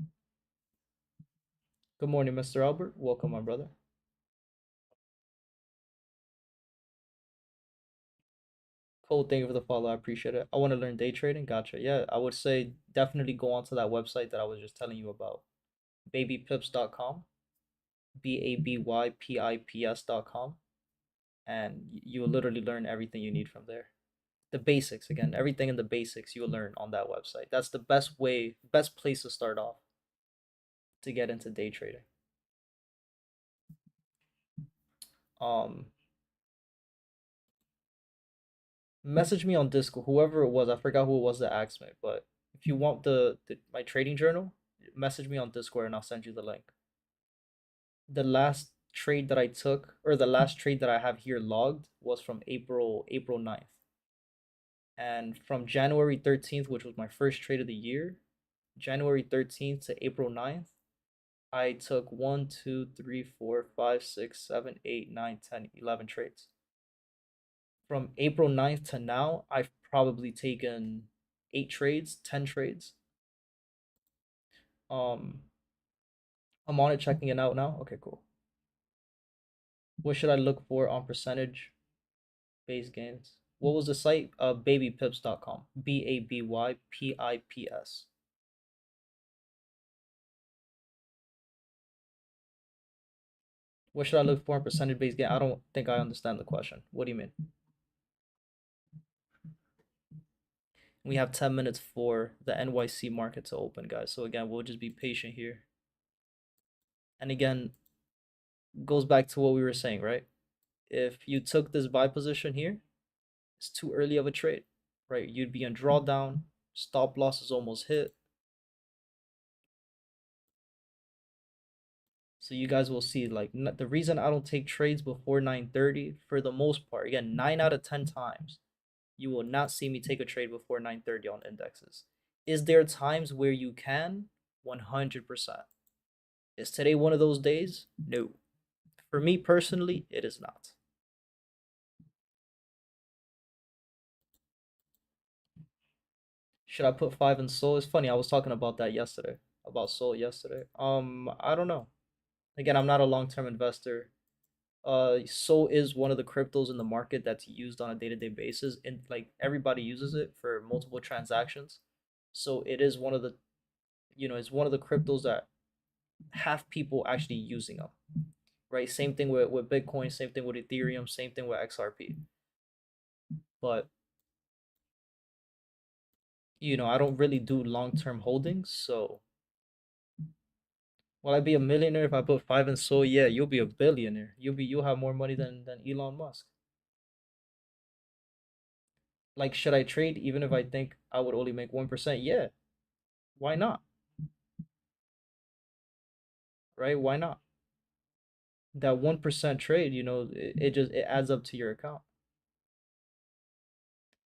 Good morning, Mr. Albert. Welcome, my brother. Cool. Thank you for the follow. I appreciate it. I want to learn day trading. Gotcha. Yeah, I would say definitely go onto that website that I was just telling you about. Babypips.com. BABYPIPS.com. And you will literally learn everything you need from there. The basics, again, everything in the basics you'll learn on that website. That's the best place to start off to get into day trading. Um, Message me on Discord, whoever it was. I forgot who it was that asked me, but if you want my trading journal, message me on Discord and I'll send you the link. The last trade that I took, or the last trade that I have here logged, was from April 9th. And from January 13th, which was my first trade of the year, January 13th to April 9th, I took 1, 2, 3, 4, 5, 6, 7, 8, 9, 10, 11 trades From April 9th to now, I've probably taken 8 trades, 10 trades. Um, I'm on it checking it out now. Okay, cool. What should I look for on percentage base gains? What was the site? Babypips.com. BABYPIPS. What should I look for on percentage base gain? I don't think I understand the question. What do you mean? We have 10 minutes for the NYC market to open, guys. So again, we'll just be patient here. And again, goes back to what we were saying, right? If you took this buy position here, it's too early of a trade, right? You'd be in drawdown, stop loss is almost hit. So you guys will see, like, the reason I don't take trades before 9:30, for the most part, again, 9 out of 10 times, you will not see me take a trade before 9:30 on indexes. Is there times where you can? 100%. Is today one of those days? No. For me personally, it is not. Should I put 5 in Sol? It's funny, I was talking about that yesterday, about Sol yesterday. I don't know. Again, I'm not a long-term investor. Sol is one of the cryptos in the market that's used on a day-to-day basis, and like everybody uses it for multiple transactions. So it is one of the, it's one of the cryptos that have people actually using them, right? Same thing with Bitcoin, same thing with Ethereum, same thing with XRP. But I don't really do long-term holdings, so will I be a millionaire if I put 5 in Sol? Yeah, you'll be a billionaire. You'll have more money than Elon Musk. Like, should I trade even if I think I would only make 1%? Yeah, why not? Right? Why not? That 1% trade, it adds up to your account.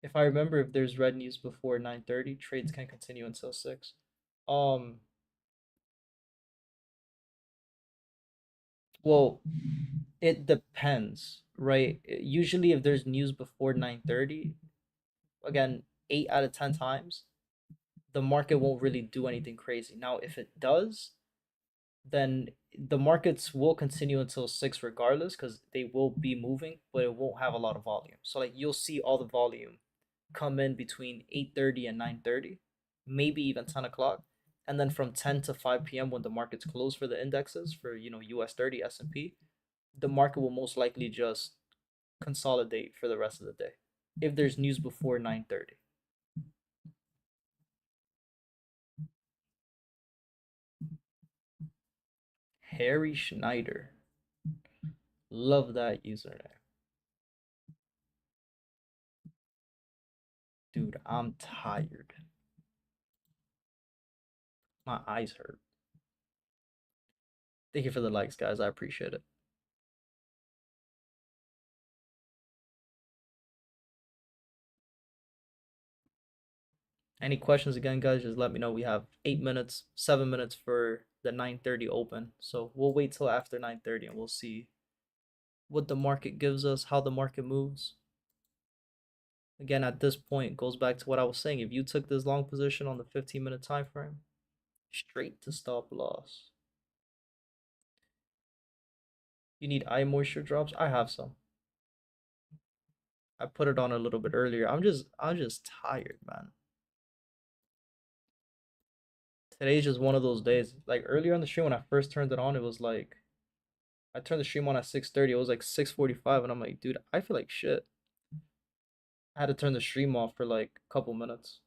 If I remember, if there's red news before 9:30, trades can continue until 6. Um, well, it depends, right? Usually if there's news before 9:30, again, 8 out of 10 times, the market won't really do anything crazy. Now, if it does, then the markets will continue until 6 regardless, because they will be moving, but it won't have a lot of volume. So like you'll see all the volume come in between 8:30 and 9:30, maybe even 10 o'clock. And then from 10 to 5 p.m. when the markets close for the indexes for US 30, S&P, the market will most likely just consolidate for the rest of the day if there's news before 9:30. Harry Schneider. Love that username. Dude, I'm tired. My eyes hurt. Thank you for the likes, guys. I appreciate it. Any questions again, guys? Just let me know. We have 8 minutes, 7 minutes for the 9:30 open. So we'll wait till after 9:30 and we'll see what the market gives us, how the market moves. Again, at this point, goes back to what I was saying. If you took this long position on the 15-minute time frame, straight to stop loss. You need eye moisture drops? I have some. I put it on a little bit earlier. I'm just tired, man. Today's just one of those days. Like earlier on the stream when I first turned it on, it was like I turned the stream on at 6:30. It was like 6:45 and I'm like, dude, I feel like shit. I had to turn the stream off for like a couple minutes.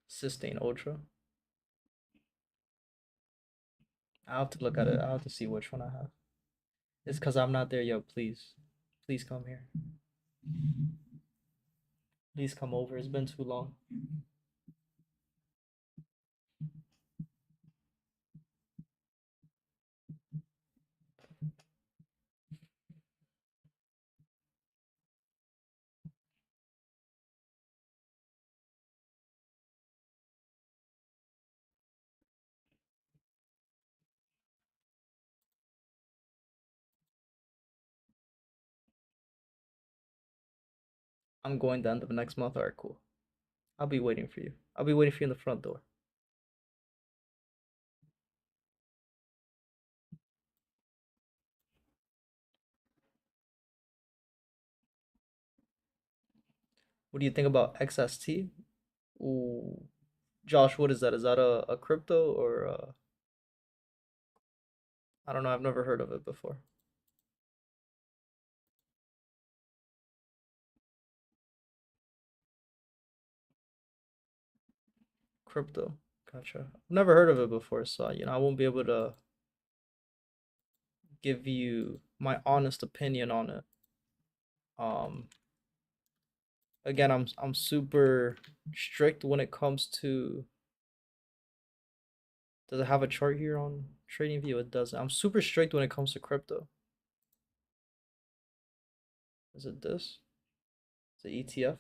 Sustain Ultra. I'll have to look at it. I'll have to see which one I have. It's because I'm not there yet. Please. Please come here. Please come over. It's been too long. I'm going the end of next month. All right, cool. I'll be waiting for you. I'll be waiting for you in the front door. What do you think about XST? Ooh, Josh, what is that? Is that a crypto or I don't know. I've never heard of it before. Crypto. Gotcha. I've never heard of it before, so I won't be able to give you my honest opinion on it. Um, Again, I'm super strict when it comes to. Does it have a chart here on TradingView? It doesn't. I'm super strict when it comes to crypto. Is it this? Is it ETF?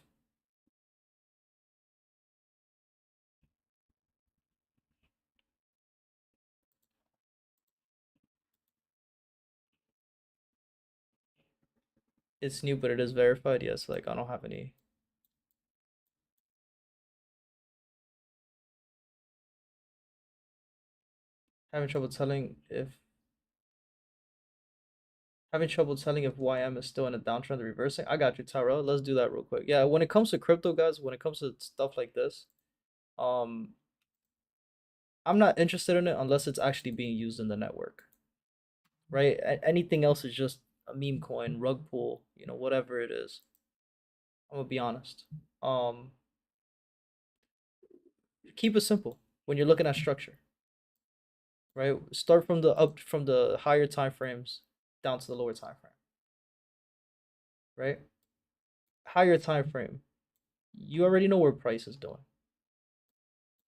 It's new, but it is verified. Yes, like I don't have any. Having trouble telling if having trouble telling if YM is still in a downtrend or reversing. I got you, Tyrell. Let's do that real quick. Yeah, when it comes to crypto, guys, when it comes to stuff like this, um, I'm not interested in it unless it's actually being used in the network, right? Anything else is just a meme coin, rug pull, whatever it is. I'm gonna be honest. Um, Keep it simple when you're looking at structure, right? Start from the higher time frames down to the lower time frame, right? Higher time frame, you already know where price is doing,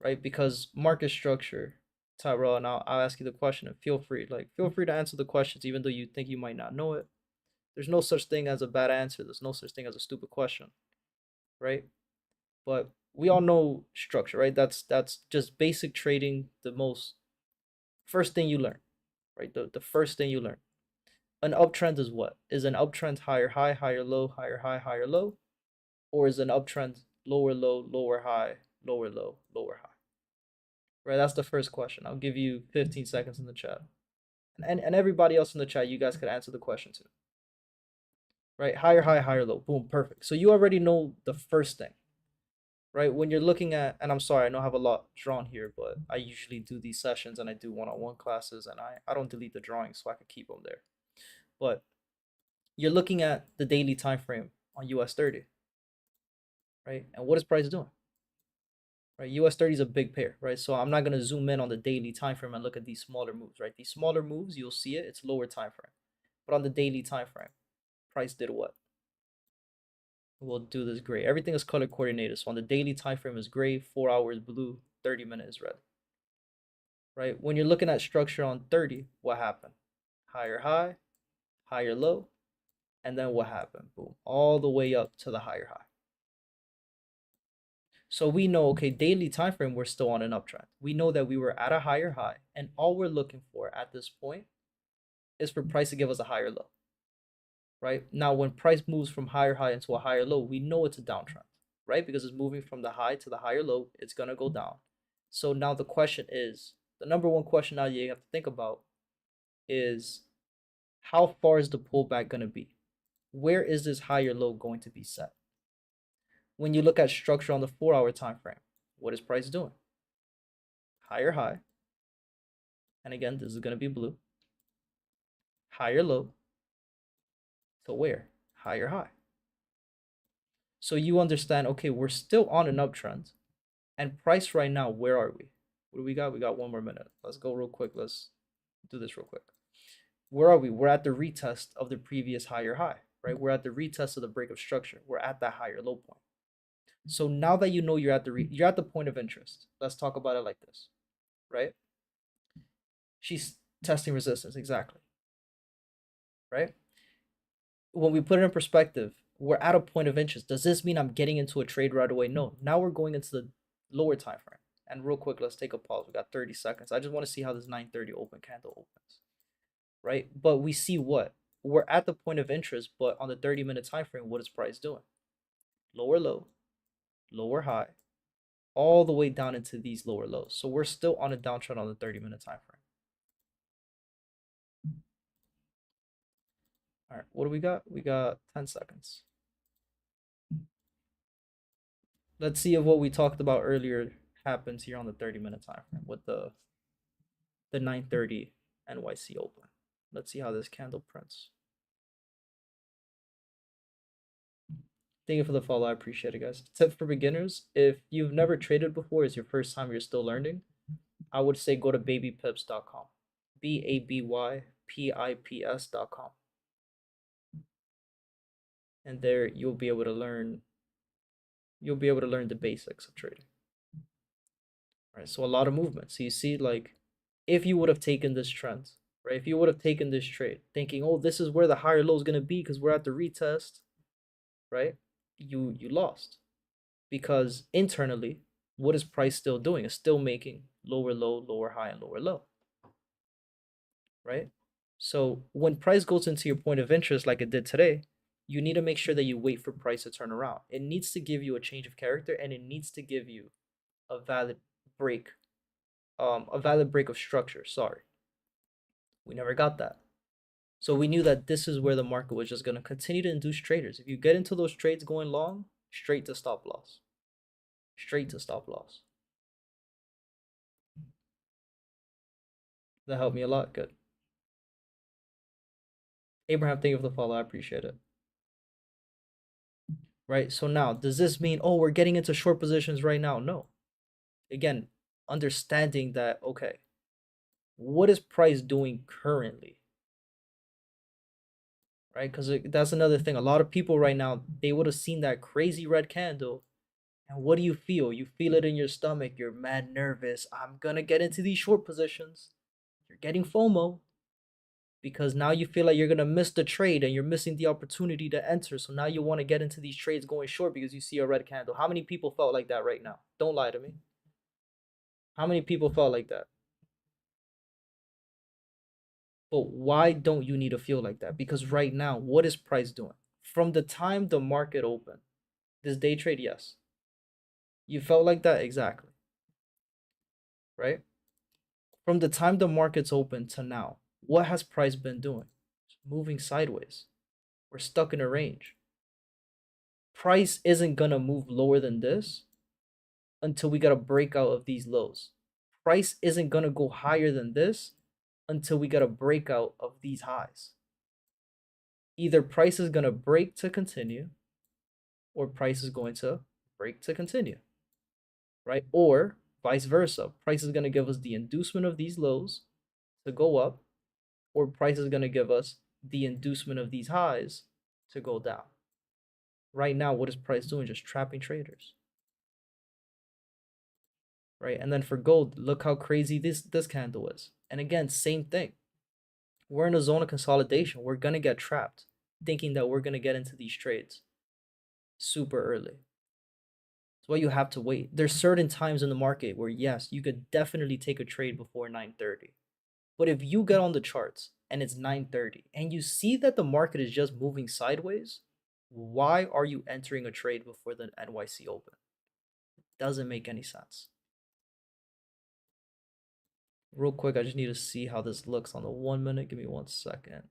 right? Because market structure, Tyrell, and I'll ask you the question and feel free to answer the questions even though you think you might not know it. There's no such thing as a bad answer. There's no such thing as a stupid question, right? But we all know structure, right? That's just basic trading, the most first thing you learn, right? The first thing you learn. An uptrend is what? Is an uptrend higher high, higher low, higher high, higher low? Or is an uptrend lower low, lower high, lower low, lower high? Right? That's the first question. I'll give you 15 seconds in the chat. And everybody else in the chat, you guys could answer the question too. Right? Higher high, higher low. Boom, perfect. So you already know the first thing. Right? When you're looking at, and I'm sorry, I know I have a lot drawn here, but I usually do these sessions and I do one-on-one classes and I don't delete the drawings so I can keep them there. But you're looking at the daily time frame on US 30, right? And what is price doing? Right? US 30 is a big pair, right? So I'm not going to zoom in on the daily time frame and look at these smaller moves, right? These smaller moves, you'll see it, it's lower time frame. But on the daily time frame, price did what? We'll do this gray. Everything is color coordinated. So on the daily time frame is gray, 4 hours blue, 30 minutes red. Right? When you're looking at structure on 30, what happened? Higher high, higher low, and then what happened? Boom, all the way up to the higher high. So we know, okay, daily time frame, we're still on an uptrend. We know that we were at a higher high, and all we're looking for at this point is for price to give us a higher low. Right? Now, when price moves from higher high into a higher low, we know it's a downtrend, right? Because it's moving from the high to the higher low, it's gonna go down. So now the question is, the number one question now you have to think about is how far is the pullback gonna be? Where is this higher low going to be set? When you look at structure on the 4-hour time frame, what is price doing? Higher high. And again, this is going to be blue. Higher low. So where? Higher high. So you understand, okay, we're still on an uptrend. And price right now, where are we? What do we got? We got 1 more minute. Let's go real quick. Let's do this real quick. Where are we? We're at the retest of the previous higher high, right? We're at the retest of the break of structure. We're at that higher low point. So now that you know you're at the point of interest, let's talk about it like this, right? She's testing resistance, exactly, right? When we put it in perspective, we're at a point of interest. Does this mean I'm getting into a trade right away? No. Now we're going into the lower time frame. And real quick, let's take a pause. We got 30 seconds. I just want to see how this 9:30 open candle opens, right? But we see what? We're at the point of interest, but on the 30-minute time frame, what is price doing? lower low, lower high, all the way down into these lower lows. So we're still on a downtrend on the 30-minute time frame. All right, what do we got? We got 10 seconds. Let's see if what we talked about earlier happens here on the 30-minute time frame with the 9:30 NYC open. Let's see how this candle prints. Thank you for the follow. I appreciate it, guys. Tip for beginners: if you've never traded before, it's your first time, you're still learning, I would say go to babypips.com. BABYPIPS.com. And there you'll be able to learn the basics of trading. All right, so a lot of movement. So you see, like, if you would have taken this trend, right? If you would have taken this trade thinking, oh, this is where the higher low is going to be because we're at the retest, right? You lost, because internally, what is price still doing? It's still making lower low, lower high, and lower low, right? So when price goes into your point of interest like it did today, you need to make sure that you wait for price to turn around. It needs to give you a change of character, and it needs to give you a valid break, of structure. Sorry, we never got that. So we knew that this is where the market was just going to continue to induce traders. If you get into those trades going long, straight to stop loss. Straight to stop loss. That helped me a lot. Good. Abraham, thank you for the follow. I appreciate it. Right? So now, does this mean, oh, we're getting into short positions right now? No. Again, understanding that, okay, what is price doing currently? Right? Because that's another thing. A lot of people right now, they would have seen that crazy red candle. And what do you feel? You feel it in your stomach. You're mad nervous. I'm going to get into these short positions. You're getting FOMO, because now you feel like you're going to miss the trade and you're missing the opportunity to enter. So now you want to get into these trades going short because you see a red candle. How many people felt like that right now? Don't lie to me. How many people felt like that? But why don't you need to feel like that? Because right now, what is price doing? From the time the market opened, this day trade, yes. You felt like that? Exactly. Right? From the time the market's open to now, what has price been doing? It's moving sideways. We're stuck in a range. Price isn't going to move lower than this until we get a breakout of these lows. Price isn't going to go higher than this until we get a breakout of these highs. Either price is going to break to continue, or price is going to break to continue, right? Or vice versa. Price is going to give us the inducement of these lows to go up, or price is going to give us the inducement of these highs to go down. Right now, what is price doing? Just trapping traders. Right? And then for gold, look how crazy this candle is. And again, same thing. We're in a zone of consolidation. We're going to get trapped thinking that we're going to get into these trades super early. That's why you have to wait. There's certain times in the market where, yes, you could definitely take a trade before 9:30. But if you get on the charts and it's 9:30 and you see that the market is just moving sideways, why are you entering a trade before the NYC open? It doesn't make any sense. Real quick, I just need to see how this looks on the 1 minute. Give me 1 second.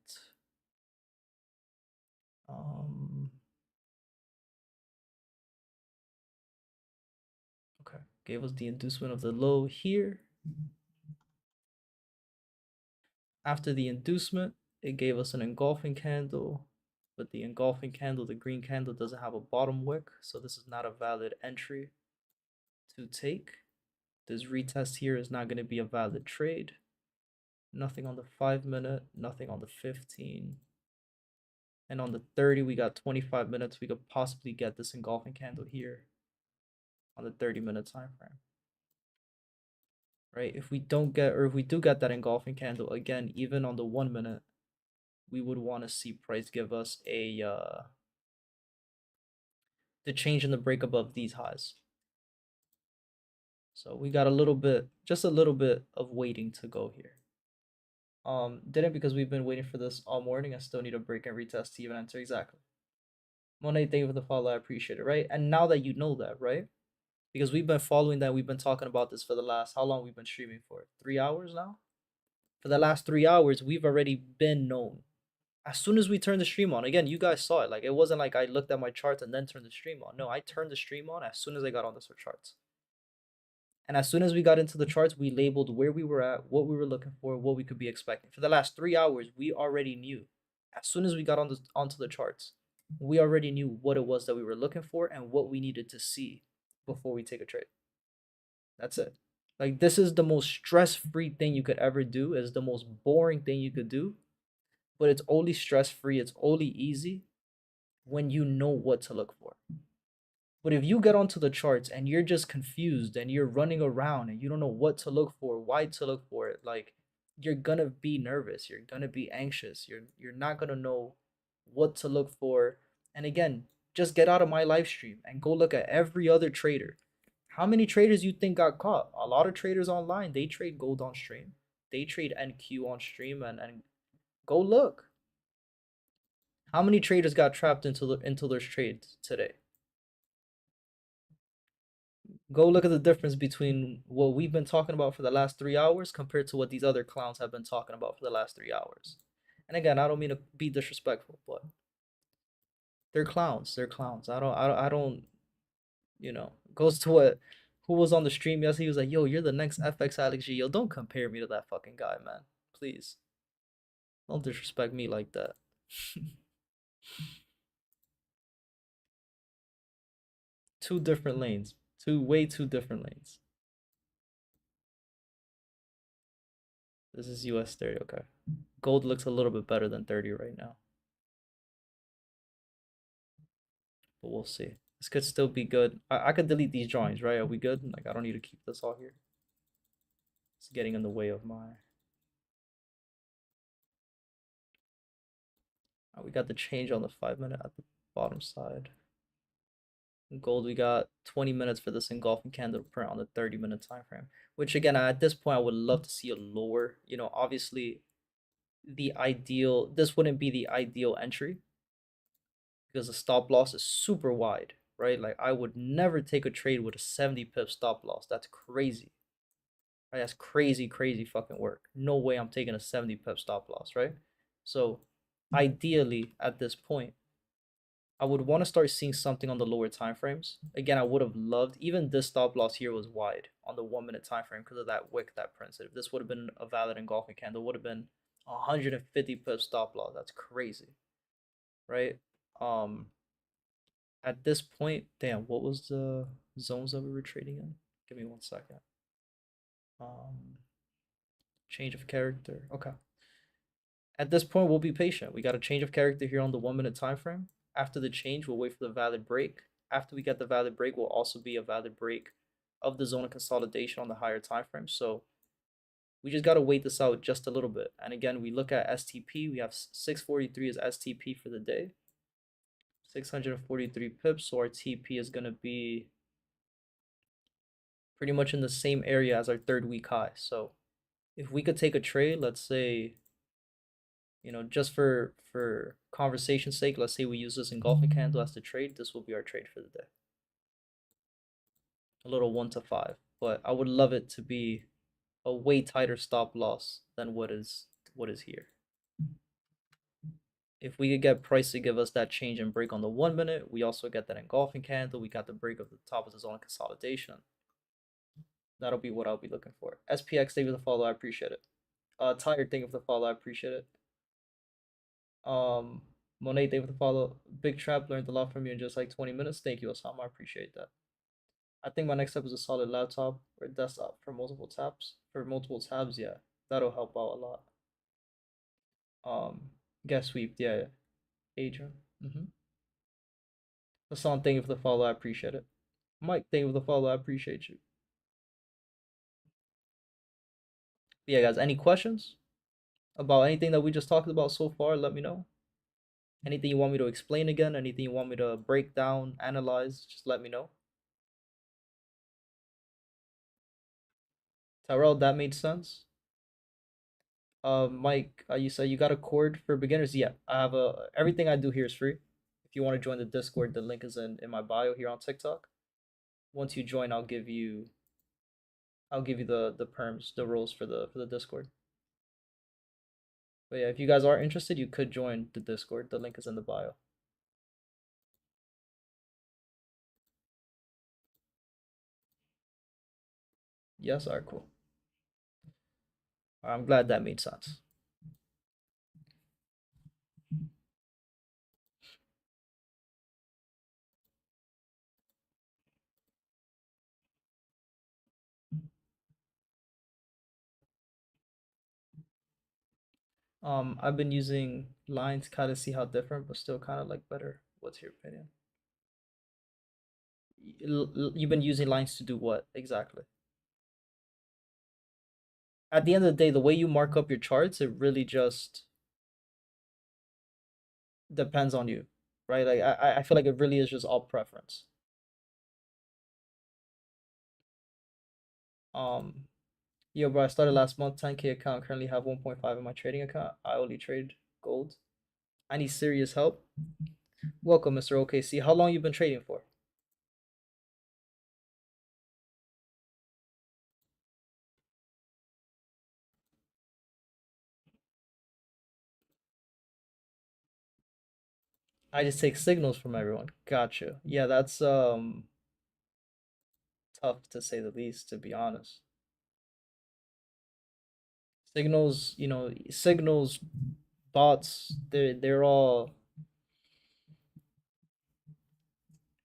Okay, gave us the inducement of the low here. After the inducement, it gave us an engulfing candle, but the engulfing candle, the green candle, doesn't have a bottom wick, so this is not a valid entry to take. This retest here is not going to be a valid trade. Nothing on the 5 minute, nothing on the 15. And on the 30, we got 25 minutes. We could possibly get this engulfing candle here on the 30-minute time frame. Right? If we don't get, or if we do get that engulfing candle, again, even on the 1 minute, we would want to see price give us a the change in the break above these highs. So we got a little bit, just a little bit of waiting to go here. Didn't, because we've been waiting for this all morning. I still need a break and retest to even enter. Exactly. Monet, thank you for the follow. I appreciate it, right? And now that you know that, right? Because we've been following that, we've been talking about this for the last, how long we've been streaming for? 3 hours now? For the last 3 hours, we've already been known. As soon as we turned the stream on, again, you guys saw it. Like, it wasn't like I looked at my charts and then turned the stream on. No, I turned the stream on as soon as I got on the charts. And as soon as we got into the charts, we labeled where we were at, what we were looking for, what we could be expecting. For the last 3 hours, we already knew. As soon as we got onto the charts, we already knew what it was that we were looking for and what we needed to see before we take a trade. That's it. Like, this is the most stress-free thing you could ever do. It's the most boring thing you could do, but it's only stress-free. It's only easy when you know what to look for. But if you get onto the charts and you're just confused and you're running around and you don't know what to look for, why to look for it, like, you're gonna be nervous, you're gonna be anxious, you're not gonna know what to look for. And again, just get out of my live stream and go look at every other trader. How many traders you think got caught? A lot of traders online, they trade gold on stream. They trade NQ on stream, and go look. How many traders got trapped into those trades today? Go look at the difference between what we've been talking about for the last 3 hours compared to what these other clowns have been talking about for the last 3 hours. And again, I don't mean to be disrespectful, but they're clowns. They're clowns. I don't, goes to what, who was on the stream yesterday. He was like, yo, you're the next FX Alex G. Yo, don't compare me to that fucking guy, man. Please. Don't disrespect me like that. Two different lanes. Way two different lanes. This is US 30, okay. Gold looks a little bit better than 30 right now. But we'll see. This could still be good. I could delete these drawings, right? Are we good? Like, I don't need to keep this all here. It's getting in the way of my... we got the change on the 5-minute at the bottom side. In gold, we got 20 minutes for this engulfing candle print on the 30-minute time frame. Which, again, at this point, I would love to see a lower. Obviously, this wouldn't be the ideal entry because the stop loss is super wide, right? Like, I would never take a trade with a 70 pip stop loss. That's crazy. Right? That's crazy, crazy fucking work. No way I'm taking a 70 pip stop loss, right? So ideally at this point, I would want to start seeing something on the lower time frames. Again, I would have loved, even this stop loss here was wide on the 1-minute time frame because of that wick that printed. If this would have been a valid engulfing candle, would have been 150 pip stop loss. That's crazy, right? At this point, damn, what was the zones that we were trading in? Give me 1 second. Change of character. Okay. At this point, we'll be patient. We got a change of character here on the 1-minute time frame. After the change, we'll wait for the valid break. After we get the valid break, will also be a valid break of the zone of consolidation on the higher time frame. So we just got to wait this out just a little bit. And again, we look at STP. We have 643 as STP for the day. 643 pips. So our TP is going to be pretty much in the same area as our 3rd week high. So if we could take a trade, let's say, just for conversation's sake, let's say we use this engulfing candle as the trade, this will be our trade for the day. A little 1 to 5, but I would love it to be a way tighter stop loss than what is here. If we could get price to give us that change and break on the 1-minute, we also get that engulfing candle. We got the break of the top of the zone of consolidation. That'll be what I'll be looking for. SPX, thank you for the follow. I appreciate it. Tired, thank you for the follow. I appreciate it. Monet, thank you for the follow. Big Trap, learned a lot from you in just like 20 minutes. Thank you, Osama. I appreciate that. I think my next step is a solid laptop or desktop for multiple tabs. Yeah, that'll help out a lot. Guest sweep, yeah. Adrian. Hassan, thank you for the follow. I appreciate it. Mike, thank you for the follow. I appreciate you. But yeah, guys, any questions about anything that we just talked about so far? Let me know. Anything you want me to explain again? Anything you want me to break down, analyze? Just let me know. Tyrell, that made sense. Mike, you said you got a cord for beginners. Yeah, I have everything I do here is free. If you want to join the Discord, the link is in my bio here on TikTok. Once you join, I'll give you the perms, the rules for the Discord. But yeah, if you guys are interested, you could join the Discord. The link is in the bio. Yes, alright, cool. I'm glad that made sense. I've been using lines kind of see how different, but still kind of like better. What's your opinion? You've been using lines to do what exactly? At the end of the day, the way you mark up your charts, it really just depends on you, right? Like I feel like it really is just all preference. Um, Yo, bro, I started last month, 10K account, currently have 1.5 in my trading account. I only trade gold. I need serious help. Welcome, Mr. OKC. How long you been trading for? I just take signals from everyone. Gotcha. Yeah, that's tough to say the least, to be honest. Signals, signals, bots, they're all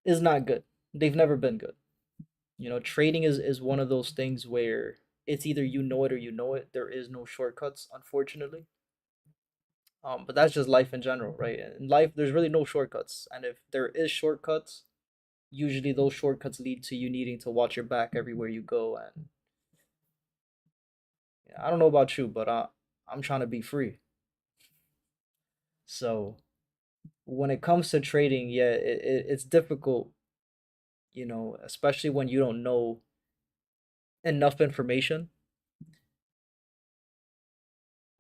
is not good. They've never been good. Trading is one of those things where it's either you know it or you know it. There is no shortcuts, unfortunately. But that's just life in general, right? In life, there's really no shortcuts, and if there is shortcuts, usually those shortcuts lead to you needing to watch your back everywhere you go. And yeah, I don't know about you, but I'm trying to be free. So when it comes to trading, yeah, it's difficult, especially when you don't know enough information.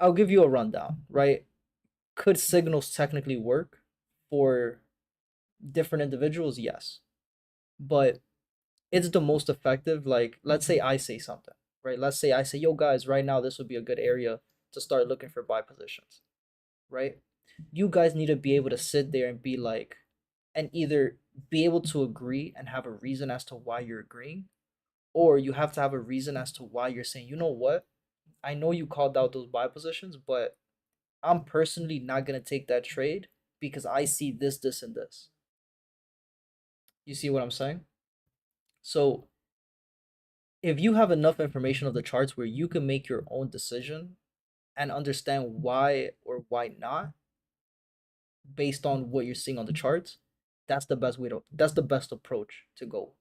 I'll give you a rundown, right? Could signals technically work for different individuals? Yes. But it's the most effective. Like, let's say I say something, right? Let's say I say, yo, guys, right now, this would be a good area to start looking for buy positions, right? You guys need to be able to sit there and be like, and either be able to agree and have a reason as to why you're agreeing, or you have to have a reason as to why you're saying, you know what? I know you called out those buy positions, but I'm personally not going to take that trade because I see this, this, and this. You see what I'm saying? So if you have enough information of the charts where you can make your own decision and understand why or why not based on what you're seeing on the charts, that's the best approach to go.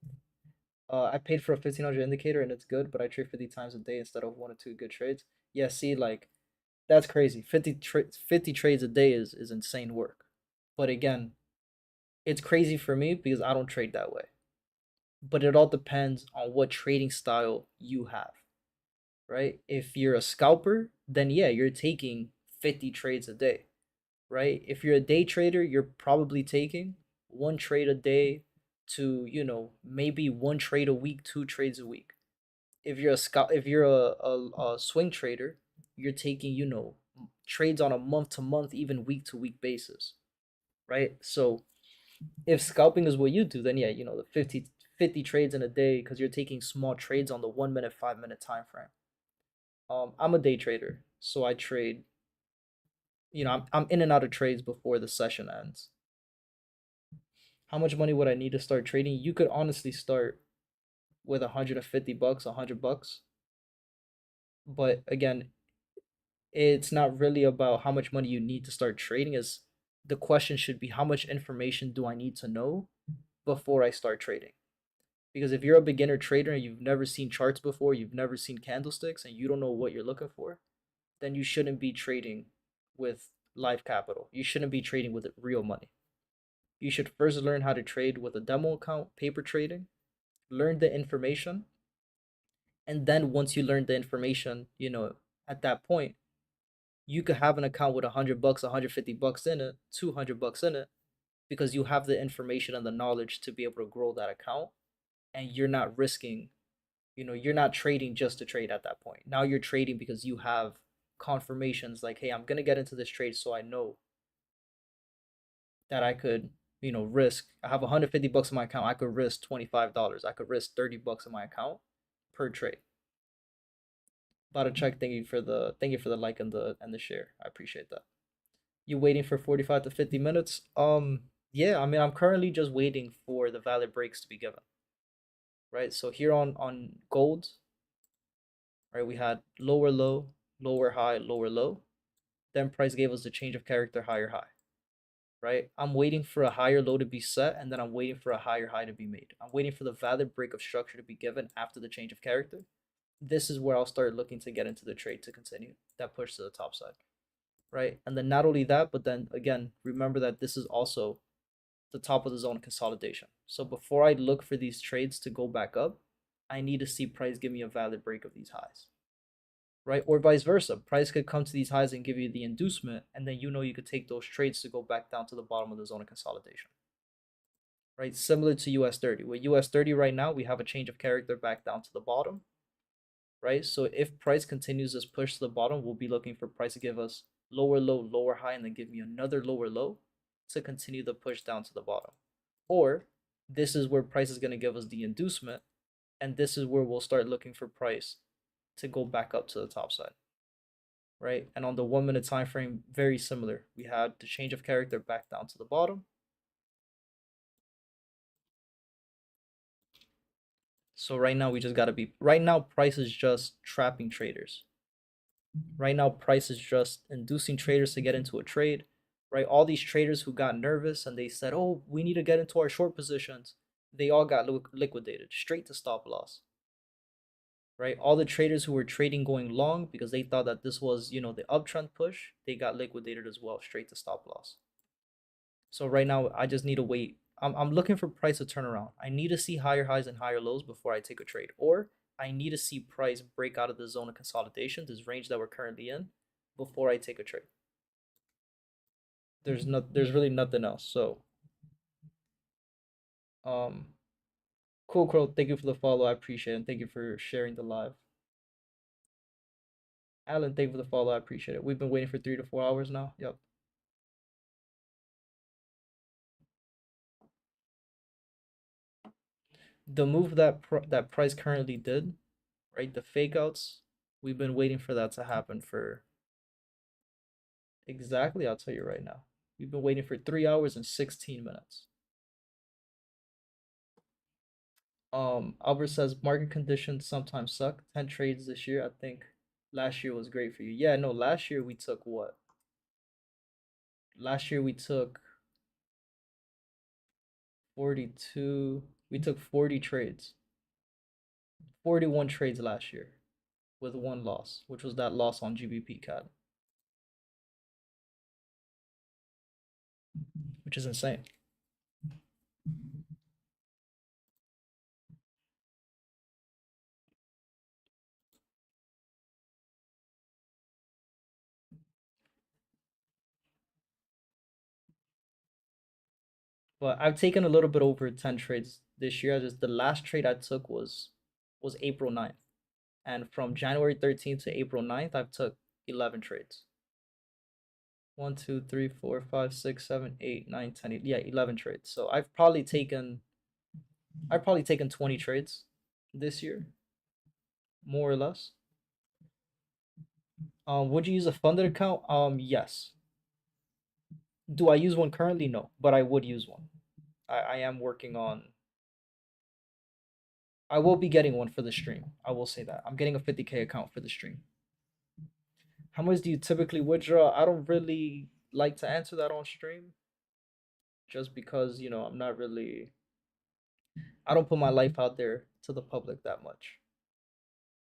I paid for a 1500 indicator and it's good, but I trade 50 times a day instead of 1 or 2 good trades. Yeah, see, like that's crazy. 50 trades a day is insane work. But again, it's crazy for me because I don't trade that way. But it all depends on what trading style you have, right? If you're a scalper, then yeah, you're taking 50 trades a day, right? If you're a day trader, you're probably taking 1 trade a day to, maybe 1 trade a week, 2 trades a week. If you're a swing trader, you're taking, trades on a month to month, even week to week basis, right? So if scalping is what you do, then yeah, the 50 trades in a day because you're taking small trades on the 1 minute, 5 minute time frame. I'm a day trader, so I trade. I'm in and out of trades before the session ends. How much money would I need to start trading? You could honestly start with $150, $100. But again, it's not really about how much money you need to start trading. Is the question should be how much information do I need to know before I start trading? Because if you're a beginner trader and you've never seen charts before, you've never seen candlesticks, and you don't know what you're looking for, then you shouldn't be trading with live capital. You shouldn't be trading with real money. You should first learn how to trade with a demo account, paper trading, learn the information, and then once you learn the information, at that point, you could have an account with $100, $150 in it, $200 in it, because you have the information and the knowledge to be able to grow that account, and you're not risking, you're not trading just to trade at that point. Now you're trading because you have confirmations like, hey, I'm going to get into this trade, so I know that I could, risk. I have 150 bucks in my account. I could risk $25. I could risk 30 bucks in my account per trade. About a check. Thank you for the like and the share. I appreciate that. You waiting for 45 to 50 minutes? Yeah, I mean, I'm currently just waiting for the valid breaks to be given. Right? So here on gold, right, we had lower low, lower high, lower low. Then price gave us the change of character, higher high. Right? I'm waiting for a higher low to be set, and then I'm waiting for a higher high to be made. I'm waiting for the valid break of structure to be given after the change of character. This is where I'll start looking to get into the trade to continue that push to the top side. Right? And then not only that, but then again, remember that this is also the top of the zone consolidation. So before I look for these trades to go back up, I need to see price give me a valid break of these highs. Right? Or vice versa. Price could come to these highs and give you the inducement, and then you could take those trades to go back down to the bottom of the zone of consolidation. Right? Similar to US 30. With US 30 right now, we have a change of character back down to the bottom. Right? So if price continues this push to the bottom, we'll be looking for price to give us lower low, lower high, and then give me another lower low to continue the push down to the bottom. Or this is where price is going to give us the inducement, and this is where we'll start looking for price to go back up to the top side. Right? And on the 1 minute time frame, very similar. We had the change of character back down to the bottom. So right now right now price is just trapping traders. Right now price is just inducing traders to get into a trade. Right? All these traders who got nervous and they said, "Oh, we need to get into our short positions." They all got liquidated straight to stop loss. Right? All the traders who were trading going long because they thought that this was, the uptrend push, they got liquidated as well, straight to stop loss. So right now, I just need to wait. I'm looking for price to turn around. I need to see higher highs and higher lows before I take a trade, or I need to see price break out of the zone of consolidation, this range that we're currently in, before I take a trade. There's really nothing else. So, um, cool, Crow. Thank you for the follow. I appreciate it. And thank you for sharing the live. Alan, thank you for the follow. I appreciate it. We've been waiting for 3 to 4 hours now. Yep. The move that price currently did, right? The fake outs, we've been waiting for that to happen for exactly, I'll tell you right now. We've been waiting for 3 hours and 16 minutes. Albert says market conditions sometimes suck. 10 trades this year. I think last year was great for you. Yeah, no, last year we took what? Last year we took 42. We took 40 trades. 41 trades last year with one loss, which was that loss on GBP CAD, which is insane. But I've taken a little bit over 10 trades this year. Just the last trade I took was April 9th. And from January 13th to April 9th, I've took 11 trades. 1, 2, 3, 4, 5, 6, 7, 8, 9, 10. Yeah, 11 trades. So I've probably taken 20 trades this year, more or less. Would you use a funded account? Yes. Do I use one currently? No, but I would use one. I am working on. I will be getting one for the stream. I will say that. I'm getting a 50K account for the stream. How much do you typically withdraw? I don't really like to answer that on stream. Just because, I'm not really. I don't put my life out there to the public that much.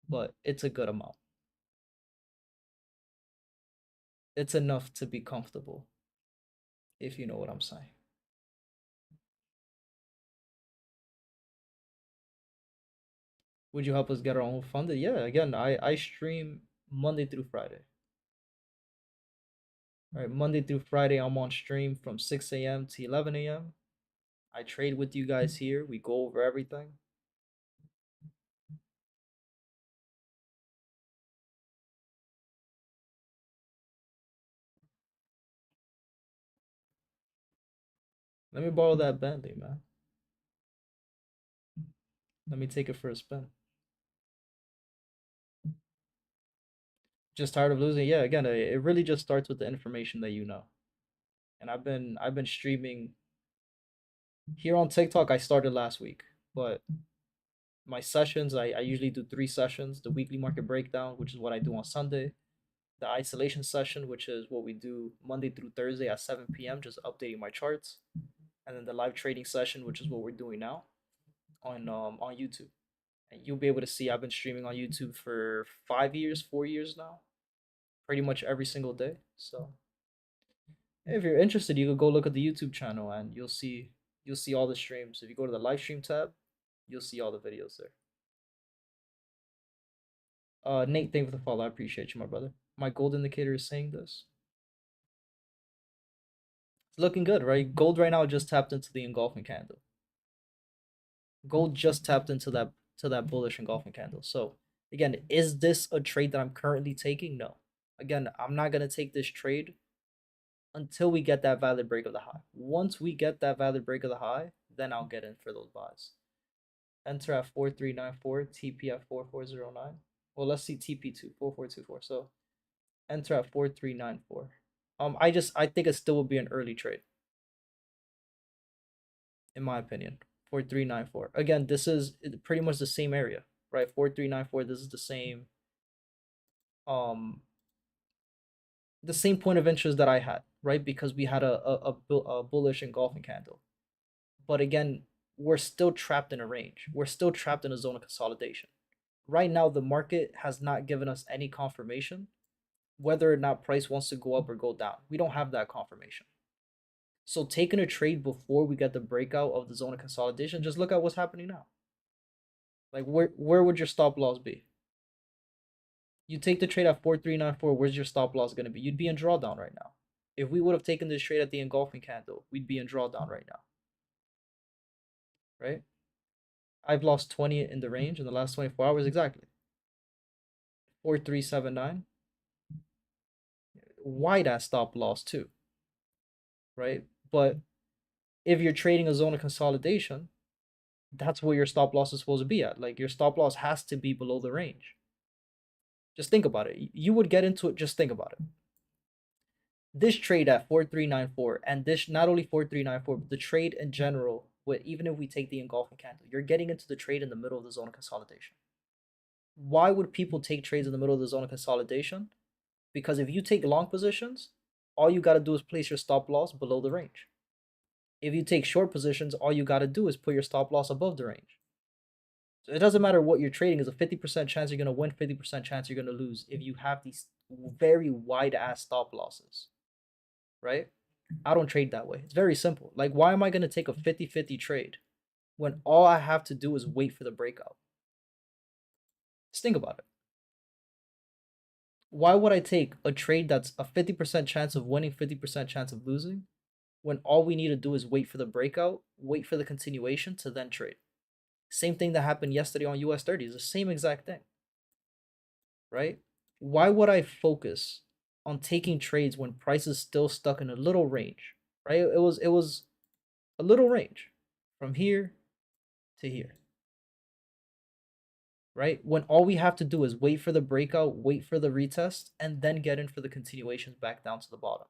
But it's a good amount. It's enough to be comfortable, if you know what I'm saying. Would you help us get our own funded? Yeah, again, I stream Monday through Friday. All right, Monday through Friday, I'm on stream from 6 a.m. to 11 a.m. I trade with you guys here. We go over everything. Let me borrow that Bentley, man. Let me take it for a spin. Just tired of losing? Yeah, again, it really just starts with the information that you know. And I've been streaming here on TikTok. I started last week, but my sessions, I usually do 3 sessions: the weekly market breakdown, which is what I do on Sunday, the isolation session, which is what we do Monday through Thursday at 7 p.m., just updating my charts, and then the live trading session, which is what we're doing now on YouTube. And you'll be able to see I've been streaming on YouTube for 5 years, 4 years now, pretty much every single day. So if you're interested, you could go look at the YouTube channel and you'll see all the streams. If you go to the live stream tab, you'll see all the videos there. Nate, thank you for the follow. I appreciate you, my brother. My gold indicator is saying this. It's looking good, right? Gold right now just tapped into the engulfing candle. Gold just tapped into that bullish engulfing candle. So again, is this a trade that I'm currently taking? No. Again, I'm not gonna take this trade until we get that valid break of the high. Once we get that valid break of the high, then I'll get in for those buys. Enter at 4394, TP at 4409. Well, let's see TP2 4424. So enter at 4394. I think it still will be an early trade, in my opinion. 4394. Again, this is pretty much the same area, right? 4394. This is the same point of interest that I had, right? Because we had a bullish engulfing candle. But again, we're still trapped in a range. We're still trapped in a zone of consolidation. Right now, the market has not given us any confirmation whether or not price wants to go up or go down. We don't have that confirmation. So taking a trade before we get the breakout of the zone of consolidation, just look at what's happening now. Like where would your stop loss be? You take the trade at 4394, where's your stop loss going to be? You'd be in drawdown right now. If we would have taken this trade at the engulfing candle, we'd be in drawdown right now. Right? I've lost 20 in the range in the last 24 hours exactly. 4379. Wide ass stop loss too. Right? But if you're trading a zone of consolidation, that's where your stop loss is supposed to be at. Like your stop loss has to be below the range. Just think about it. You would get into it. Just think about it. This trade at 4394, and this not only 4394, but the trade in general, even if we take the engulfing candle, you're getting into the trade in the middle of the zone of consolidation. Why would people take trades in the middle of the zone of consolidation? Because if you take long positions, all you got to do is place your stop loss below the range. If you take short positions, all you got to do is put your stop loss above the range. So it doesn't matter what you're trading. Is a 50% chance you're going to win, 50% chance you're going to lose if you have these very wide ass stop losses, right? I don't trade that way. It's very simple. Like, why am I going to take a 50-50 trade when all I have to do is wait for the breakout? Just think about it. Why would I take a trade that's a 50% chance of winning, 50% chance of losing, when all we need to do is wait for the breakout, wait for the continuation to then trade? Same thing that happened yesterday on US 30 is the same exact thing, right? Why would I focus on taking trades when price is still stuck in a little range, right? It was a little range from here to here, right? When all we have to do is wait for the breakout, wait for the retest, and then get in for the continuations back down to the bottom,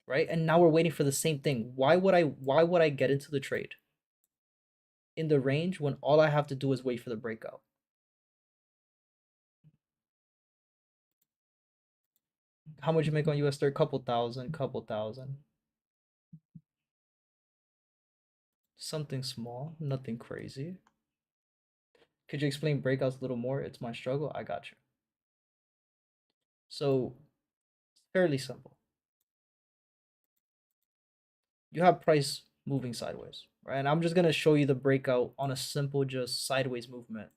right? And now we're waiting for the same thing. Why would I get into the trade in the range when all I have to do is wait for the breakout? How much you make on US 30? Couple thousand. Something small, nothing crazy. Could you explain breakouts a little more? It's my struggle. I got you. So, fairly simple. You have price moving sideways, right? And I'm just going to show you the breakout on a simple just sideways movement.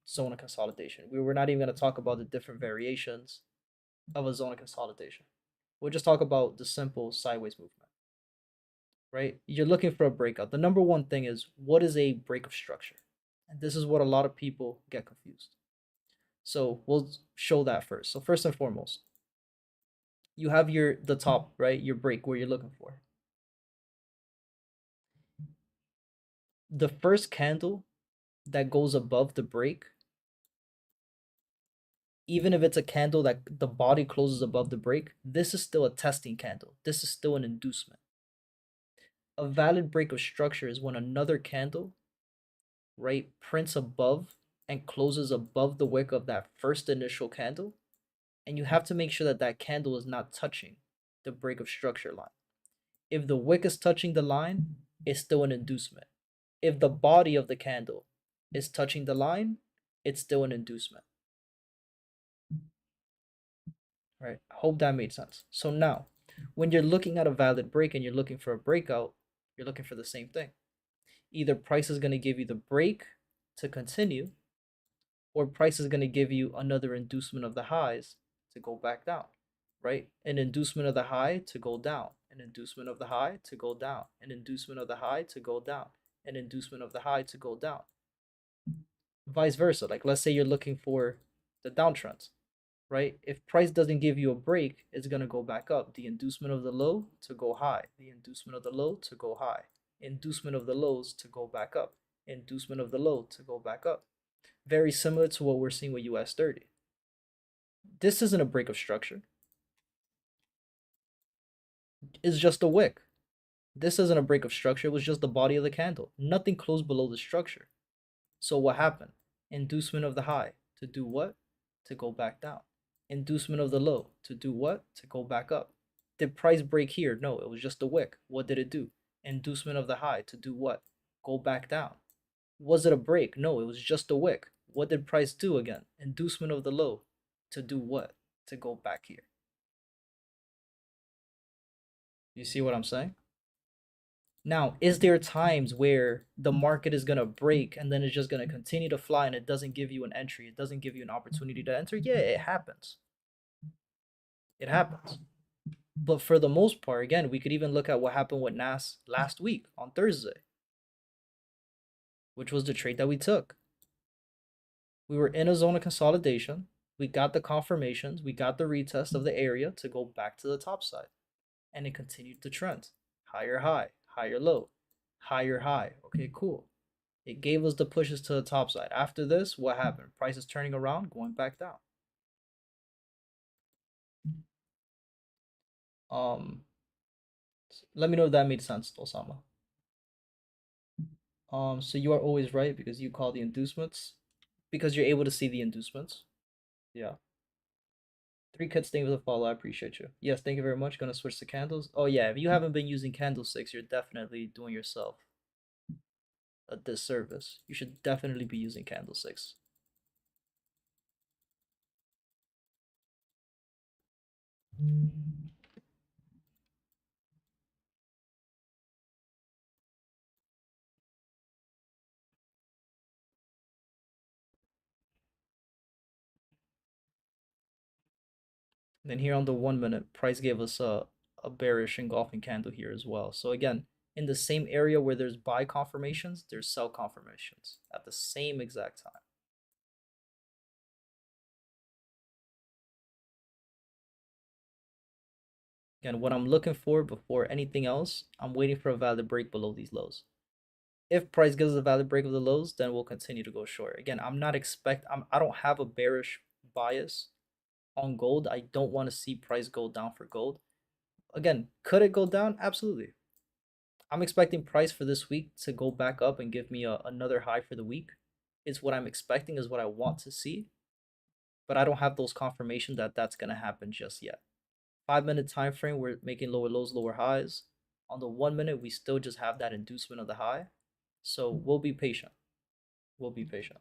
zone of consolidation. We were not even going to talk about the different variations of a zone of consolidation. We'll just talk about the simple sideways movement, right? You're looking for a breakout. The number one thing is, what is a break of structure? And this is what a lot of people get confused. So we'll show that first. So first and foremost, you have the top, right? Your break where you're looking for. The first candle that goes above the break, even if it's a candle that the body closes above the break, this is still a testing candle. This is still an inducement. A valid break of structure is when another candle, right, prints above and closes above the wick of that first initial candle, and you have to make sure that that candle is not touching the break of structure line. If the wick is touching the line, it's still an inducement. If the body of the candle is touching the line, it's still an inducement. Right? I hope that made sense. So now, when you're looking at a valid break and you're looking for a breakout, you're looking for the same thing. Either price is going to give you the break to continue, or price is going to give you another inducement of the highs to go back down, right? An inducement of the high to go down, an inducement of the high to go down, an inducement of the high to go down, an inducement of the high to go down. Vice versa. Like, let's say you're looking for the downtrends, right? If price doesn't give you a break, it's going to go back up. The inducement of the low to go high, the inducement of the low to go high, inducement of the lows to go back up, inducement of the low to go back up. Very similar to what we're seeing with US 30. This isn't a break of structure. It's just a wick. This isn't a break of structure. It was just the body of the candle. Nothing closed below the structure. So what happened? Inducement of the high to do what? To go back down. Inducement of the low to do what? To go back up. Did price break here? No, it was just a wick. What did it do? Inducement of the high to do what? Go back down. Was it a break? No, it was just a wick. What did price do again? Inducement of the low to do what? To go back here. You see what I'm saying? Now, is there times where the market is going to break and then it's just going to continue to fly and it doesn't give you an entry? It doesn't give you an opportunity to enter? Yeah, it happens. It happens. But for the most part, again, we could even look at what happened with NAS last week on Thursday, which was the trade that we took. We were in a zone of consolidation. We got the confirmations. We got the retest of the area to go back to the top side. And it continued to trend. Higher high, higher low, higher high. Okay, cool. It gave us the pushes to the top side. After this, what happened? Price is turning around, going back down. Let me know if that made sense, Osama. So you are always right because you call the inducements, because you're able to see the inducements. Yeah. 3 kids, thank you for the follow. I appreciate you. Yes, thank you very much. Gonna switch to candles. Oh yeah, if you haven't been using candlesticks, you're definitely doing yourself a disservice. You should definitely be using candlesticks. Then here on the 1 minute, price gave us a bearish engulfing candle here as well. So again, in the same area where there's buy confirmations, there's sell confirmations at the same exact time. Again, what I'm looking for before anything else, I'm waiting for a valid break below these lows. If price gives us a valid break of the lows, then we'll continue to go short. Again, I don't have a bearish bias on gold. I don't want to see price go down for gold. Again, could it go down? Absolutely. I'm expecting price for this week to go back up and give me another high for the week. Is what I'm expecting, is what I want to see. But I don't have those confirmations that that's going to happen just yet. 5-minute time frame, we're making lower lows, lower highs. On the 1 minute, we still just have that inducement of the high. So we'll be patient. We'll be patient.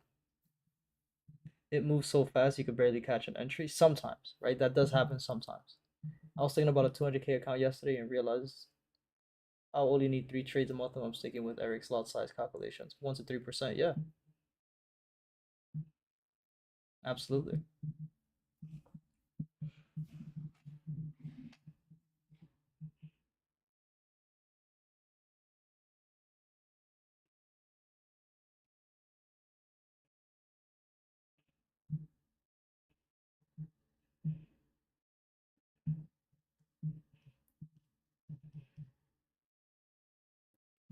It moves so fast you could barely catch an entry. Sometimes, right? That does happen sometimes. I was thinking about a 200K account yesterday and realized I'll only need 3 trades a month, and I'm sticking with Eric's lot size calculations. 1 to 3%, yeah. Absolutely.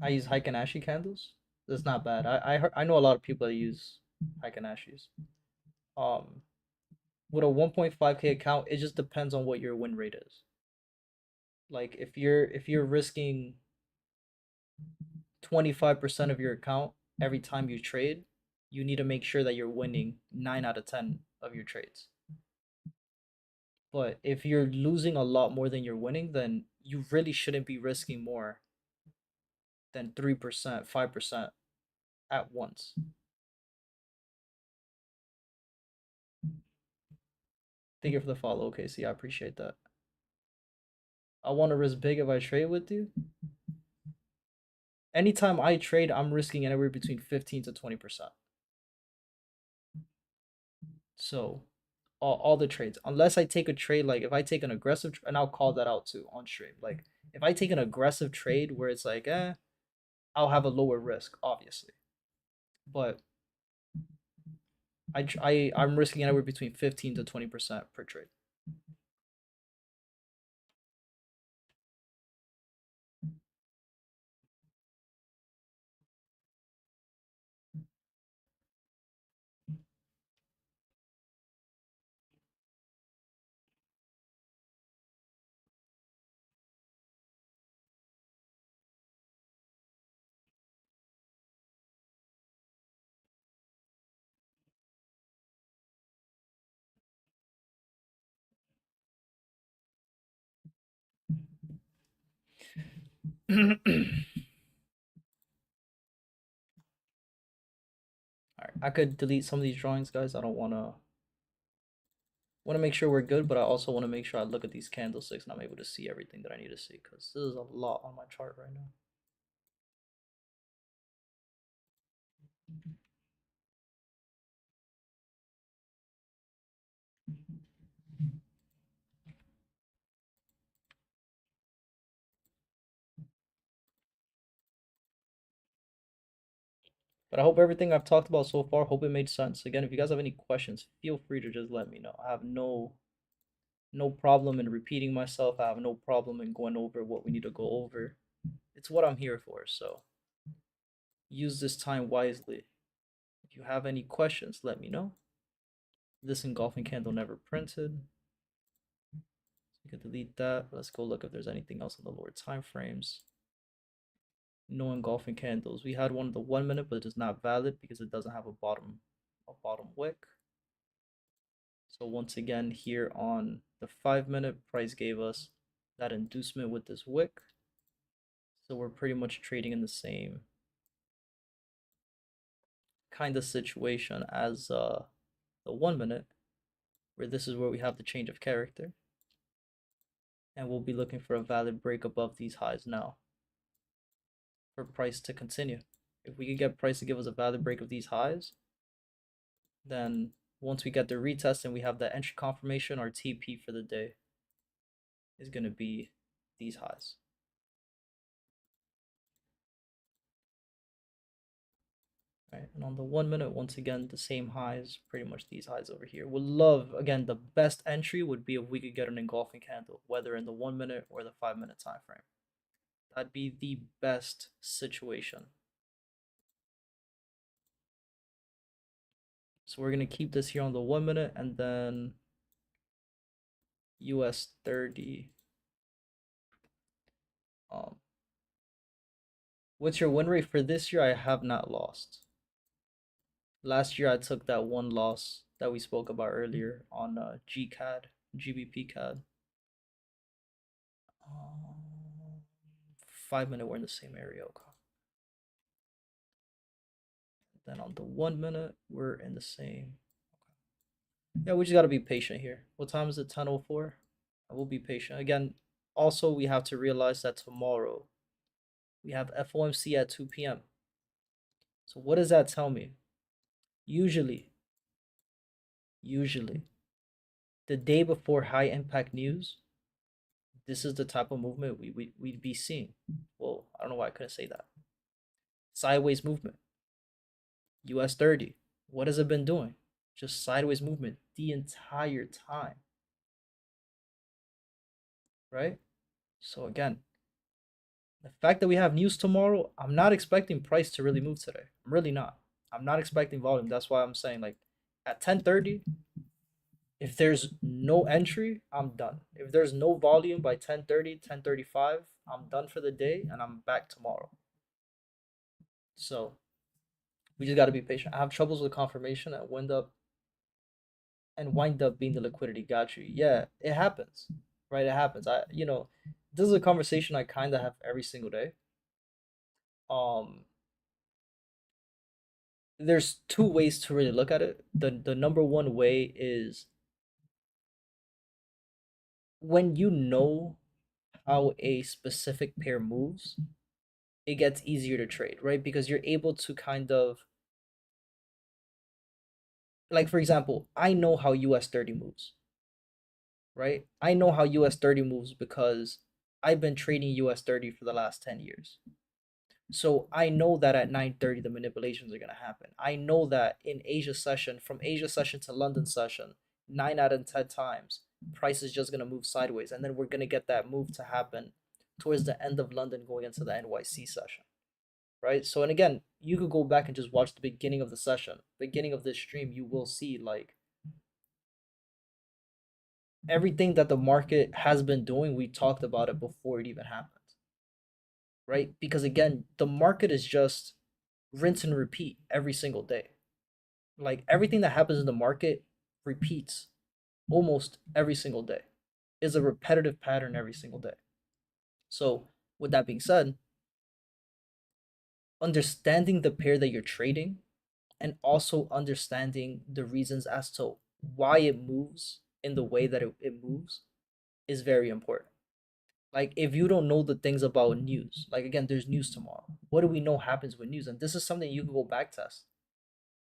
I use Heikin candles. That's not bad. I know a lot of people that use Heikin. Um, with a 1.5K account, it just depends on what your win rate is. Like if you're risking 25% of your account every time you trade, you need to make sure that you're winning 9 out of 10 of your trades. But if you're losing a lot more than you're winning, then you really shouldn't be risking more than 3%, 5% at once. Thank you for the follow. Okay, see, I appreciate that. I want to risk big if I trade with you. Anytime I trade, I'm risking anywhere between 15 to 20%. So all the trades, unless I take a trade, like if I take an aggressive, and I'll call that out too on stream. Like if I take an aggressive trade where it's like, I'll have a lower risk, obviously. But I'm risking anywhere between 15 to 20% per trade. All right, I could delete some of these drawings, guys. I don't want to make sure we're good, but I also want to make sure I look at these candlesticks and I'm able to see everything that I need to see because this is a lot on my chart right now. But I hope everything I've talked about so far, hope it made sense. Again, if you guys have any questions, feel free to just let me know. I have no problem in repeating myself. I have no problem in going over what we need to go over. It's what I'm here for, so use this time wisely. If you have any questions, let me know. This engulfing candle never printed. You can delete that. Let's go look if there's anything else in the lower time frames. No engulfing candles. We had one in the 1 minute, but it is not valid because it doesn't have a bottom wick. So once again, here on the 5 minute, price gave us that inducement with this wick. So we're pretty much trading in the same kind of situation as the 1 minute, where this is where we have the change of character. And we'll be looking for a valid break above these highs now for price to continue. If we could get price to give us a valid break of these highs, then once we get the retest and we have the entry confirmation, our TP for the day is going to be these highs. Right, and on the 1 minute, once again, the same highs, pretty much these highs over here. Would love, again, the best entry would be if we could get an engulfing candle, whether in the 1 minute or the 5 minute time frame. That'd be the best situation. So we're going to keep this here on the 1 minute and then US 30. What's your win rate for this year? I have not lost. Last year I took that one loss that we spoke about earlier on GCAD, GBP CAD. 5 minute, we're in the same area. Okay. Then on the 1 minute, we're in the same. Okay. Yeah, we just gotta be patient here. What time is it? 10:04. I will be patient. Again, also we have to realize that tomorrow we have FOMC at 2 p.m. So what does that tell me? Usually, Usually, the day before high impact news, this is the type of movement we'd be seeing. Well, I don't know why I couldn't say that. Sideways movement. US 30. What has it been doing? Just sideways movement the entire time. Right? So again, the fact that we have news tomorrow, I'm not expecting price to really move today. I'm really not. I'm not expecting volume. That's why I'm saying like at 10:30, if there's no entry, I'm done. If there's no volume by 10:30, 10:35, I'm done for the day and I'm back tomorrow. So we just got to be patient. I have troubles with confirmation and wind up being the liquidity got you. Yeah, it happens. Right? It happens. This is a conversation I kind of have every single day. Um there's two ways to really look at it. The number one way is when you know how a specific pair moves, it gets easier to trade, right? Because you're able to kind of, like, for example, I know how US 30 moves, right? I know how US 30 moves because I've been trading US 30 for the last 10 years. So I know that at 9:30 the manipulations are going to happen. I know that in Asia session, from Asia session to London session, 9 out of 10 times, price is just going to move sideways. And then we're going to get that move to happen towards the end of London going into the NYC session, right? So, and again, you could go back and just watch the beginning of the session, beginning of this stream, you will see like everything that the market has been doing. We talked about it before it even happened, right? Because again, the market is just rinse and repeat every single day. Like everything that happens in the market repeats almost every single day. Is a repetitive pattern every single day. So, with that being said, understanding the pair that you're trading and also understanding the reasons as to why it moves in the way that it moves is very important. Like if you don't know the things about news, like again, there's news tomorrow. What do we know happens with news? And this is something you can go back test,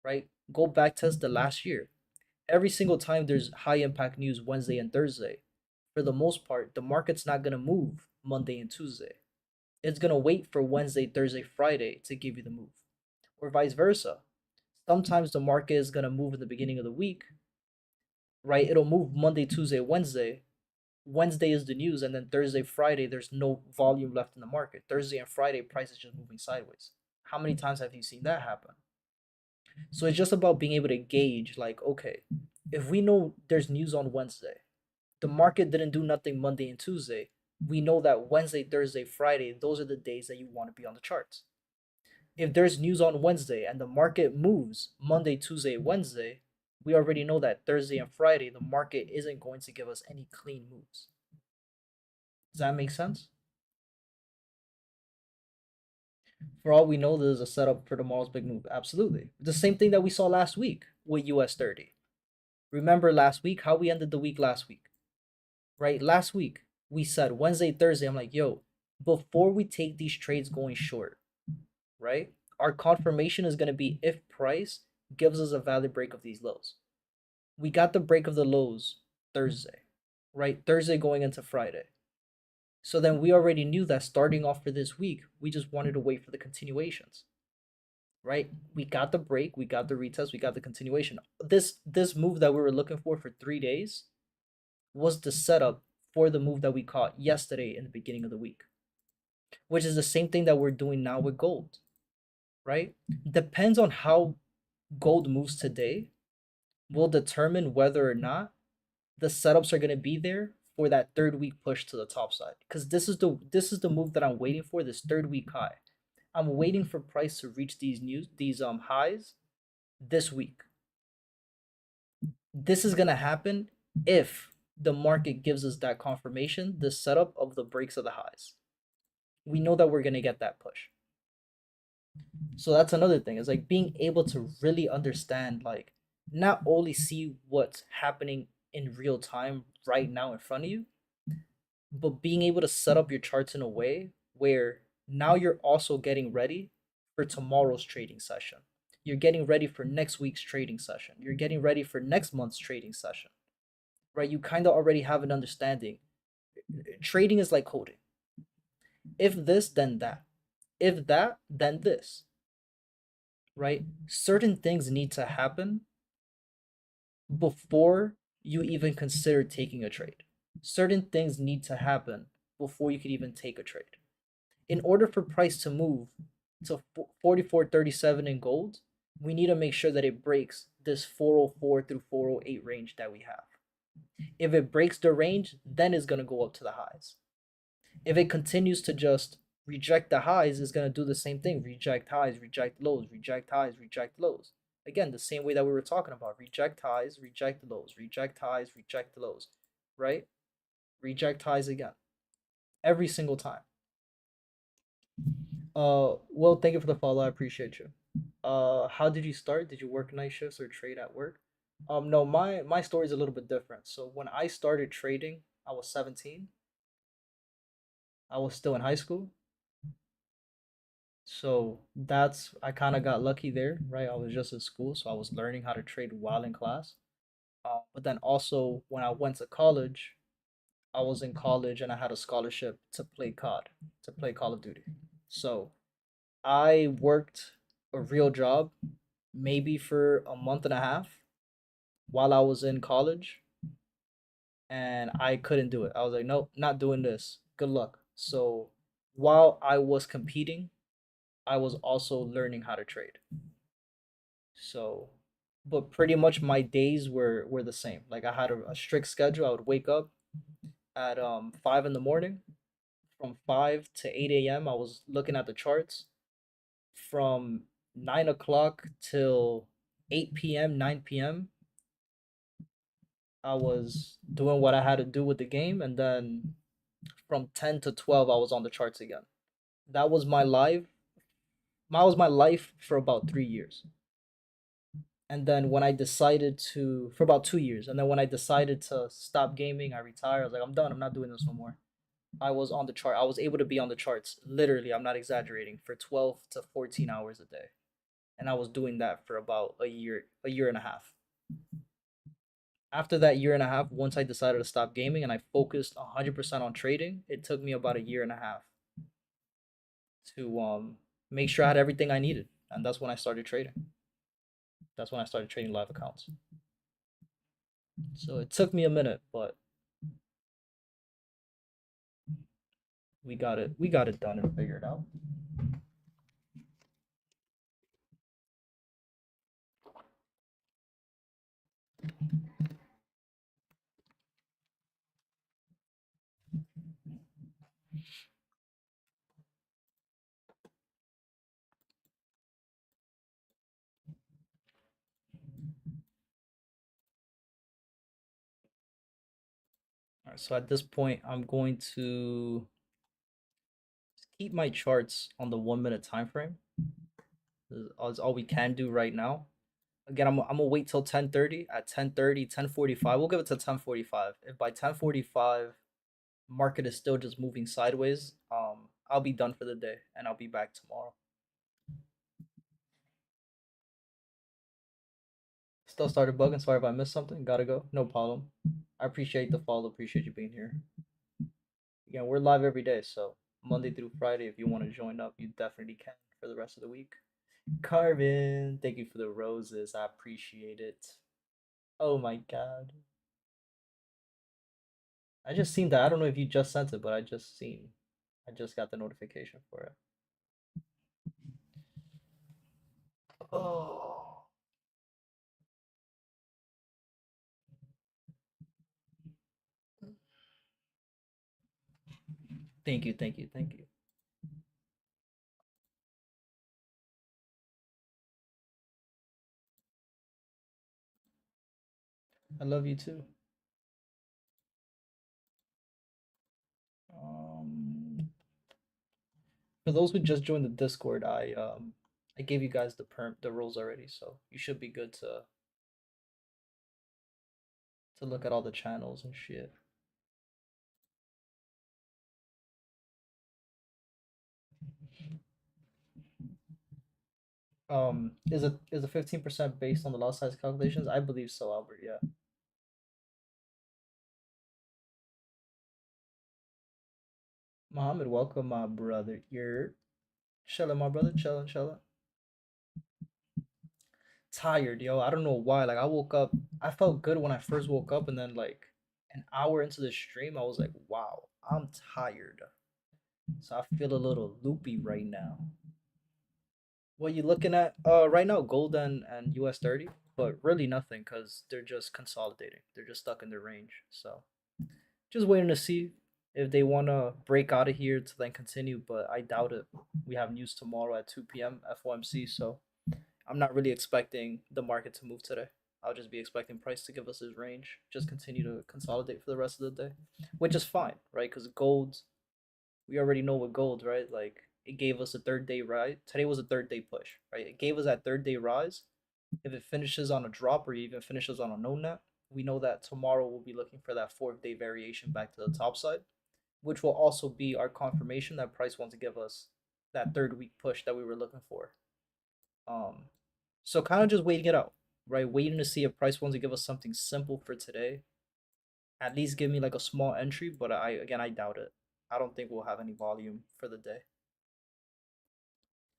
right? Go back test the last year. Every single time there's high impact news Wednesday and Thursday, for the most part, the market's not gonna move Monday and Tuesday. It's gonna wait for Wednesday, Thursday, Friday to give you the move. Or vice versa. Sometimes the market is gonna move in the beginning of the week, right? It'll move Monday, Tuesday, Wednesday. Wednesday is the news, and then Thursday, Friday, there's no volume left in the market. Thursday and Friday, price is just moving sideways. How many times have you seen that happen? So it's just about being able to gauge, like, okay, if we know there's news on Wednesday, the market didn't do nothing Monday and Tuesday, we know that Wednesday, Thursday, Friday, those are the days that you want to be on the charts. If there's news on Wednesday and the market moves Monday, Tuesday, Wednesday, we already know that Thursday and Friday, the market isn't going to give us any clean moves. Does that make sense? For all we know, this is a setup for tomorrow's big move. Absolutely. The same thing that we saw last week with US 30. Remember last week, how we ended the week last week, right? Last week, we said Wednesday, Thursday, I'm like, yo, before we take these trades going short, right? Our confirmation is going to be if price gives us a valid break of these lows. We got the break of the lows Thursday, right? Thursday going into Friday. So then we already knew that starting off for this week, we just wanted to wait for the continuations, right? We got the break, we got the retest, we got the continuation. This move that we were looking for 3 days was the setup for the move that we caught yesterday in the beginning of the week, which is the same thing that we're doing now with gold, right? Depends on how gold moves today will determine whether or not the setups are going to be there for that third week push to the top side, because this is the move that I'm waiting for, this third week high. I'm waiting for price to reach these highs this week. This is going to happen if the market gives us that confirmation, the setup of the breaks of the highs. We know that we're going to get that push. So that's another thing, is like being able to really understand, like not only see what's happening in real time right now in front of you, but being able to set up your charts in a way where now you're also getting ready for tomorrow's trading session. You're getting ready for next week's trading session. You're getting ready for next month's trading session, right? You kind of already have an understanding. Trading is like coding. If this, then that. If that, then this, right? Certain things need to happen before you even consider taking a trade. Certain things need to happen before you could even take a trade. In order for price to move to 44.37 in gold, we need to make sure that it breaks this 404 through 408 range that we have. If it breaks the range, then it's going to go up to the highs. If it continues to just reject the highs, it's going to do the same thing. Reject highs, reject lows, reject highs, reject lows. Again, the same way that we were talking about. Reject highs, reject lows, reject highs, reject lows, right? Reject highs again. Every single time. Well, thank you for the follow. I appreciate you. How did you start? Did you work night shifts or trade at work? No, my story is a little bit different. So when I started trading, I was 17. I was still in high school. So that's I kind of got lucky there, right? I was just in school, so I was learning how to trade while in class. But then also when I went to college, I was in college and I had a scholarship to play COD, to play Call of Duty. So I worked a real job maybe for a month and a half while I was in college, and I couldn't do it. I was like, nope, not doing this. Good luck. So while I was competing, I was also learning how to trade. So, but pretty much my days were the same. Like I had a strict schedule. I would wake up at 5 in the morning. From 5 to 8 a.m. I was looking at the charts. From 9 o'clock till 8 p.m., 9 p.m. I was doing what I had to do with the game, and then from 10 to 12 I was on the charts again. That was my life. That was my life for about 3 years. And then when I decided to, for about 2 years, and then when I decided to stop gaming, I retired. I was like, I'm done. I'm not doing this no more. I was on the chart. I was able to be on the charts. Literally, I'm not exaggerating, for 12 to 14 hours a day. And I was doing that for about a year and a half. After that year and a half, once I decided to stop gaming and I focused 100% on trading, it took me about a year and a half to make sure I had everything I needed. And that's when I started trading. That's when I started trading live accounts. So it took me a minute, but we got it done and figured out. All right, so at this point, I'm going to keep my charts on the 1 minute time frame. That's all we can do right now. Again, I'm gonna wait till 10:30. At 10:30, 10:45, we'll give it to 10:45. If by 10:45 market is still just moving sideways, I'll be done for the day and I'll be back tomorrow. Still started bugging. Sorry if I missed something. Gotta go. No problem. I appreciate the follow. Appreciate you being here. Again, we're live every day, so Monday through Friday. If you want to join up, you definitely can for the rest of the week. Carvin, thank you for the roses. I appreciate it. Oh my god. I just seen that. I don't know if you just sent it, but I just got the notification for it. Oh. Thank you, thank you, thank you. I love you too. For those who just joined the Discord, I gave you guys the rules already, so you should be good to look at all the channels and shit. Is a 15% based on the lot size calculations? I believe so, Albert. Yeah. Muhammad, welcome, my brother. You're chilling, my brother. Chilling, chilling. Tired, yo. I don't know why. Like I woke up, I felt good when I first woke up, and then like an hour into the stream, I was like, wow, I'm tired. So I feel a little loopy right now. What you looking at? Right now, gold and US 30, but really nothing because they're just consolidating. They're just stuck in their range. So just waiting to see if they want to break out of here to then continue, but I doubt it. We have news tomorrow at 2 p.m. FOMC, so I'm not really expecting the market to move today. I'll just be expecting price to give us his range, just continue to consolidate for the rest of the day, which is fine, right? Because gold, we already know what gold, right? Like it gave us a third day rise. Today was a third day push, right? It gave us that third day rise. If it finishes on a drop or even finishes on a no net, we know that tomorrow we'll be looking for that fourth day variation back to the top side, which will also be our confirmation that price wants to give us that third week push that we were looking for. Um, so kind of just waiting it out, right? Waiting to see if price wants to give us something simple for today. At least give me like a small entry, but I doubt it. I don't think we'll have any volume for the day.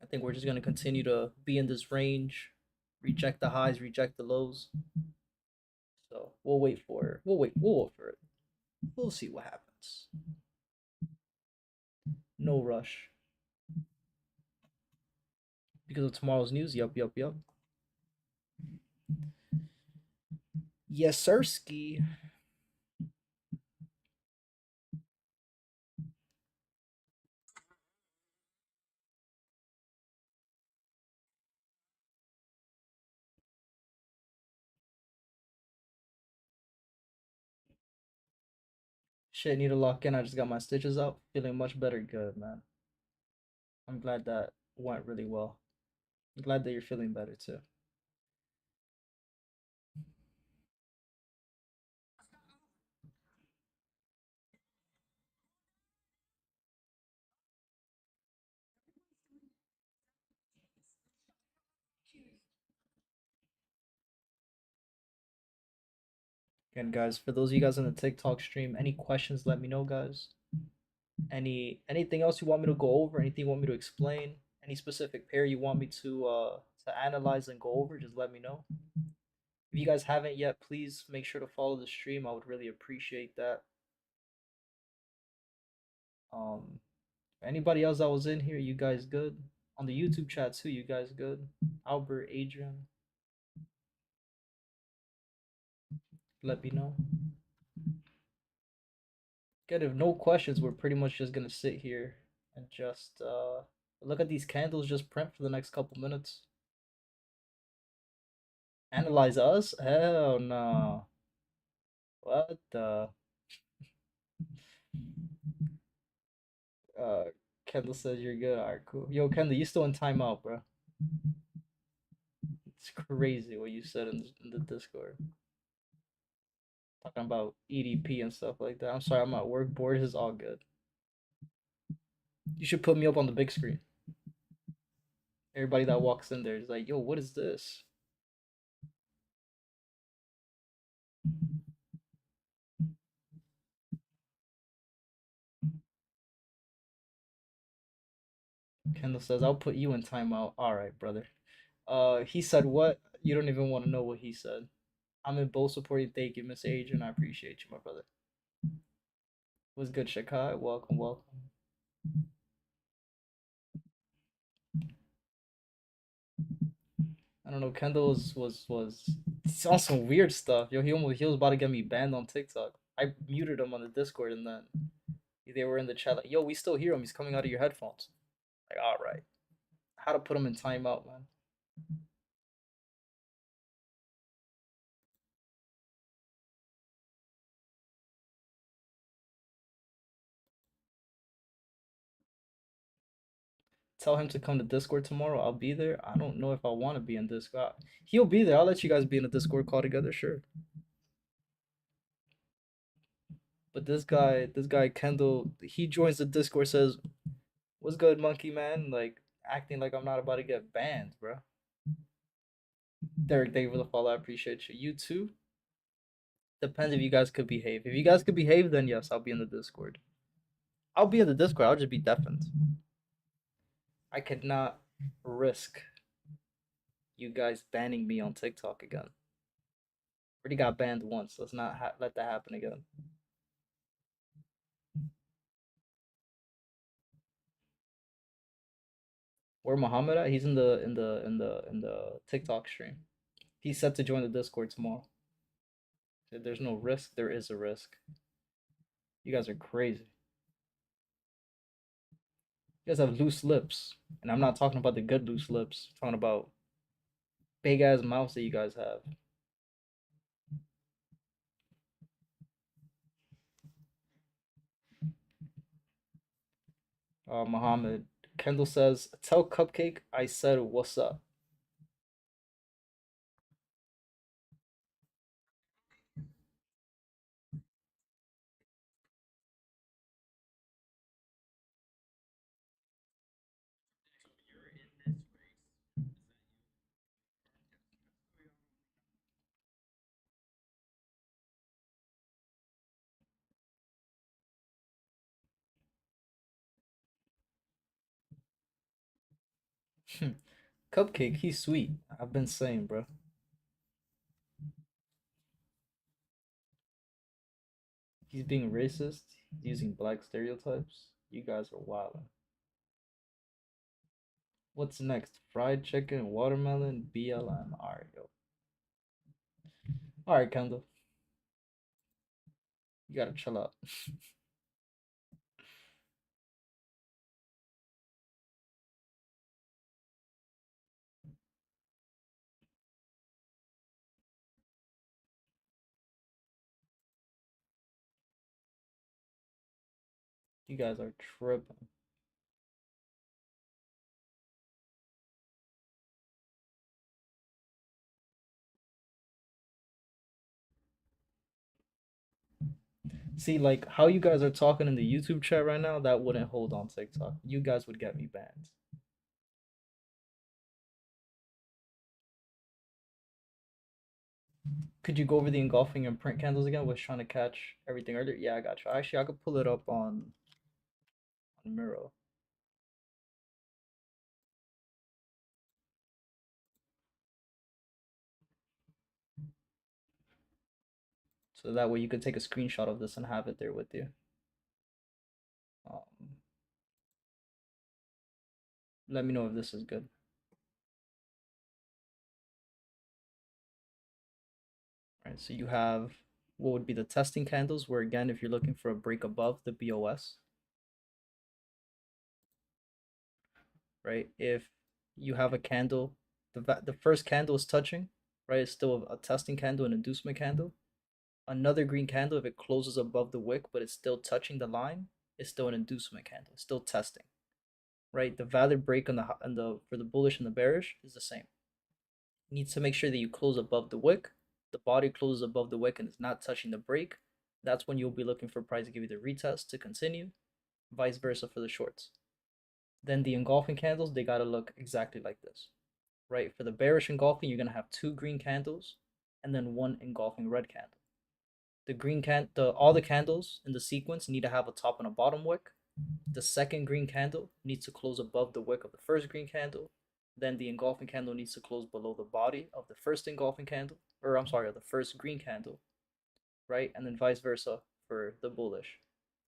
I think we're just gonna continue to be in this range, reject the highs, reject the lows. So we'll wait for it. We'll wait for it. We'll see what happens. No rush. Because of tomorrow's news. Yup, yup, yup. Yes, sir, ski. Shit, need to lock in. I just got my stitches out. Feeling much better. Good, man. I'm glad that went really well. I'm glad that you're feeling better too. Again, guys, for those of you guys on the TikTok stream, any questions, let me know, guys. Anything else you want me to go over? Anything you want me to explain? Any specific pair you want me to analyze and go over? Just let me know. If you guys haven't yet, please make sure to follow the stream. I would really appreciate that. Anybody else that was in here, you guys good? On the YouTube chat too, you guys good? Albert, Adrian, let me know. Good. If no questions, we're pretty much just gonna sit here and just look at these candles just print for the next couple minutes. Analyze us? Hell no. What the? Uh, Kendall says you're good. Alright, cool. Yo, Kendall, you still in timeout, bro. It's crazy what you said in the Discord. Talking about EDP and stuff like that. I'm sorry, I'm at work. Board is all good. You should put me up on the big screen. Everybody that walks in there is like, yo, what is this? Kendall says, I'll put you in timeout. Alright, brother. He said what? You don't even want to know what he said. I'm in both supporting. Thank you, Miss Adrian. I appreciate you, my brother. What's good, Shakai? Welcome, welcome. I don't know. Kendall was on some weird stuff. Yo, he was about to get me banned on TikTok. I muted him on the Discord, and then they were in the chat like, "Yo, we still hear him. He's coming out of your headphones." Like, all right, how to put him in timeout, man? Tell him to come to Discord tomorrow. I'll be there. I don't know if I want to be in Discord. He'll be there. I'll let you guys be in a Discord call together, sure. But this guy Kendall, he joins the Discord, says, "What's good, monkey man?" Like acting like I'm not about to get banned, bro. Derek, thank you for the follow. I appreciate you. You too. Depends if you guys could behave. If you guys could behave, then yes, I'll be in the Discord. I'll be in the Discord. I'll just be deafened. I could not risk you guys banning me on TikTok again. Already got banned once. Let's not let that happen again. Where Muhammad at? He's in the TikTok stream. He's set to join the Discord tomorrow. There's no risk. There is a risk. You guys are crazy. You guys have loose lips, and I'm not talking about the good loose lips. I'm talking about big ass mouths that you guys have. Muhammad. Kendall says, "Tell Cupcake I said what's up." Cupcake, he's sweet. I've been saying, bro. He's being racist, using black stereotypes. You guys are wild. What's next? Fried chicken, watermelon, BLM. Alright, yo. Alright, Kendall. You gotta chill out. You guys are tripping. See, like how you guys are talking in the YouTube chat right now, that wouldn't hold on TikTok. You guys would get me banned. Could you go over the engulfing and print candles again? Was trying to catch everything earlier. Yeah, I got you. Actually, I could pull it up on Miro. So that way you could take a screenshot of this and have it there with you. Um, Let me know if this is good. All right, so you have what would be the testing candles, where again, if you're looking for a break above the BOS, right? If you have a candle, the first candle is touching, right? It's still a testing candle, an inducement candle. Another green candle, if it closes above the wick, but it's still touching the line, it's still an inducement candle. It's still testing, right? The valid break on the for the bullish and the bearish is the same. You need to make sure that you close above the wick. The body closes above the wick and is not touching the break. That's when you'll be looking for price to give you the retest to continue. Vice versa for the shorts. Then the engulfing candles, they gotta look exactly like this, right? For the bearish engulfing, you're gonna have two green candles and then one engulfing red candle. The green all the candles in the sequence need to have a top and a bottom wick. The second green candle needs to close above the wick of the first green candle. Then the engulfing candle needs to close below the body of the first engulfing candle, or I'm sorry, of the first green candle, right? And then vice versa for the bullish.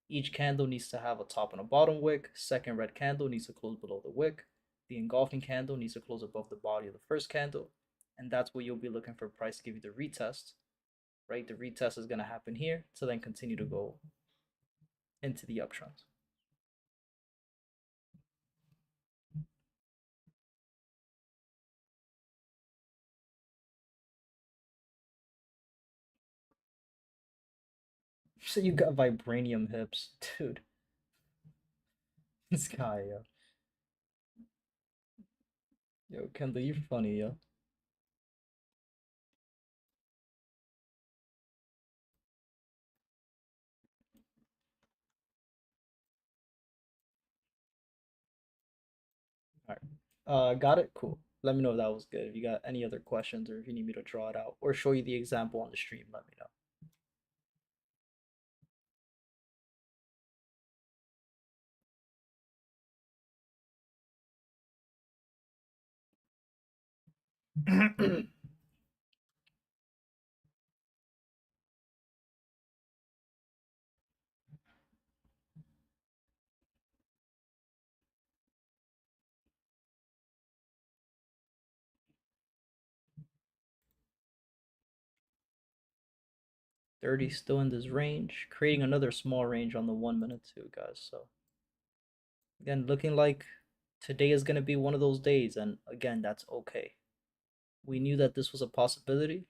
Each candle needs to have a top and a bottom wick. Second red candle needs to close below the wick. The engulfing candle needs to close above the body of the first candle. And that's what you'll be looking for price to give you the retest, right? The retest is going to happen here to then continue to go into the uptrend. So you got vibranium hips, dude. This guy, yo, Kendall, you're funny, yo. All right, got it. Cool. let me know if that was good. If you got any other questions or if you need me to draw it out or show you the example on the stream, let me know. 30 still in this range, creating another small range on the 1 minute too, guys. So again, looking like today is going to be one of those days, and again, that's okay. We knew that this was a possibility.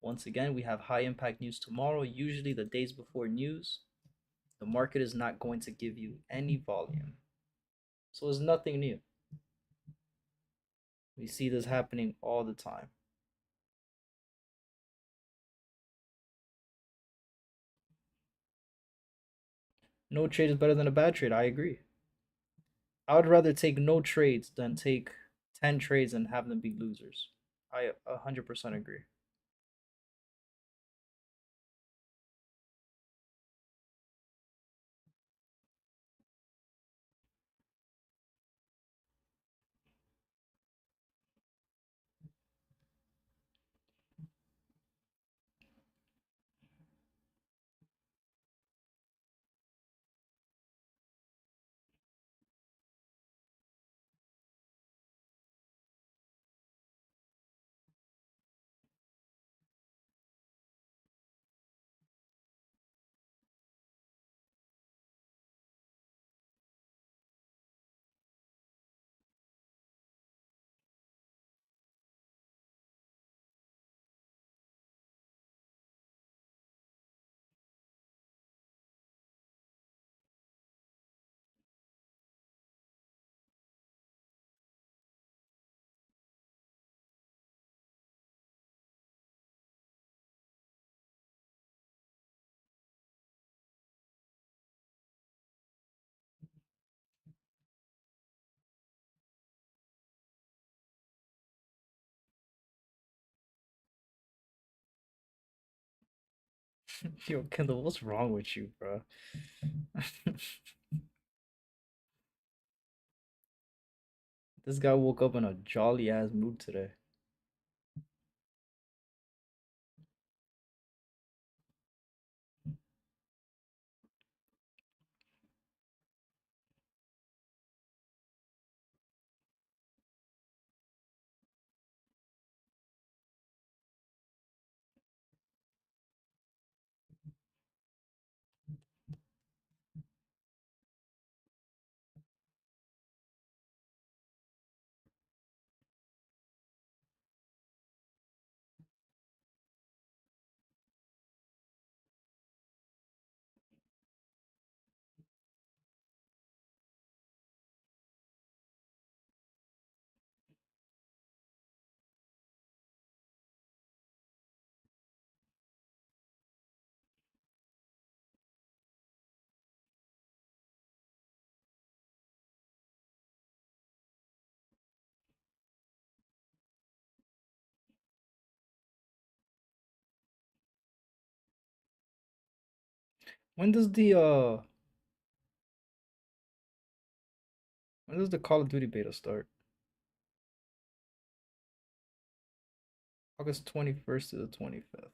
Once again, we have high impact news tomorrow. Usually the days before news, the market is not going to give you any volume. So it's nothing new. We see this happening all the time. No trade is better than a bad trade. I agree. I would rather take no trades than take 10 trades and have them be losers. I 100% agree. Yo, Kendall, what's wrong with you, bro? This guy woke up in a jolly ass mood today. When does the uh when does the Call of Duty beta start? August 21st to the 25th.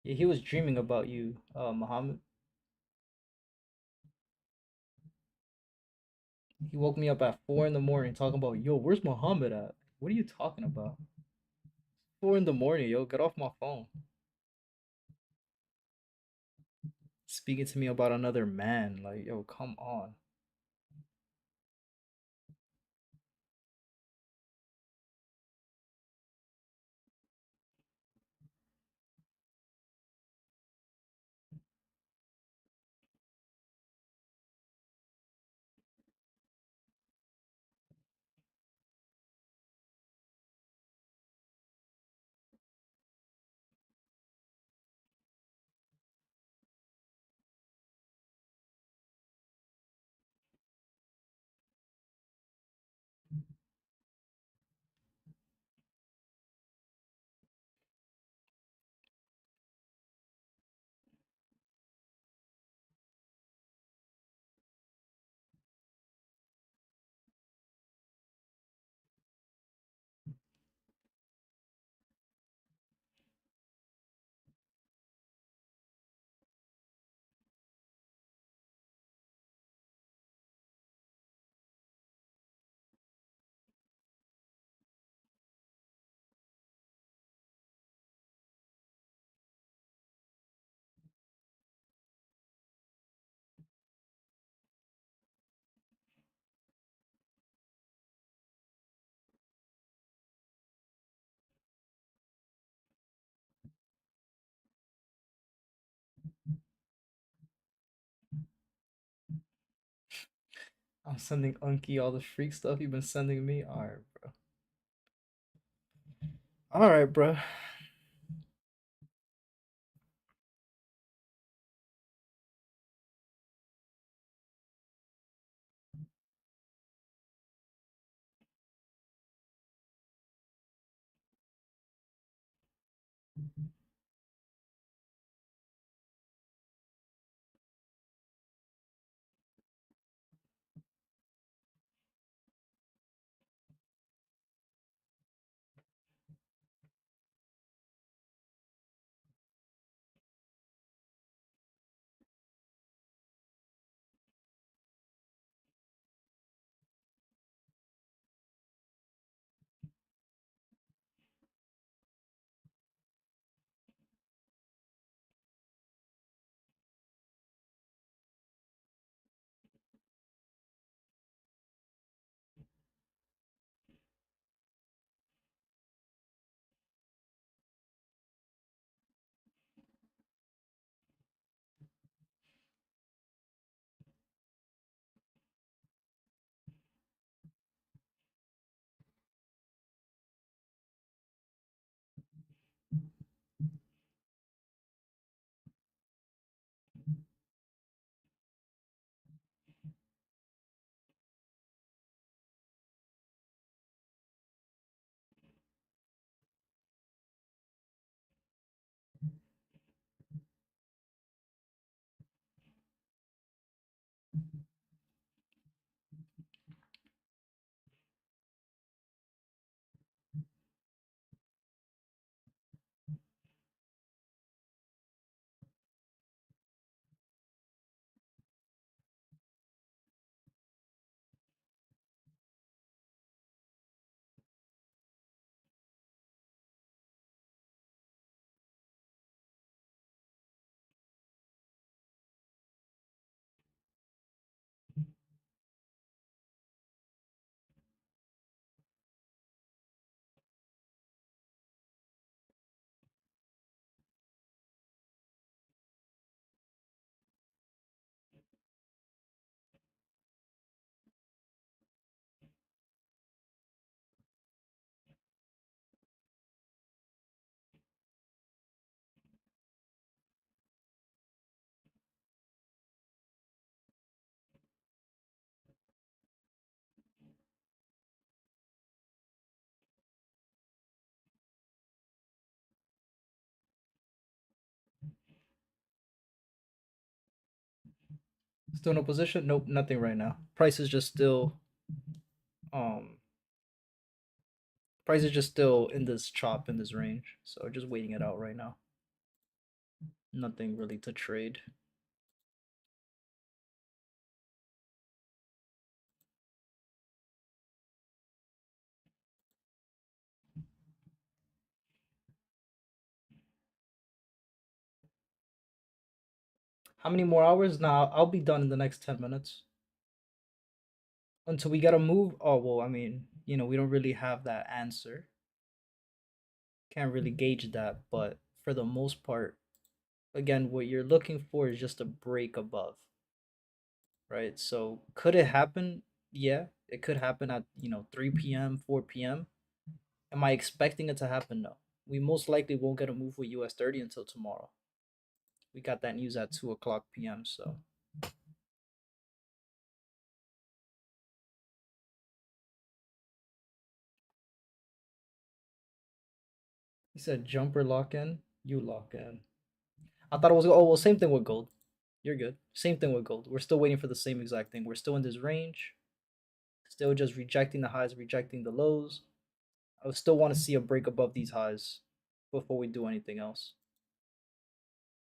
Yeah, he was dreaming about you, Muhammad. He woke me up at 4 in the morning talking about, yo, where's Muhammad at? What are you talking about? 4 in the morning, yo, get off my phone. Speaking to me about another man. Like, yo, come on. I'm sending Unky all the freak stuff you've been sending me. Alright, bro. Alright, bro. Still no position? Nope, nothing right now. Price is just still um price is just still in this chop in this range. So just waiting it out right now. Nothing really to trade. How many more hours? Now I'll be done in the next 10 minutes. Until we get a move. Oh well, I mean, we don't really have that answer. Can't really gauge that, but for the most part, again, what you're looking for is just a break above, right? So could it happen? Yeah, it could happen at 3 p.m., 4 p.m. Am I expecting it to happen? No. We most likely won't get a move with US 30 until tomorrow. We got that news at 2 o'clock p.m. So he said jumper lock in, you lock in. I thought it was, oh well, same thing with gold. You're good. Same thing with gold. We're still waiting for the same exact thing. We're still in this range. Still just rejecting the highs, rejecting the lows. I would still want to see a break above these highs before we do anything else.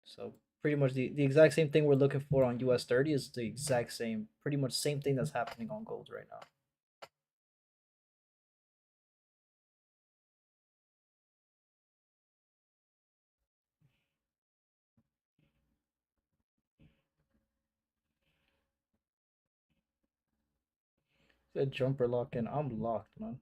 So pretty much the exact same thing we're looking for on US 30 is the exact same, pretty much same thing that's happening on gold right now. Said jumper lock in. I'm locked, man.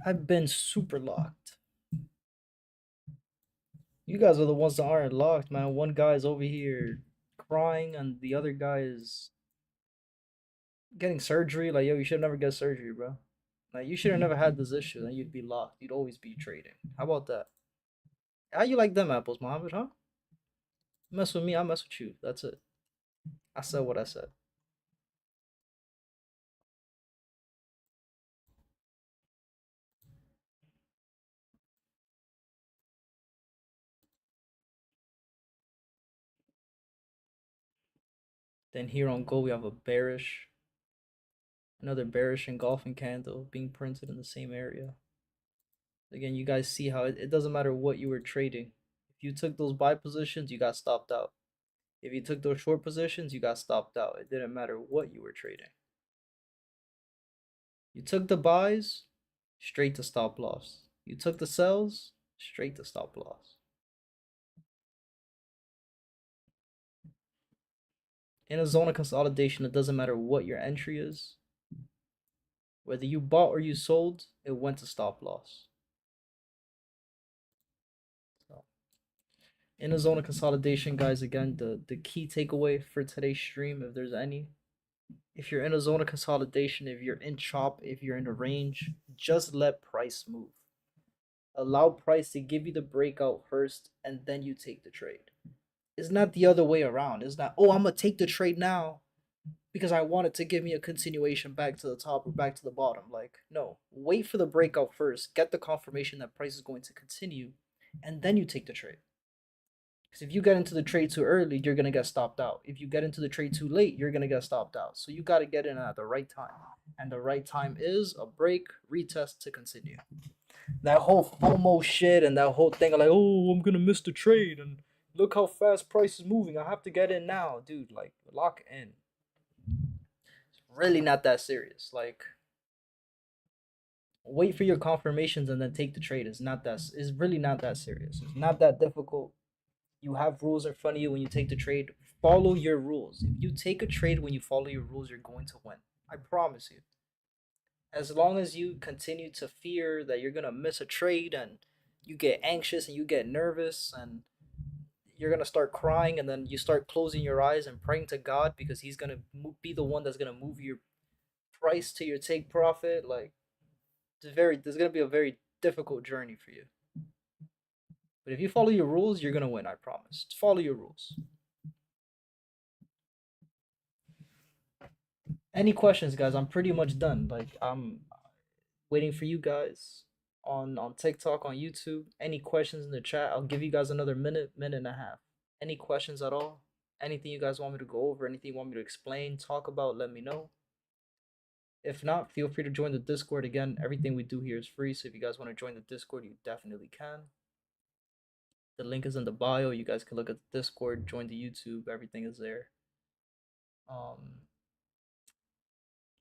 I've been super locked. You guys are the ones that aren't locked, man. One guy's over here crying, and the other guy is getting surgery. Like, yo, you should never get surgery, bro. Like, you should have never had this issue, then you'd be locked. You'd always be trading. How about that? How you like them apples, Mohammed, huh? Mess with me, I mess with you. That's it. I said what I said. Then here on Go, we have a bearish, another bearish engulfing candle being printed in the same area. Again, you guys see how it doesn't matter what you were trading. If you took those buy positions, you got stopped out. If you took those short positions, you got stopped out. It didn't matter what you were trading. You took the buys, straight to stop loss. You took the sells, straight to stop loss. In a zone of consolidation, it doesn't matter what your entry is. Whether you bought or you sold, it went to stop loss. So, in a zone of consolidation, guys, again, the key takeaway for today's stream, if there's any, if you're in a zone of consolidation, if you're in chop, if you're in a range, just let price move. Allow price to give you the breakout first, and then you take the trade. It's not the other way around. It's not, oh, I'm going to take the trade now because I want it to give me a continuation back to the top or back to the bottom. Like, no, wait for the breakout first. Get the confirmation that price is going to continue, and then you take the trade. Because if you get into the trade too early, you're going to get stopped out. If you get into the trade too late, you're going to get stopped out. So you got to get in at the right time. And the right time is a break, retest to continue. That whole FOMO shit and that whole thing of like, oh, I'm going to miss the trade and look how fast price is moving. I have to get in now. Dude, like, lock in. It's really not that serious. Like, wait for your confirmations and then take the trade. It's really not that serious. It's not that difficult. You have rules in front of you when you take the trade. Follow your rules. If you take a trade when you follow your rules, you're going to win. I promise you. As long as you continue to fear that you're going to miss a trade and you get anxious and you get nervous and you're going to start crying and then you start closing your eyes and praying to God because he's going to be the one that's going to move your price to your take profit, like there's going to be a very difficult journey for you. But if you follow your rules, you're going to win, I promise. Just follow your rules. Any questions, guys? I'm pretty much done. Like, I'm waiting for you guys on TikTok, on YouTube. Any questions in the chat? I'll give you guys another minute, minute and a half. Any questions at all? Anything you guys want me to go over? Anything you want me to explain, talk about? Let me know. If not, feel free to join the Discord. Again, everything we do here is free, so if you guys want to join the Discord, you definitely can. The link is in the bio. You guys can look at the Discord, join the YouTube. Everything is there.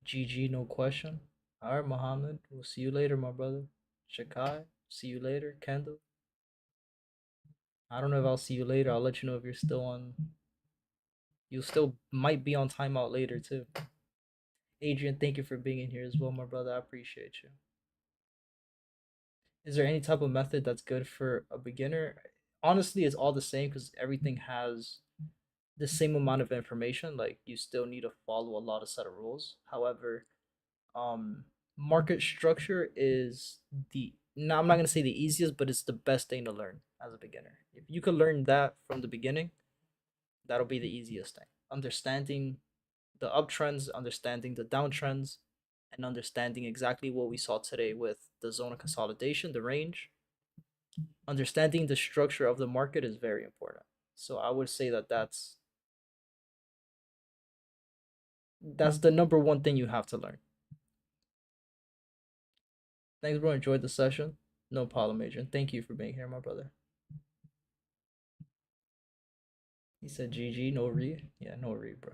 GG, no question. All right, Mohammed. We'll see you later, my brother. Shakai, see you later. Kendall, I don't know if I'll see you later. I'll let you know if you're still on. You still might be on timeout later, too. Adrian, thank you for being in here as well, my brother. I appreciate you. Is there any type of method that's good for a beginner? Honestly, it's all the same because everything has the same amount of information. Like, you still need to follow a lot of set of rules. However, market structure is I'm not gonna say the easiest, but it's the best thing to learn as a beginner. If you can learn that from the beginning, that'll be the easiest thing. Understanding the uptrends, understanding the downtrends, and understanding exactly what we saw today with the zone of consolidation, the range. Understanding the structure of the market is very important. So I would say that that's the number one thing you have to learn. Thanks, bro. Enjoyed the session. No problem, Adrian. Thank you for being here, my brother. He said GG, no re. Yeah, no re, bro.